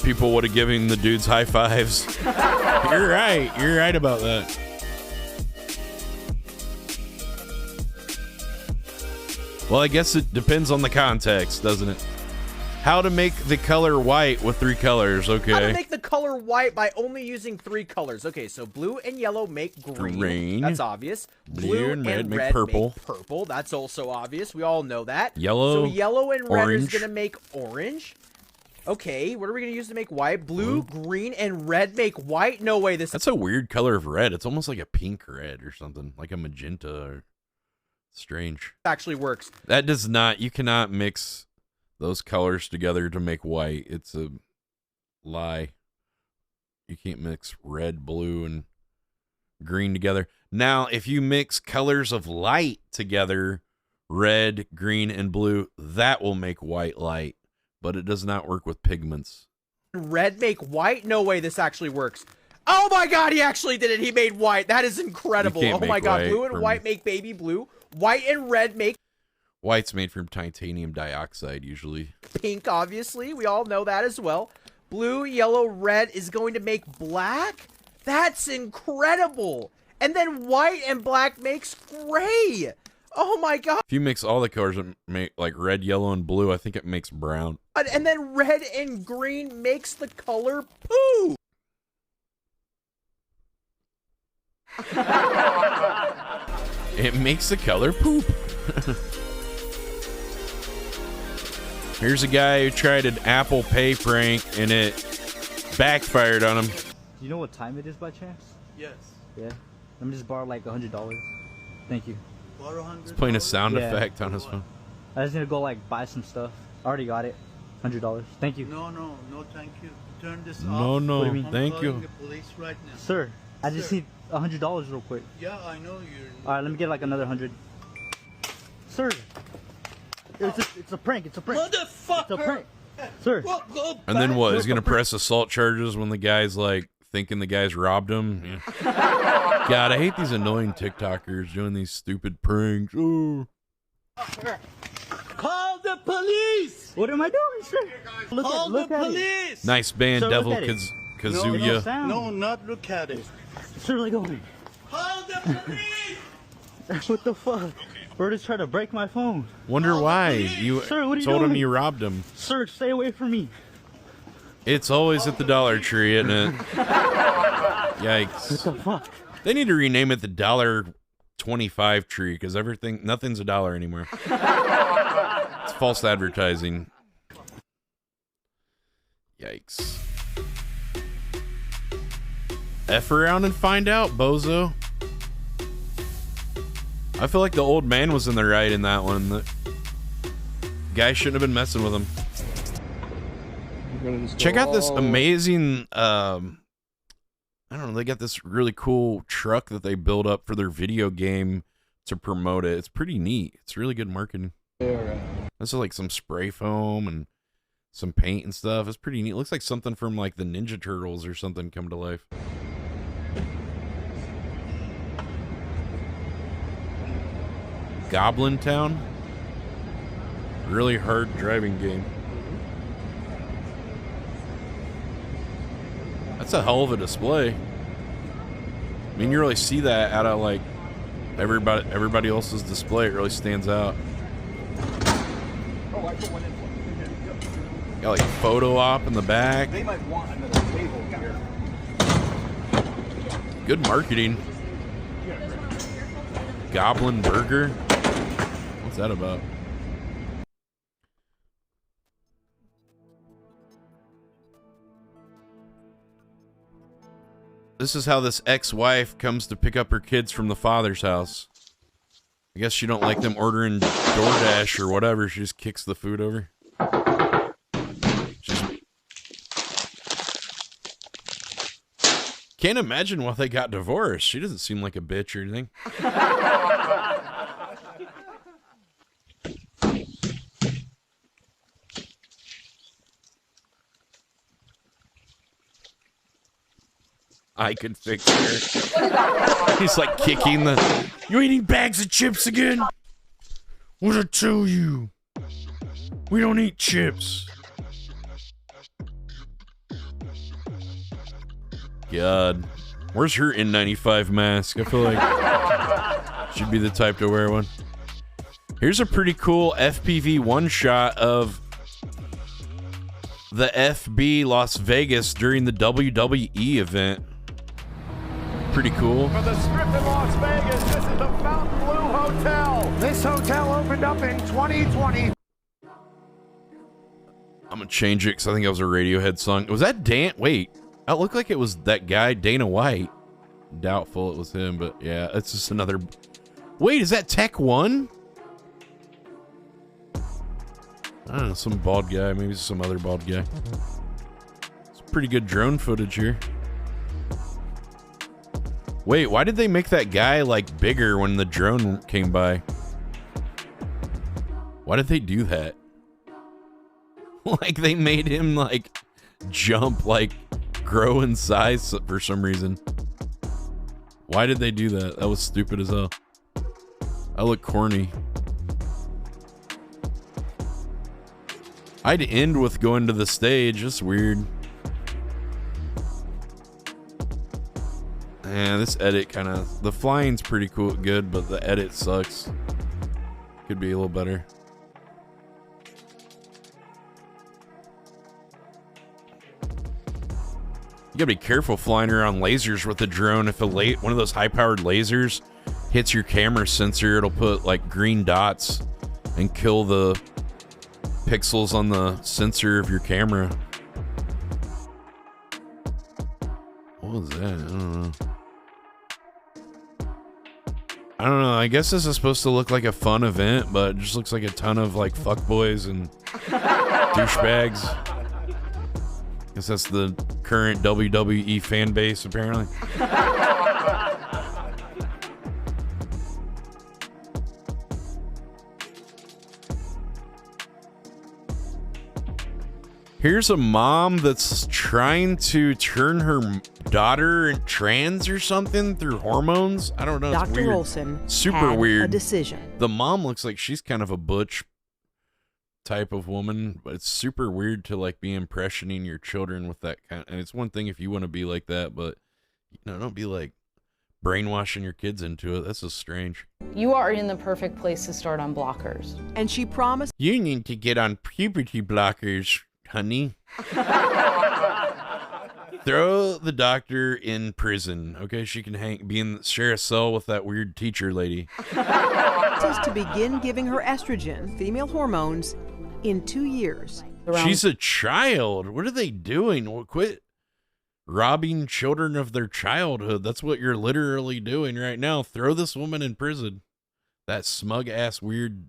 people would have given the dudes high fives. You're right. You're right about that. Well, I guess it depends on the context, doesn't it? How to make the color white with 3 colors. Okay. How to make the color white by only using 3 colors. Okay, so blue and yellow make green. That's obvious. Blue and red make purple. Make purple. That's also obvious. We all know that. Yellow, So yellow and red orange. is going to make orange. Okay, what are we going to use to make white? Blue, green, and red make white? No way. That's a weird color of red. It's almost like a pink red or something. Like a magenta or... Strange. Actually works. That does not, you cannot mix those colors together to make white. It's a lie. You can't mix red, blue, and green together. Now, if you mix colors of light together, red, green, and blue, that will make white light, but it does not work with pigments. Red make white? No way this actually works. Oh my god, he actually did it. He made white. That is incredible. Oh my god, blue and white make baby blue. White and red make... White's made from titanium dioxide usually. Pink, obviously. We all know that as well. Blue, yellow, red is going to make black? That's incredible. And then white and black makes gray. Oh my god. If you mix all the colors and make like red, yellow, and blue, I think it makes brown. And then red and green makes the color poo. It makes the color poop. Here's a guy who tried an Apple Pay prank and it backfired on him. Do you know what time it is by chance? Yes. Yeah. Let me just borrow like $100. Thank you. Borrow $100? He's playing a sound effect on his phone. I just need to go like buy some stuff. I already got it. $100. Thank you. No, thank you. Turn this No, off. no, What do you mean? thank you. I'm calling the police right now. Sir, I just need $100 real quick. Yeah, I know you're... Alright, let me get like another 100. Sir, it's a prank. It's a prank. Motherfucker! It's a prank. Sir. And then what? He's gonna press assault charges when the guy's like thinking the guy's robbed him. Yeah. God, I hate these annoying TikTokers doing these stupid pranks. Ooh. Call the police! What am I doing, sir? Call the police! Nice band, Sir, Devil look at it. Kazuya. No, not look at it. Sir, let go. Call the police! What the fuck? Bro just tried to break my phone. Wonder why you Sir, what are you told him doing? you robbed him. Sir, stay away from me. It's always at the Dollar Tree, isn't it? Yikes. What the fuck? They need to rename it the $1.25 tree because nothing's $1 anymore. It's false advertising. Yikes. F around and find out, bozo. I feel like the old man was in the right in that one. The guy shouldn't have been messing with him. Check out this amazing, I don't know, they got this really cool truck that they build up for their video game to promote it. It's pretty neat. It's really good marketing. This is like some spray foam and some paint and stuff. It's pretty neat. It looks like something from like the Ninja Turtles or something come to life. Goblin Town. Really hard driving game. That's a hell of a display. I mean, you really see that out of like everybody else's display. It really stands out. Got like a photo op in the back. They might want another table here. Good marketing. Goblin Burger. What's that about? This is how this ex-wife comes to pick up her kids from the father's house. I guess she don't like them ordering DoorDash or whatever. She just kicks the food over. Can't imagine why they got divorced. She doesn't seem like a bitch or anything. I could fix her. He's like kicking the... You eating bags of chips again? What'd I tell you? We don't eat chips. God. Where's her N95 mask? I feel like she'd be the type to wear one. Here's a pretty cool FPV one shot of the FB Las Vegas during the WWE event. Pretty cool. For the Strip in Las Vegas, this is the Fontainebleau Hotel. This hotel opened up in 2020. I'm gonna change it because I think it was a Radiohead song. Was that Dan? Wait, it looked like it was that guy, Dana White. Doubtful it was him, but yeah, it's just another. Wait, is that Tech One? I don't know, some bald guy, maybe some other bald guy. It's pretty good drone footage here. Wait, why did they make that guy like bigger when the drone came by? Why did they do that? Like they made him like jump, like grow in size for some reason. Why did they do that? That was stupid as hell. I look corny. I'd end with going to the stage. It's weird. Yeah, this edit kind of... The flying's pretty cool, good, but the edit sucks. Could be a little better. You gotta be careful flying around lasers with a drone. If one of those high-powered lasers hits your camera sensor, it'll put like green dots and kill the pixels on the sensor of your camera. What was that? I don't know. I guess this is supposed to look like a fun event, but it just looks like a ton of like fuckboys and douchebags. Guess that's the current WWE fan base, apparently. Here's a mom that's trying to turn her daughter trans or something through hormones. I don't know. It's Dr. weird. Olson Super had weird. a decision. The mom looks like she's kind of a butch type of woman, but it's super weird to like be impressioning your children with that kind. And it's one thing if you want to be like that, but don't be like brainwashing your kids into it. That's just strange. You are in the perfect place to start on blockers. And she promised you need to get on puberty blockers, honey. Throw the doctor in prison. Okay, she can share a cell with that weird teacher lady. to begin giving her estrogen, female hormones, in 2 years. She's a child. What are they doing? Well, quit robbing children of their childhood. That's what you're literally doing right now. Throw this woman in prison. That smug ass weird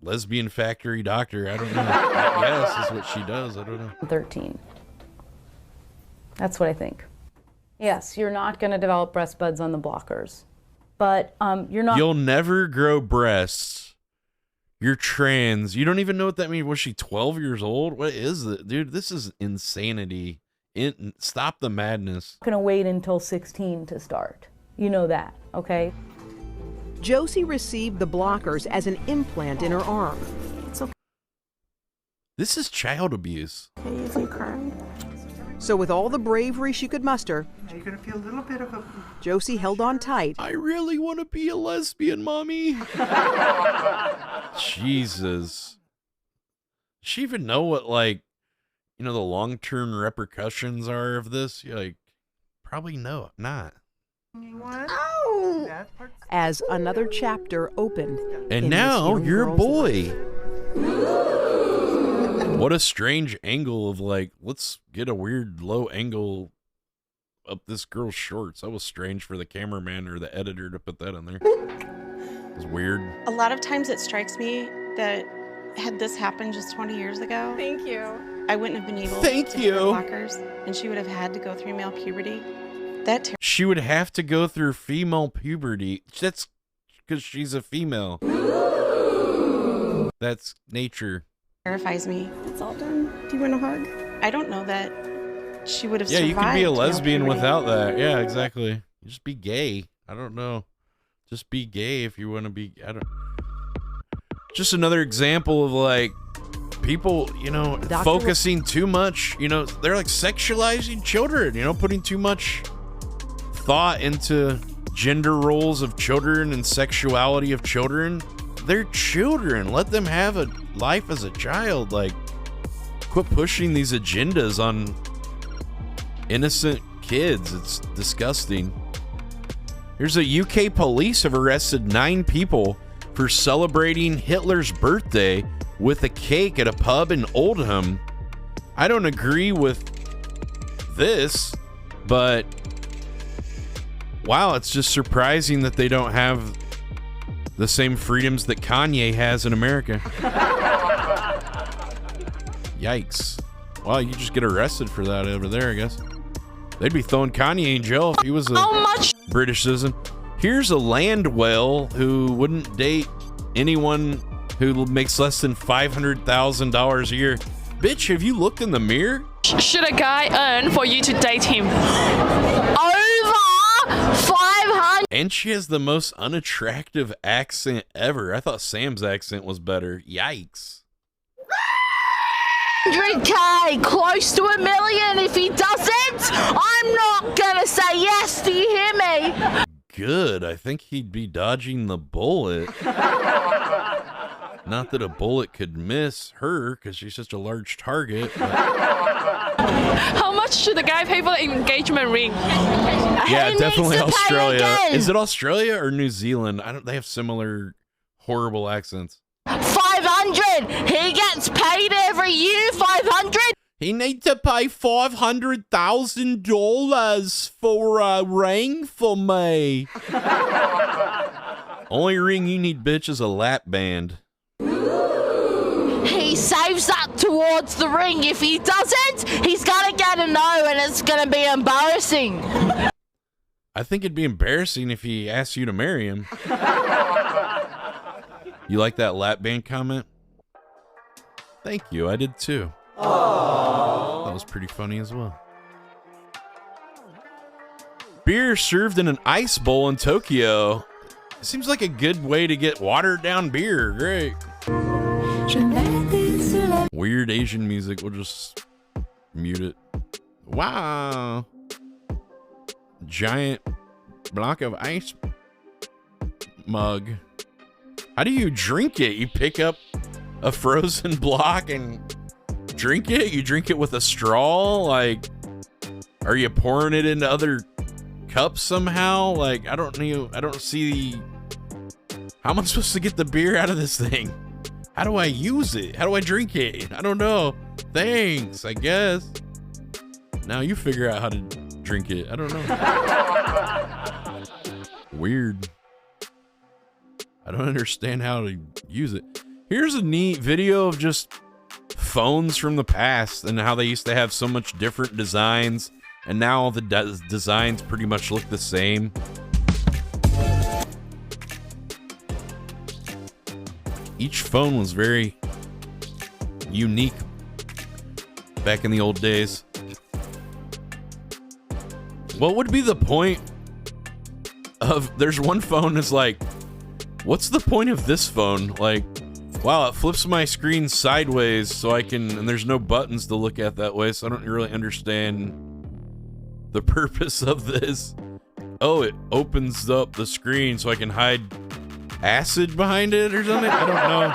lesbian factory doctor. I don't know. I guess is what she does. I don't know. 13. That's what I think. Yes, you're not going to develop breast buds on the blockers, but you're not. You'll never grow breasts. You're trans. You don't even know what that means. Was she 12 years old? What is it? Dude, this is insanity. Stop the madness. Going to wait until 16 to start. You know that, okay? Josie received the blockers as an implant in her arm. It's okay. This is child abuse. Is he crying? So with all the bravery she could muster, you're going to feel a little bit of a... Josie held on tight. I really want to be a lesbian, Mommy. Jesus. Does she even know what, like, the long-term repercussions are of this? Probably not. Oh! As another chapter opened. And now you're a boy. What a strange angle of let's get a weird low angle up this girl's shorts. That was strange for the cameraman or the editor to put that in there. It was weird. A lot of times it strikes me that had this happened just 20 years ago. Thank you. I wouldn't have been able to get her blockers, and she would have had to go through male puberty. She would have to go through female puberty. That's because she's a female. That's nature. Terrifies me. It's all done. Do you want a hug? I don't know that she would have survived. Yeah, you could be a lesbian puberty. without that. Yeah, exactly. Just be gay. I don't know. Just be gay if you want to be. Just another example of people, focusing too much. They're sexualizing children. Putting too much thought into gender roles of children and sexuality of children. They're children. Let them have a life as a child. Quit pushing these agendas on innocent kids. It's disgusting. Here's a UK police have arrested 9 people for celebrating Hitler's birthday with a cake at a pub in Oldham. I don't agree with this, but wow, it's just surprising that they don't have the same freedoms that Kanye has in America. Yikes. Well, you just get arrested for that over there, I guess. They'd be throwing Kanye in jail if he was a British citizen. Here's a land whale who wouldn't date anyone who makes less than $500,000 a year. Bitch, have you looked in the mirror? Should a guy earn for you to date him? Over 500. And she has the most unattractive accent ever. I thought Sam's accent was better. Yikes. 100K, close to 1 million. If he doesn't, I'm not gonna say yes. Do you hear me? Good. I think he'd be dodging the bullet. Not that a bullet could miss her because she's such a large target. How much should the guy pay for the engagement ring? Yeah, He definitely needs to pay Australia. again. Is it Australia or New Zealand? I don't. They have similar horrible accents. 500. He gets paid every year. 500. He needs to pay $500,000 for a ring for me. Only ring you need, bitch, is a lap band. He saves up towards the ring. If he doesn't, he's gonna get a no, and it's gonna be embarrassing. I think it'd be embarrassing if he asked you to marry him. You like that lap band comment? Thank you. I did too. Aww. That was pretty funny as well. Beer served in an ice bowl in Tokyo. Seems like a good way to get watered down beer. Great. Weird Asian music. We'll just mute it. Wow. Giant block of ice mug. How do you drink it? You pick up a frozen block and drink it? You drink it with a straw? Like, are you pouring it into other cups somehow? Like, I don't see. How am I supposed to get the beer out of this thing? How do I use it? How do I drink it? I don't know. Thanks, I guess. Now you figure out how to drink it. I don't know. Weird. I don't understand how to use it. Here's a neat video of just phones from the past and how they used to have so much different designs, and now all the designs pretty much look the same. Each phone was very unique back in the old days. What would be the point of, there's one phone that's like, what's the point of this phone? Like, wow, it flips my screen sideways so I can, and there's no buttons to look at that way, so I don't really understand the purpose of this. Oh, it opens up the screen so I can hide acid behind it or something? I don't know.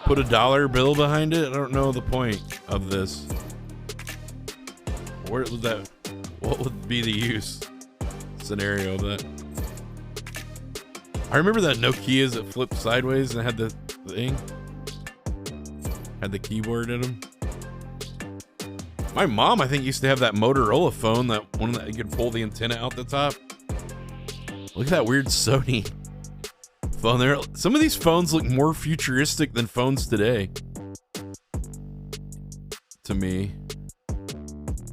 Put a dollar bill behind it? I don't know the point of this. Where was that? What would be the use scenario of that? I remember that Nokia's that flipped sideways and had the thing. Had the keyboard in them. My mom, I think, used to have that Motorola phone, that one that you could pull the antenna out the top. Look at that weird Sony phone there. Some of these phones look more futuristic than phones today. To me.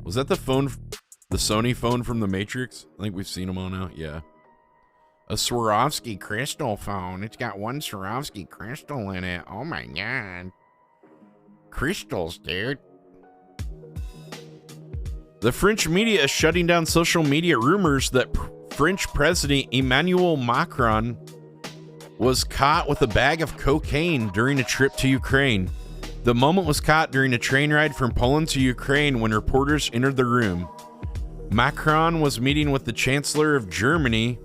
Was that the phone, the Sony phone from The Matrix? I think we've seen them all now. Yeah. A Swarovski crystal phone. It's got one Swarovski crystal in it. Oh my god. Crystals, dude. The French media is shutting down social media rumors that French President Emmanuel Macron was caught with a bag of cocaine during a trip to Ukraine. The moment was caught during a train ride from Poland to Ukraine when reporters entered the room. Macron was meeting with the Chancellor of Germany,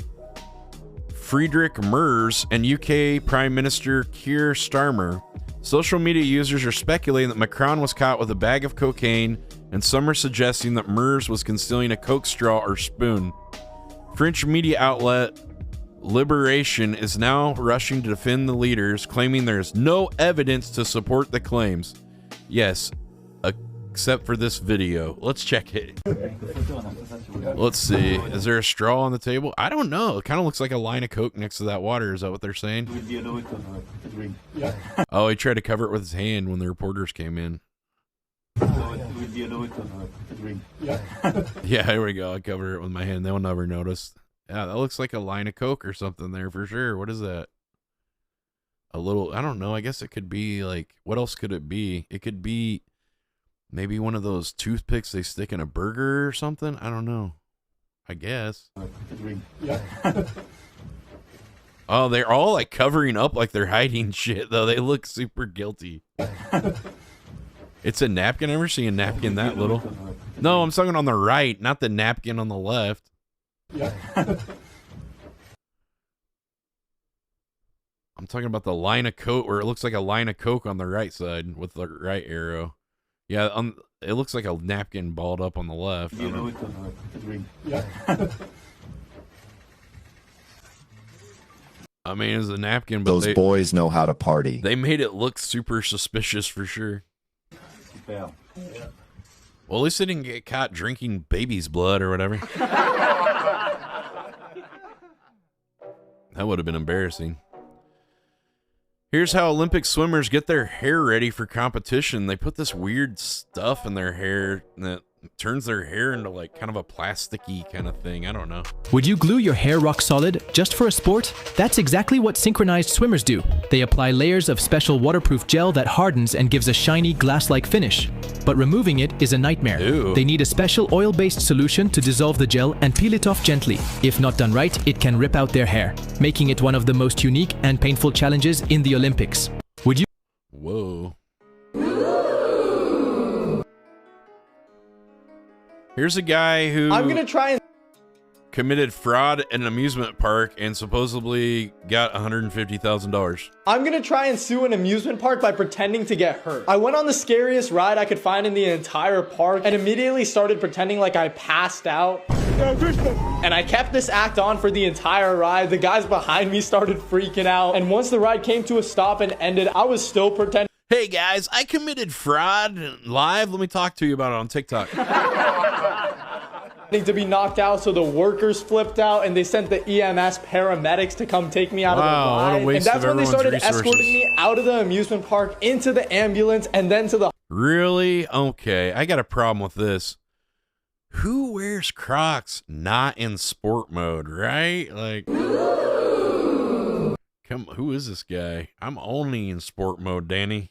Friedrich Merz, and UK Prime Minister Keir Starmer. Social media users are speculating that Macron was caught with a bag of cocaine, and some are suggesting that Merz was concealing a Coke straw or spoon. French media outlet Liberation is now rushing to defend the leaders, claiming there is no evidence to support the claims. Yes, except for this video. Let's check it. Let's see. Is there a straw on the table? I don't know. It kind of looks like a line of Coke next to that water. Is that what they're saying? Oh, he tried to cover it with his hand when the reporters came in. Yeah, here we go. I covered it with my hand. They'll never notice. Yeah, that looks like a line of Coke or something there for sure. What is that? A little, I don't know. I guess it could be like, what else could it be? It could be maybe one of those toothpicks they stick in a burger or something. I don't know. I guess. Oh, they're all like covering up like they're hiding shit, though. They look super guilty. It's a napkin. I never seen a napkin that little. No, I'm talking on the right, not the napkin on the left. Yeah. I'm talking about the line of Coke where it looks like a line of Coke on the right side with the right arrow. Yeah, it looks like a napkin balled up on the left. Yeah. I mean, it's a napkin, but Those boys know how to party. They made it look super suspicious for sure. Yeah. Well, at least they didn't get caught drinking baby's blood or whatever. That would have been embarrassing. Here's how Olympic swimmers get their hair ready for competition. They put this weird stuff in their hair that turns their hair into like kind of a plasticky kind of thing. I don't know. Would you glue your hair rock solid just for a sport? That's exactly what synchronized swimmers do. They apply layers of special waterproof gel that hardens and gives a shiny glass-like finish. But removing it is a nightmare. Ew. They need a special oil-based solution to dissolve the gel and peel it off gently. If not done right, it can rip out their hair, making it one of the most unique and painful challenges in the Olympics. Would you? Whoa. Here's a guy who I'm gonna try and committed fraud at an amusement park and supposedly got $150,000. I'm gonna try and sue an amusement park by pretending to get hurt. I went on the scariest ride I could find in the entire park and immediately started pretending like I passed out. And I kept this act on for the entire ride. The guys behind me started freaking out. And once the ride came to a stop and ended, I was still pretending. Hey guys, I committed fraud live. Let me talk to you about it on TikTok. To be knocked out, so the workers flipped out and they sent the EMS paramedics to come take me out of the ride. And that's when they started escorting me out of the amusement park into the ambulance and then to the... Really? Okay, I got a problem with this. Who wears Crocs not in sport mode, right? Like, come, who is this guy? I'm only in sport mode, Danny.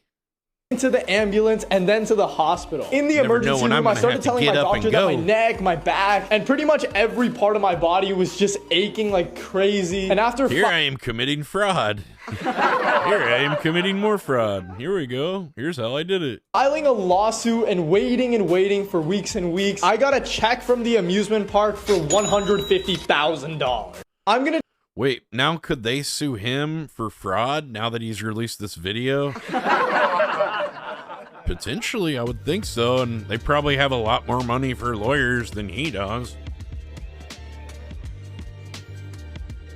Into the ambulance and then to the hospital. In the emergency room, I started telling my doctor that my neck, my back, and pretty much every part of my body was just aching like crazy. And after here I am committing fraud. Here I am committing more fraud. Here we go. Here's how I did it. Filing a lawsuit and waiting for weeks and weeks, I got a check from the amusement park for $150,000. I'm gonna... Wait, now could they sue him for fraud now that he's released this video? Potentially, I would think so, and they probably have a lot more money for lawyers than he does.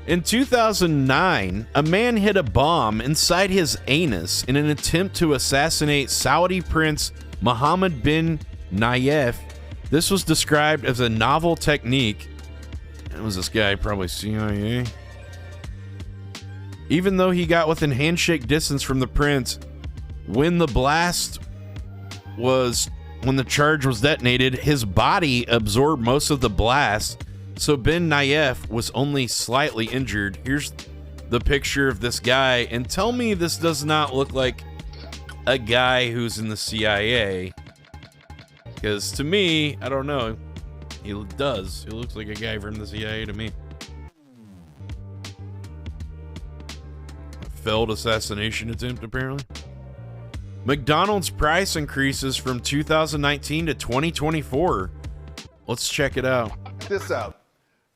In 2009, a man hid a bomb inside his anus in an attempt to assassinate Saudi Prince Mohammed bin Nayef. This was described as a novel technique. It was this guy, probably CIA. Even though he got within handshake distance from the prince, when the charge was detonated, his body absorbed most of the blast, so bin Nayef was only slightly injured. Here's the picture of this guy, and tell me this does not look like a guy who's in the CIA, because to me, I don't know, he does. He looks like a guy from the CIA to me. A failed assassination attempt, apparently. McDonald's price increases from 2019 to 2024. Let's check it out. This out.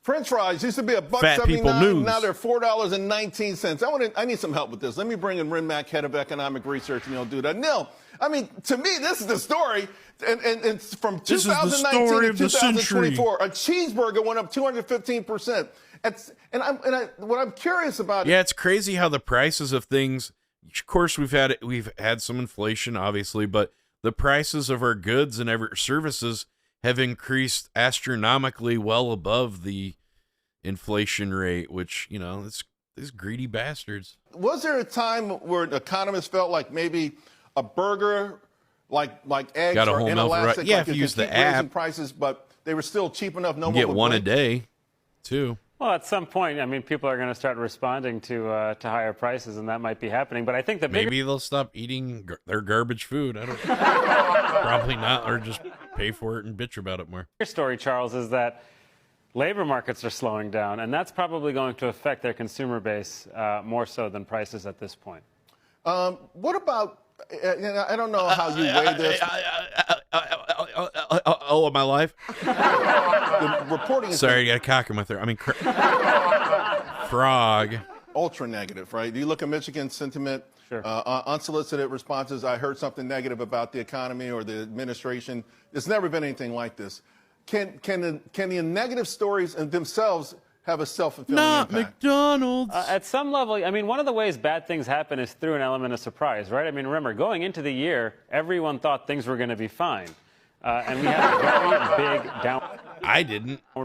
French fries used to be $1.79. Now they're $4.19. I need some help with this. Let me bring in Ren Mack, head of economic reresearch, and he'll do that. Neil, I mean, to me, this is the story. And from 2019 to 2024, a cheeseburger went up 215%. What I'm curious about. Yeah, it's crazy how the prices of things. Of course, we've had some inflation, obviously, but the prices of our goods and services have increased astronomically, well above the inflation rate. Which, you know, it's these greedy bastards. Was there a time where economists felt like maybe a burger, like eggs, got a or whole inelastic? Right. Yeah, like if you use the raising app, prices, but they were still cheap enough. No one get would one blink. a day, too. Well, at some point, I mean, people are going to start responding to higher prices, and that might be happening. But I think that maybe they'll stop eating their garbage food. I don't. Probably not, or just pay for it and bitch about it more. Your story, Charles, is that labor markets are slowing down, and that's probably going to affect their consumer base more so than prices at this point. What about, I don't know how you weigh this. Oh, am I live? The reporting is Sorry, I got a cock in my throat. I mean, frog. ultra negative, right? You look at Michigan sentiment, unsolicited responses. I heard something negative about the economy or the administration. There's never been anything like this. Can the negative stories themselves have a self-fulfilling impact? McDonald's. At some level, I mean, one of the ways bad things happen is through an element of surprise, right? I mean, remember, going into the year, everyone thought things were going to be fine. And we had a very big downward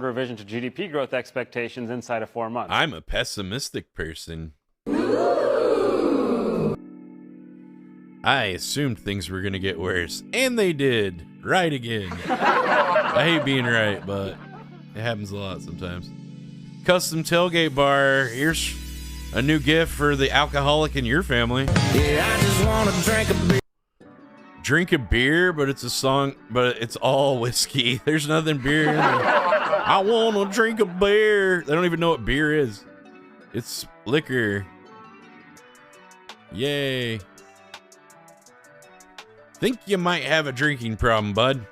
revision to GDP growth expectations inside of 4 months. I'm a pessimistic person. I assumed things were going to get worse, and they did. Right again. I hate being right, but it happens a lot sometimes. Custom Tailgate Bar. Here's a new gift for the alcoholic in your family. Yeah, I just want to drink a beer. Drink a beer, but it's a song, but it's all whiskey. There's nothing beer in there. I want to drink a beer. They don't even know what beer is. It's liquor. Yay. Think you might have a drinking problem, bud.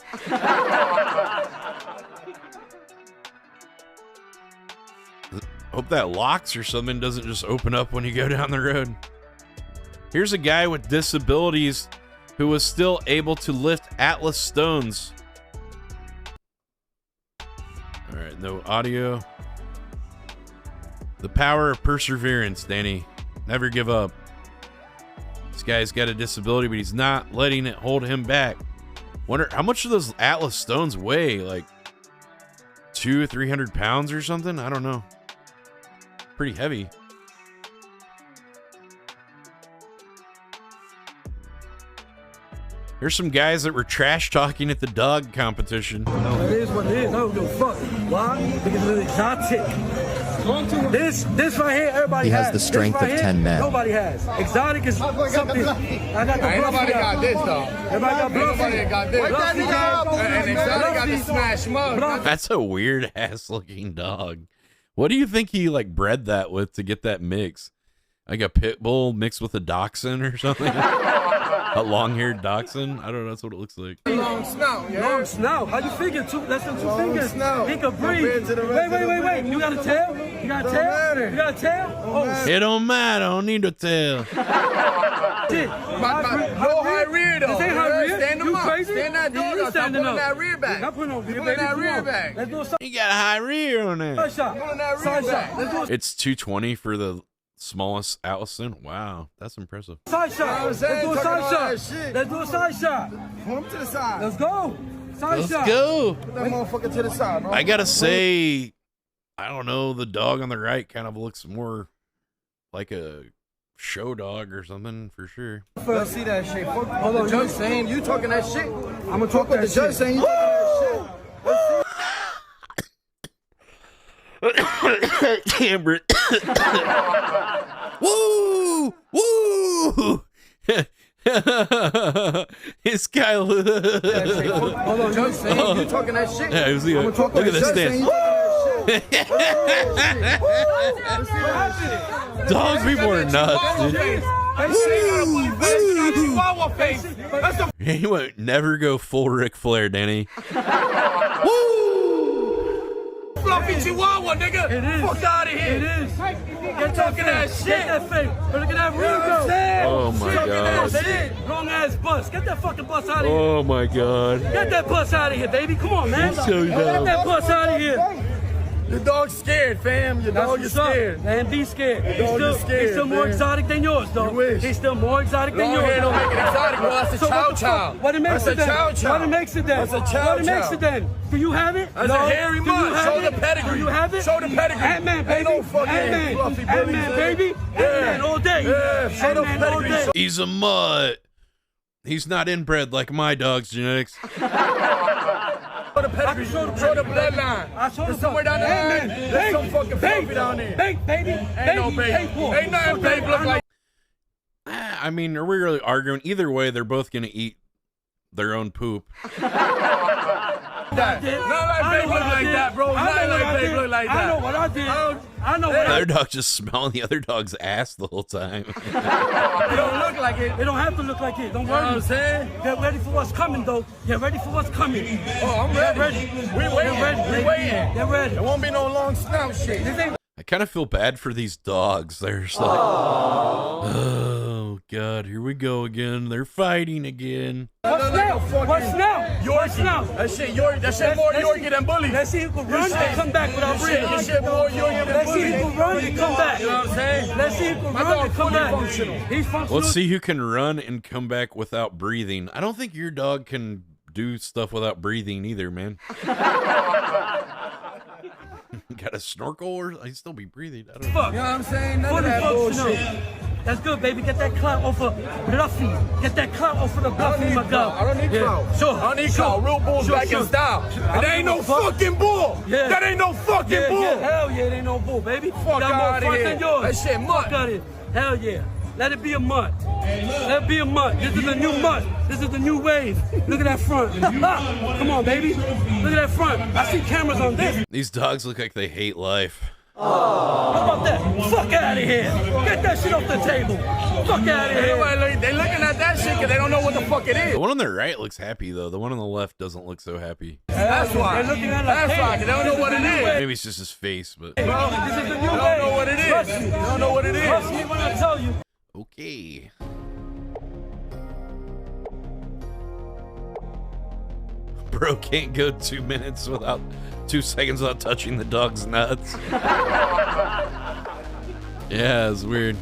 Hope that locks or something doesn't just open up when you go down the road. Here's a guy with disabilities who was still able to lift Atlas stones. All right, no audio. The power of perseverance, Danny. Never give up. This guy's got a disability, but he's not letting it hold him back. Wonder how much do those Atlas stones weigh? Like 200 or 300 pounds or something? I don't know. Pretty heavy. Here's some guys that were trash talking at the dog competition. It is what it is. I don't give a fuck. Why? Because it's exotic. This right here, everybody has. He has the strength right of 10 men. Nobody has. Exotic is something. I got the Ain't nobody got this, though. Everybody got Nobody got this. And Exotic got the smash mug. That's a weird ass looking dog. What do you think he like bred that with to get that mix? Like a pit bull mixed with a dachshund or something? A long-haired dachshund? I don't know. That's what it looks like. Long snout, yeah. Long snout. How you figure? That's the two fingers. Snout. He can breathe. Wait. You got a tail? You got a tail? You got a tail? Oh, it don't matter. I don't need a tail. shit. No high rear, though. This ain't high rear. Stand them You up. crazy? Stand that dog You up. Stop standing pulling up. that rear back. Not putting no rear Pulling back. that rear back. Let's do a side You got a high rear on that. shot. Pulling that rear Side back. shot. Let's do a It's 220 for the smallest Atlas stone. Wow, that's impressive. side shot. Let's do a side shot. Let's do a side shot. Pull him to the side. Let's go. Side Let's shot. go. Put that motherfucker to the side, bro. I gotta say, I don't know, the dog on the right kind of looks more like a show dog or something for sure. Let's see that shit. Fuck what the judge saying. You talking that shit. I'm gonna talk what that the judge shit. saying. You talking that shit. Cameron. Woo! Woo! This guy. Hold on, judge saying. You talking that shit. Yeah, look at this stance. Dog people are nuts, dude. He won't never go full Ric Flair, Danny. Fluffy Chihuahua, nigga. It is. Fuck out of here. It is. Get talking that shit. Get that fake. Look at that Ringo. Oh my god. Wrong ass bus. Get that fucking bus out of here. Oh my god. Get that bus out of here, baby. Come on, man. He's so Get dumb. that bus out of here. Your dog's scared, fam. Your dog is scared. Man, be scared. Your dog is scared, He's still more man. exotic than yours, though. You wish. He's still more exotic than Long yours. hair don't make it exotic, bro. That's a chow chow. What it makes That's it a then? chow chow. What it makes it then? That's a chow What it makes chow. it then? Do you have it? That's No. a hairy Do you mud. have Show it? the pedigree. Do you have it? Show the pedigree. Ant-Man, baby. Ain't no fucking Ant-Man. fluffy Ant-Man, billies, baby. Ant-Man all day. Yeah, show the Ant-Man all pedigree. day. He's a mutt. He's not inbred like my dog's genetics. Show the pedigree. Show the bloodline. There's somewhere down the line. There's some fucking fluffy down there. Bake, baby. Ain't no baby. Ain't nothing baby look like. I mean, are we really arguing? Either way, they're both going to eat their own poop. That. Not like babe look like that, bro. Not like babe look like that. I know what I did. I know what The I other dog just smelling the other dog's ass the whole time. It don't look like it. It don't have to look like it. Don't worry. You know what I'm saying? Get ready for what's coming, though. Get ready for what's coming. Oh, I'm ready. Get ready. We waiting. Get ready. We waiting. Get ready. There won't be no long snout shit. I kind of feel bad for these dogs. They're just like, oh, God, here we go again. They're fighting again. What's now? What's now? What's now? That shit more Yorkie than Bully. Let's see who can run and come back without breathing. That shit more Yorkie than Bully. Let's see who can run and come back. You know what I'm saying? Let's see who can run and come back. He's functional. Let's see who can run and come back without breathing. I don't think your dog can do stuff without breathing either, man. Got a snorkel or I'd still be breathing. I don't know. Fuck. You know what I'm saying? None of that bullshit. That's good, baby. Get that clout off of Bluffy. Get that clout off of the Bluffy, my girl. I don't need clout. Sure. I don't need clout. Real bull's back in style. And there ain't no fucking bull. Yeah. That ain't no fucking bull. Yeah. Hell yeah, it ain't no bull, baby. Fuck out of here. That shit mutt. Fuck out of here. Hell yeah. Let it be a mutt. Let it be a mutt. This is a new mutt. This is the new wave. Look at that front. Come on, baby. Look at that front. I see cameras on this. These dogs look like they hate life. How about that? Fuck out of here. Get that shit off the table. Fuck out of here. They looking at that shit because they don't know what the fuck it is. The one on the right looks happy, though. The one on the left doesn't look so happy. That's why. They're looking at that's why. They don't know what it is. Maybe it's just his face, but... Bro, this is the new wave. They don't know what it is. They don't know what it is. Trust me when I tell you. Okay. Bro can't go 2 minutes without 2 seconds without touching the dog's nuts. Yeah, it's weird.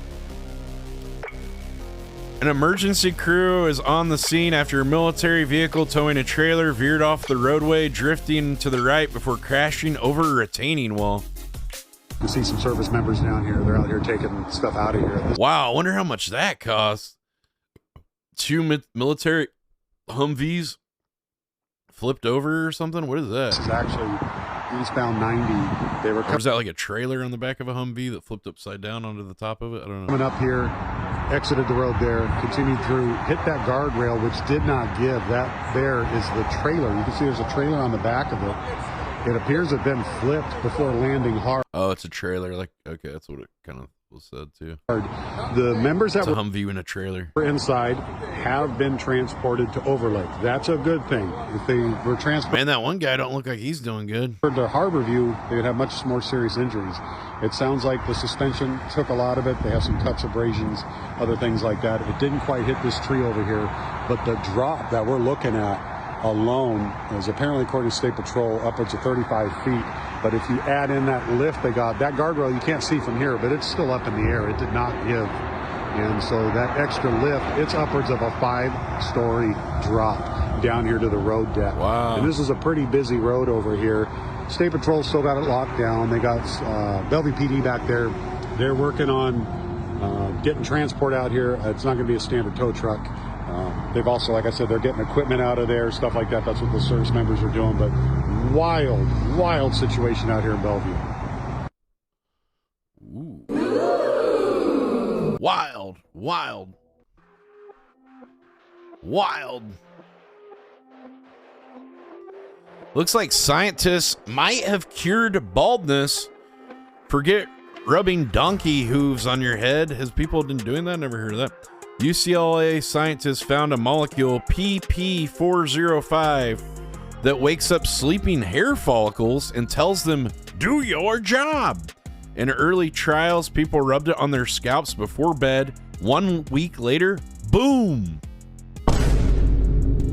An emergency crew is on the scene after a military vehicle towing a trailer veered off the roadway, drifting to the right before crashing over a retaining wall. You see some service members down here. They're out here taking stuff out of here. Wow, I wonder how much that costs. 2 military Humvees flipped over or something? What is that? This is actually eastbound 90. They were or was that like a trailer on the back of a Humvee that flipped upside down onto the top of it? I don't know. Coming up here, exited the road there, continued through, hit that guardrail, which did not give. That there is the trailer. You can see there's a trailer on the back of it. It appears to have been flipped before landing hard. Oh, it's a trailer. Like, okay, that's what it kind of was said too. The members that were Humvee in a trailer inside have been transported to Overlake. That's a good thing. If they were transported, man, that one guy don't look like he's doing good. To Harborview, they would have much more serious injuries. It sounds like the suspension took a lot of it. They have some cuts, abrasions, other things like that. It didn't quite hit this tree over here, but the drop that we're looking at alone is apparently, according to State Patrol, upwards of 35 feet. But if you add in that lift they got, that guardrail you can't see from here, but it's still up in the air. It did not give. And so that extra lift, it's upwards of a 5-story drop down here to the road deck. Wow. And this is a pretty busy road over here. State Patrol still got it locked down. They got Bellevue PD back there. They're working on getting transport out here. It's not going to be a standard tow truck. They've also, like I said, they're getting equipment out of there, stuff like that. That's what the service members are doing. But wild situation out here in Bellevue. Ooh. Wild. Looks like scientists might have cured baldness. Forget rubbing donkey hooves on your head. Has people been doing that? Never heard of that. UCLA scientists found a molecule, PP405, that wakes up sleeping hair follicles and tells them, do your job. In early trials, people rubbed it on their scalps before bed. 1 week later, boom!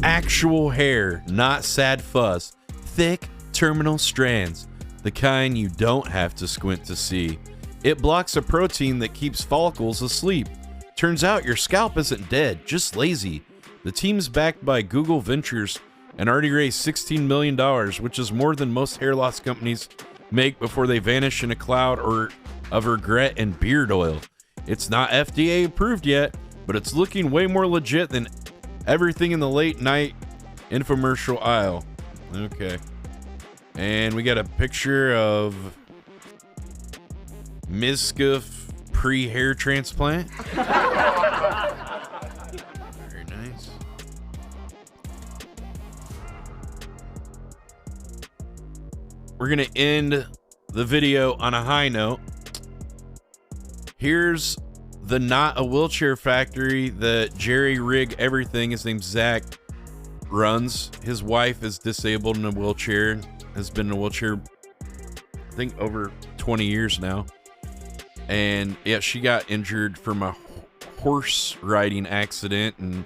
Actual hair, not sad fuzz. Thick, terminal strands, the kind you don't have to squint to see. It blocks a protein that keeps follicles asleep. Turns out your scalp isn't dead, just lazy. The team's backed by Google Ventures and already raised $16 million, which is more than most hair loss companies make before they vanish in a cloud of regret and beard oil. It's not FDA approved yet, but it's looking way more legit than everything in the late night infomercial aisle. Okay. And we got a picture of Mizka pre-hair transplant. Very nice. we're going to end the video on a high note. Here's the Not a Wheelchair Factory that Jerry Rig Everything, his name's Zach, runs. His wife is disabled in a wheelchair, has been in a wheelchair, I think, over 20 years now. And yeah, she got injured from a horse riding accident, and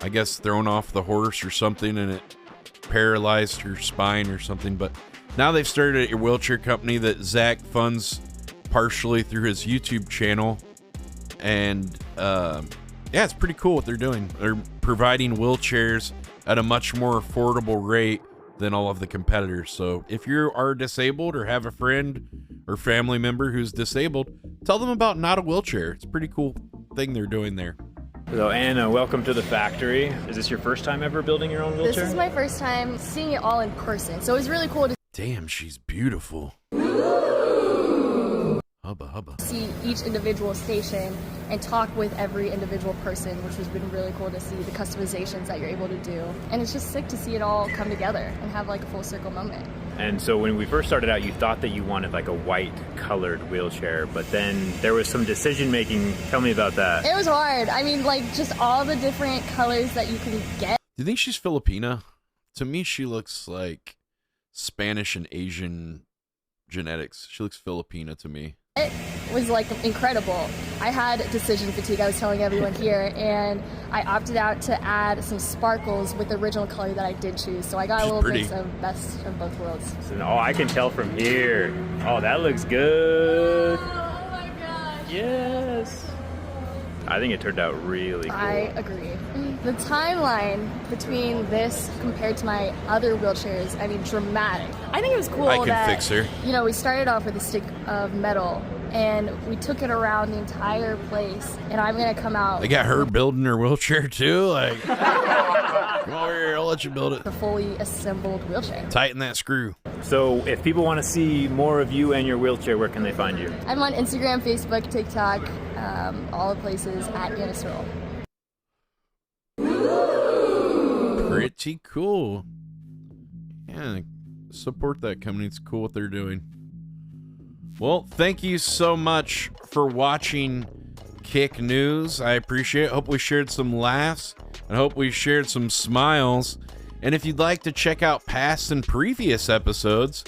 I guess thrown off the horse or something, and it paralyzed her spine or something. But now they've started a wheelchair company that Zach funds partially through his YouTube channel. And yeah, it's pretty cool what they're doing. They're providing wheelchairs at a much more affordable rate than all of the competitors. So if you are disabled or have a friend or family member who's disabled, tell them about Not a Wheelchair. It's a pretty cool thing they're doing there. So Anna, welcome to the factory. Is this your first time ever building your own wheelchair? This is my first time seeing it all in person, so it was really cool to Damn, she's beautiful. Hubba hubba. see each individual station and talk with every individual person, which has been really cool to see the customizations that you're able to do. And it's just sick to see it all come together and have like a full circle moment. And so when we first started out, you thought that you wanted like a white colored wheelchair, but then there was some decision making. Tell me about that. It was hard. I mean, like just all the different colors that you can get. Do you think she's Filipina? To me, she looks like Spanish and Asian genetics. She looks Filipina to me. It was like incredible. I had decision fatigue, I was telling everyone here, and I opted out to add some sparkles with the original color that I did choose. So I got a little mix of best of both worlds. So, oh, I can tell from here. Oh, that looks good. Oh my gosh. Yes. I think it turned out really cool. I agree. The timeline between this compared to my other wheelchairs, I mean, dramatic. I think it was cool I can that, fix her. you know, we started off with a stick of metal and we took it around the entire place, and I'm gonna come out. They got her building her wheelchair too? Like, come over here, I'll let you build it. The fully assembled wheelchair. Tighten that screw. So if people want to see more of you and your wheelchair, where can they find you? I'm on Instagram, Facebook, TikTok, all the places at Anna Searle. Pretty cool. Yeah, support that company. It's cool what they're doing. Well, thank you so much for watching Kick News. I appreciate it. Hope we shared some laughs and hope we shared some smiles. And if you'd like to check out past and previous episodes,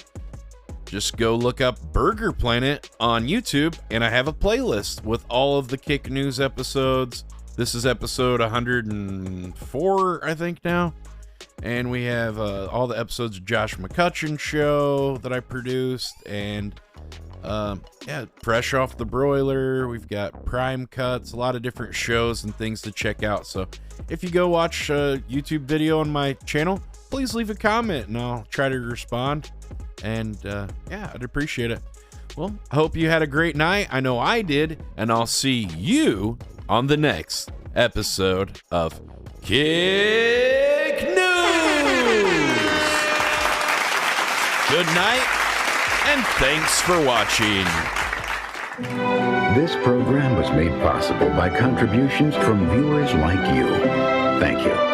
just go look up Burger Planet on YouTube, and I have a playlist with all of the Kick News episodes. This is episode 104, I think, now. And we have all the episodes of Josh McCutcheon Show that I produced, and yeah, fresh off the broiler. We've got Prime Cuts, a lot of different shows and things to check out. So if you go watch a YouTube video on my channel, please leave a comment and I'll try to respond. And yeah, I'd appreciate it. Well, I hope you had a great night. I know I did. And I'll see you on the next episode of Kick News. Good night, and thanks for watching. This program was made possible by contributions from viewers like you. Thank you.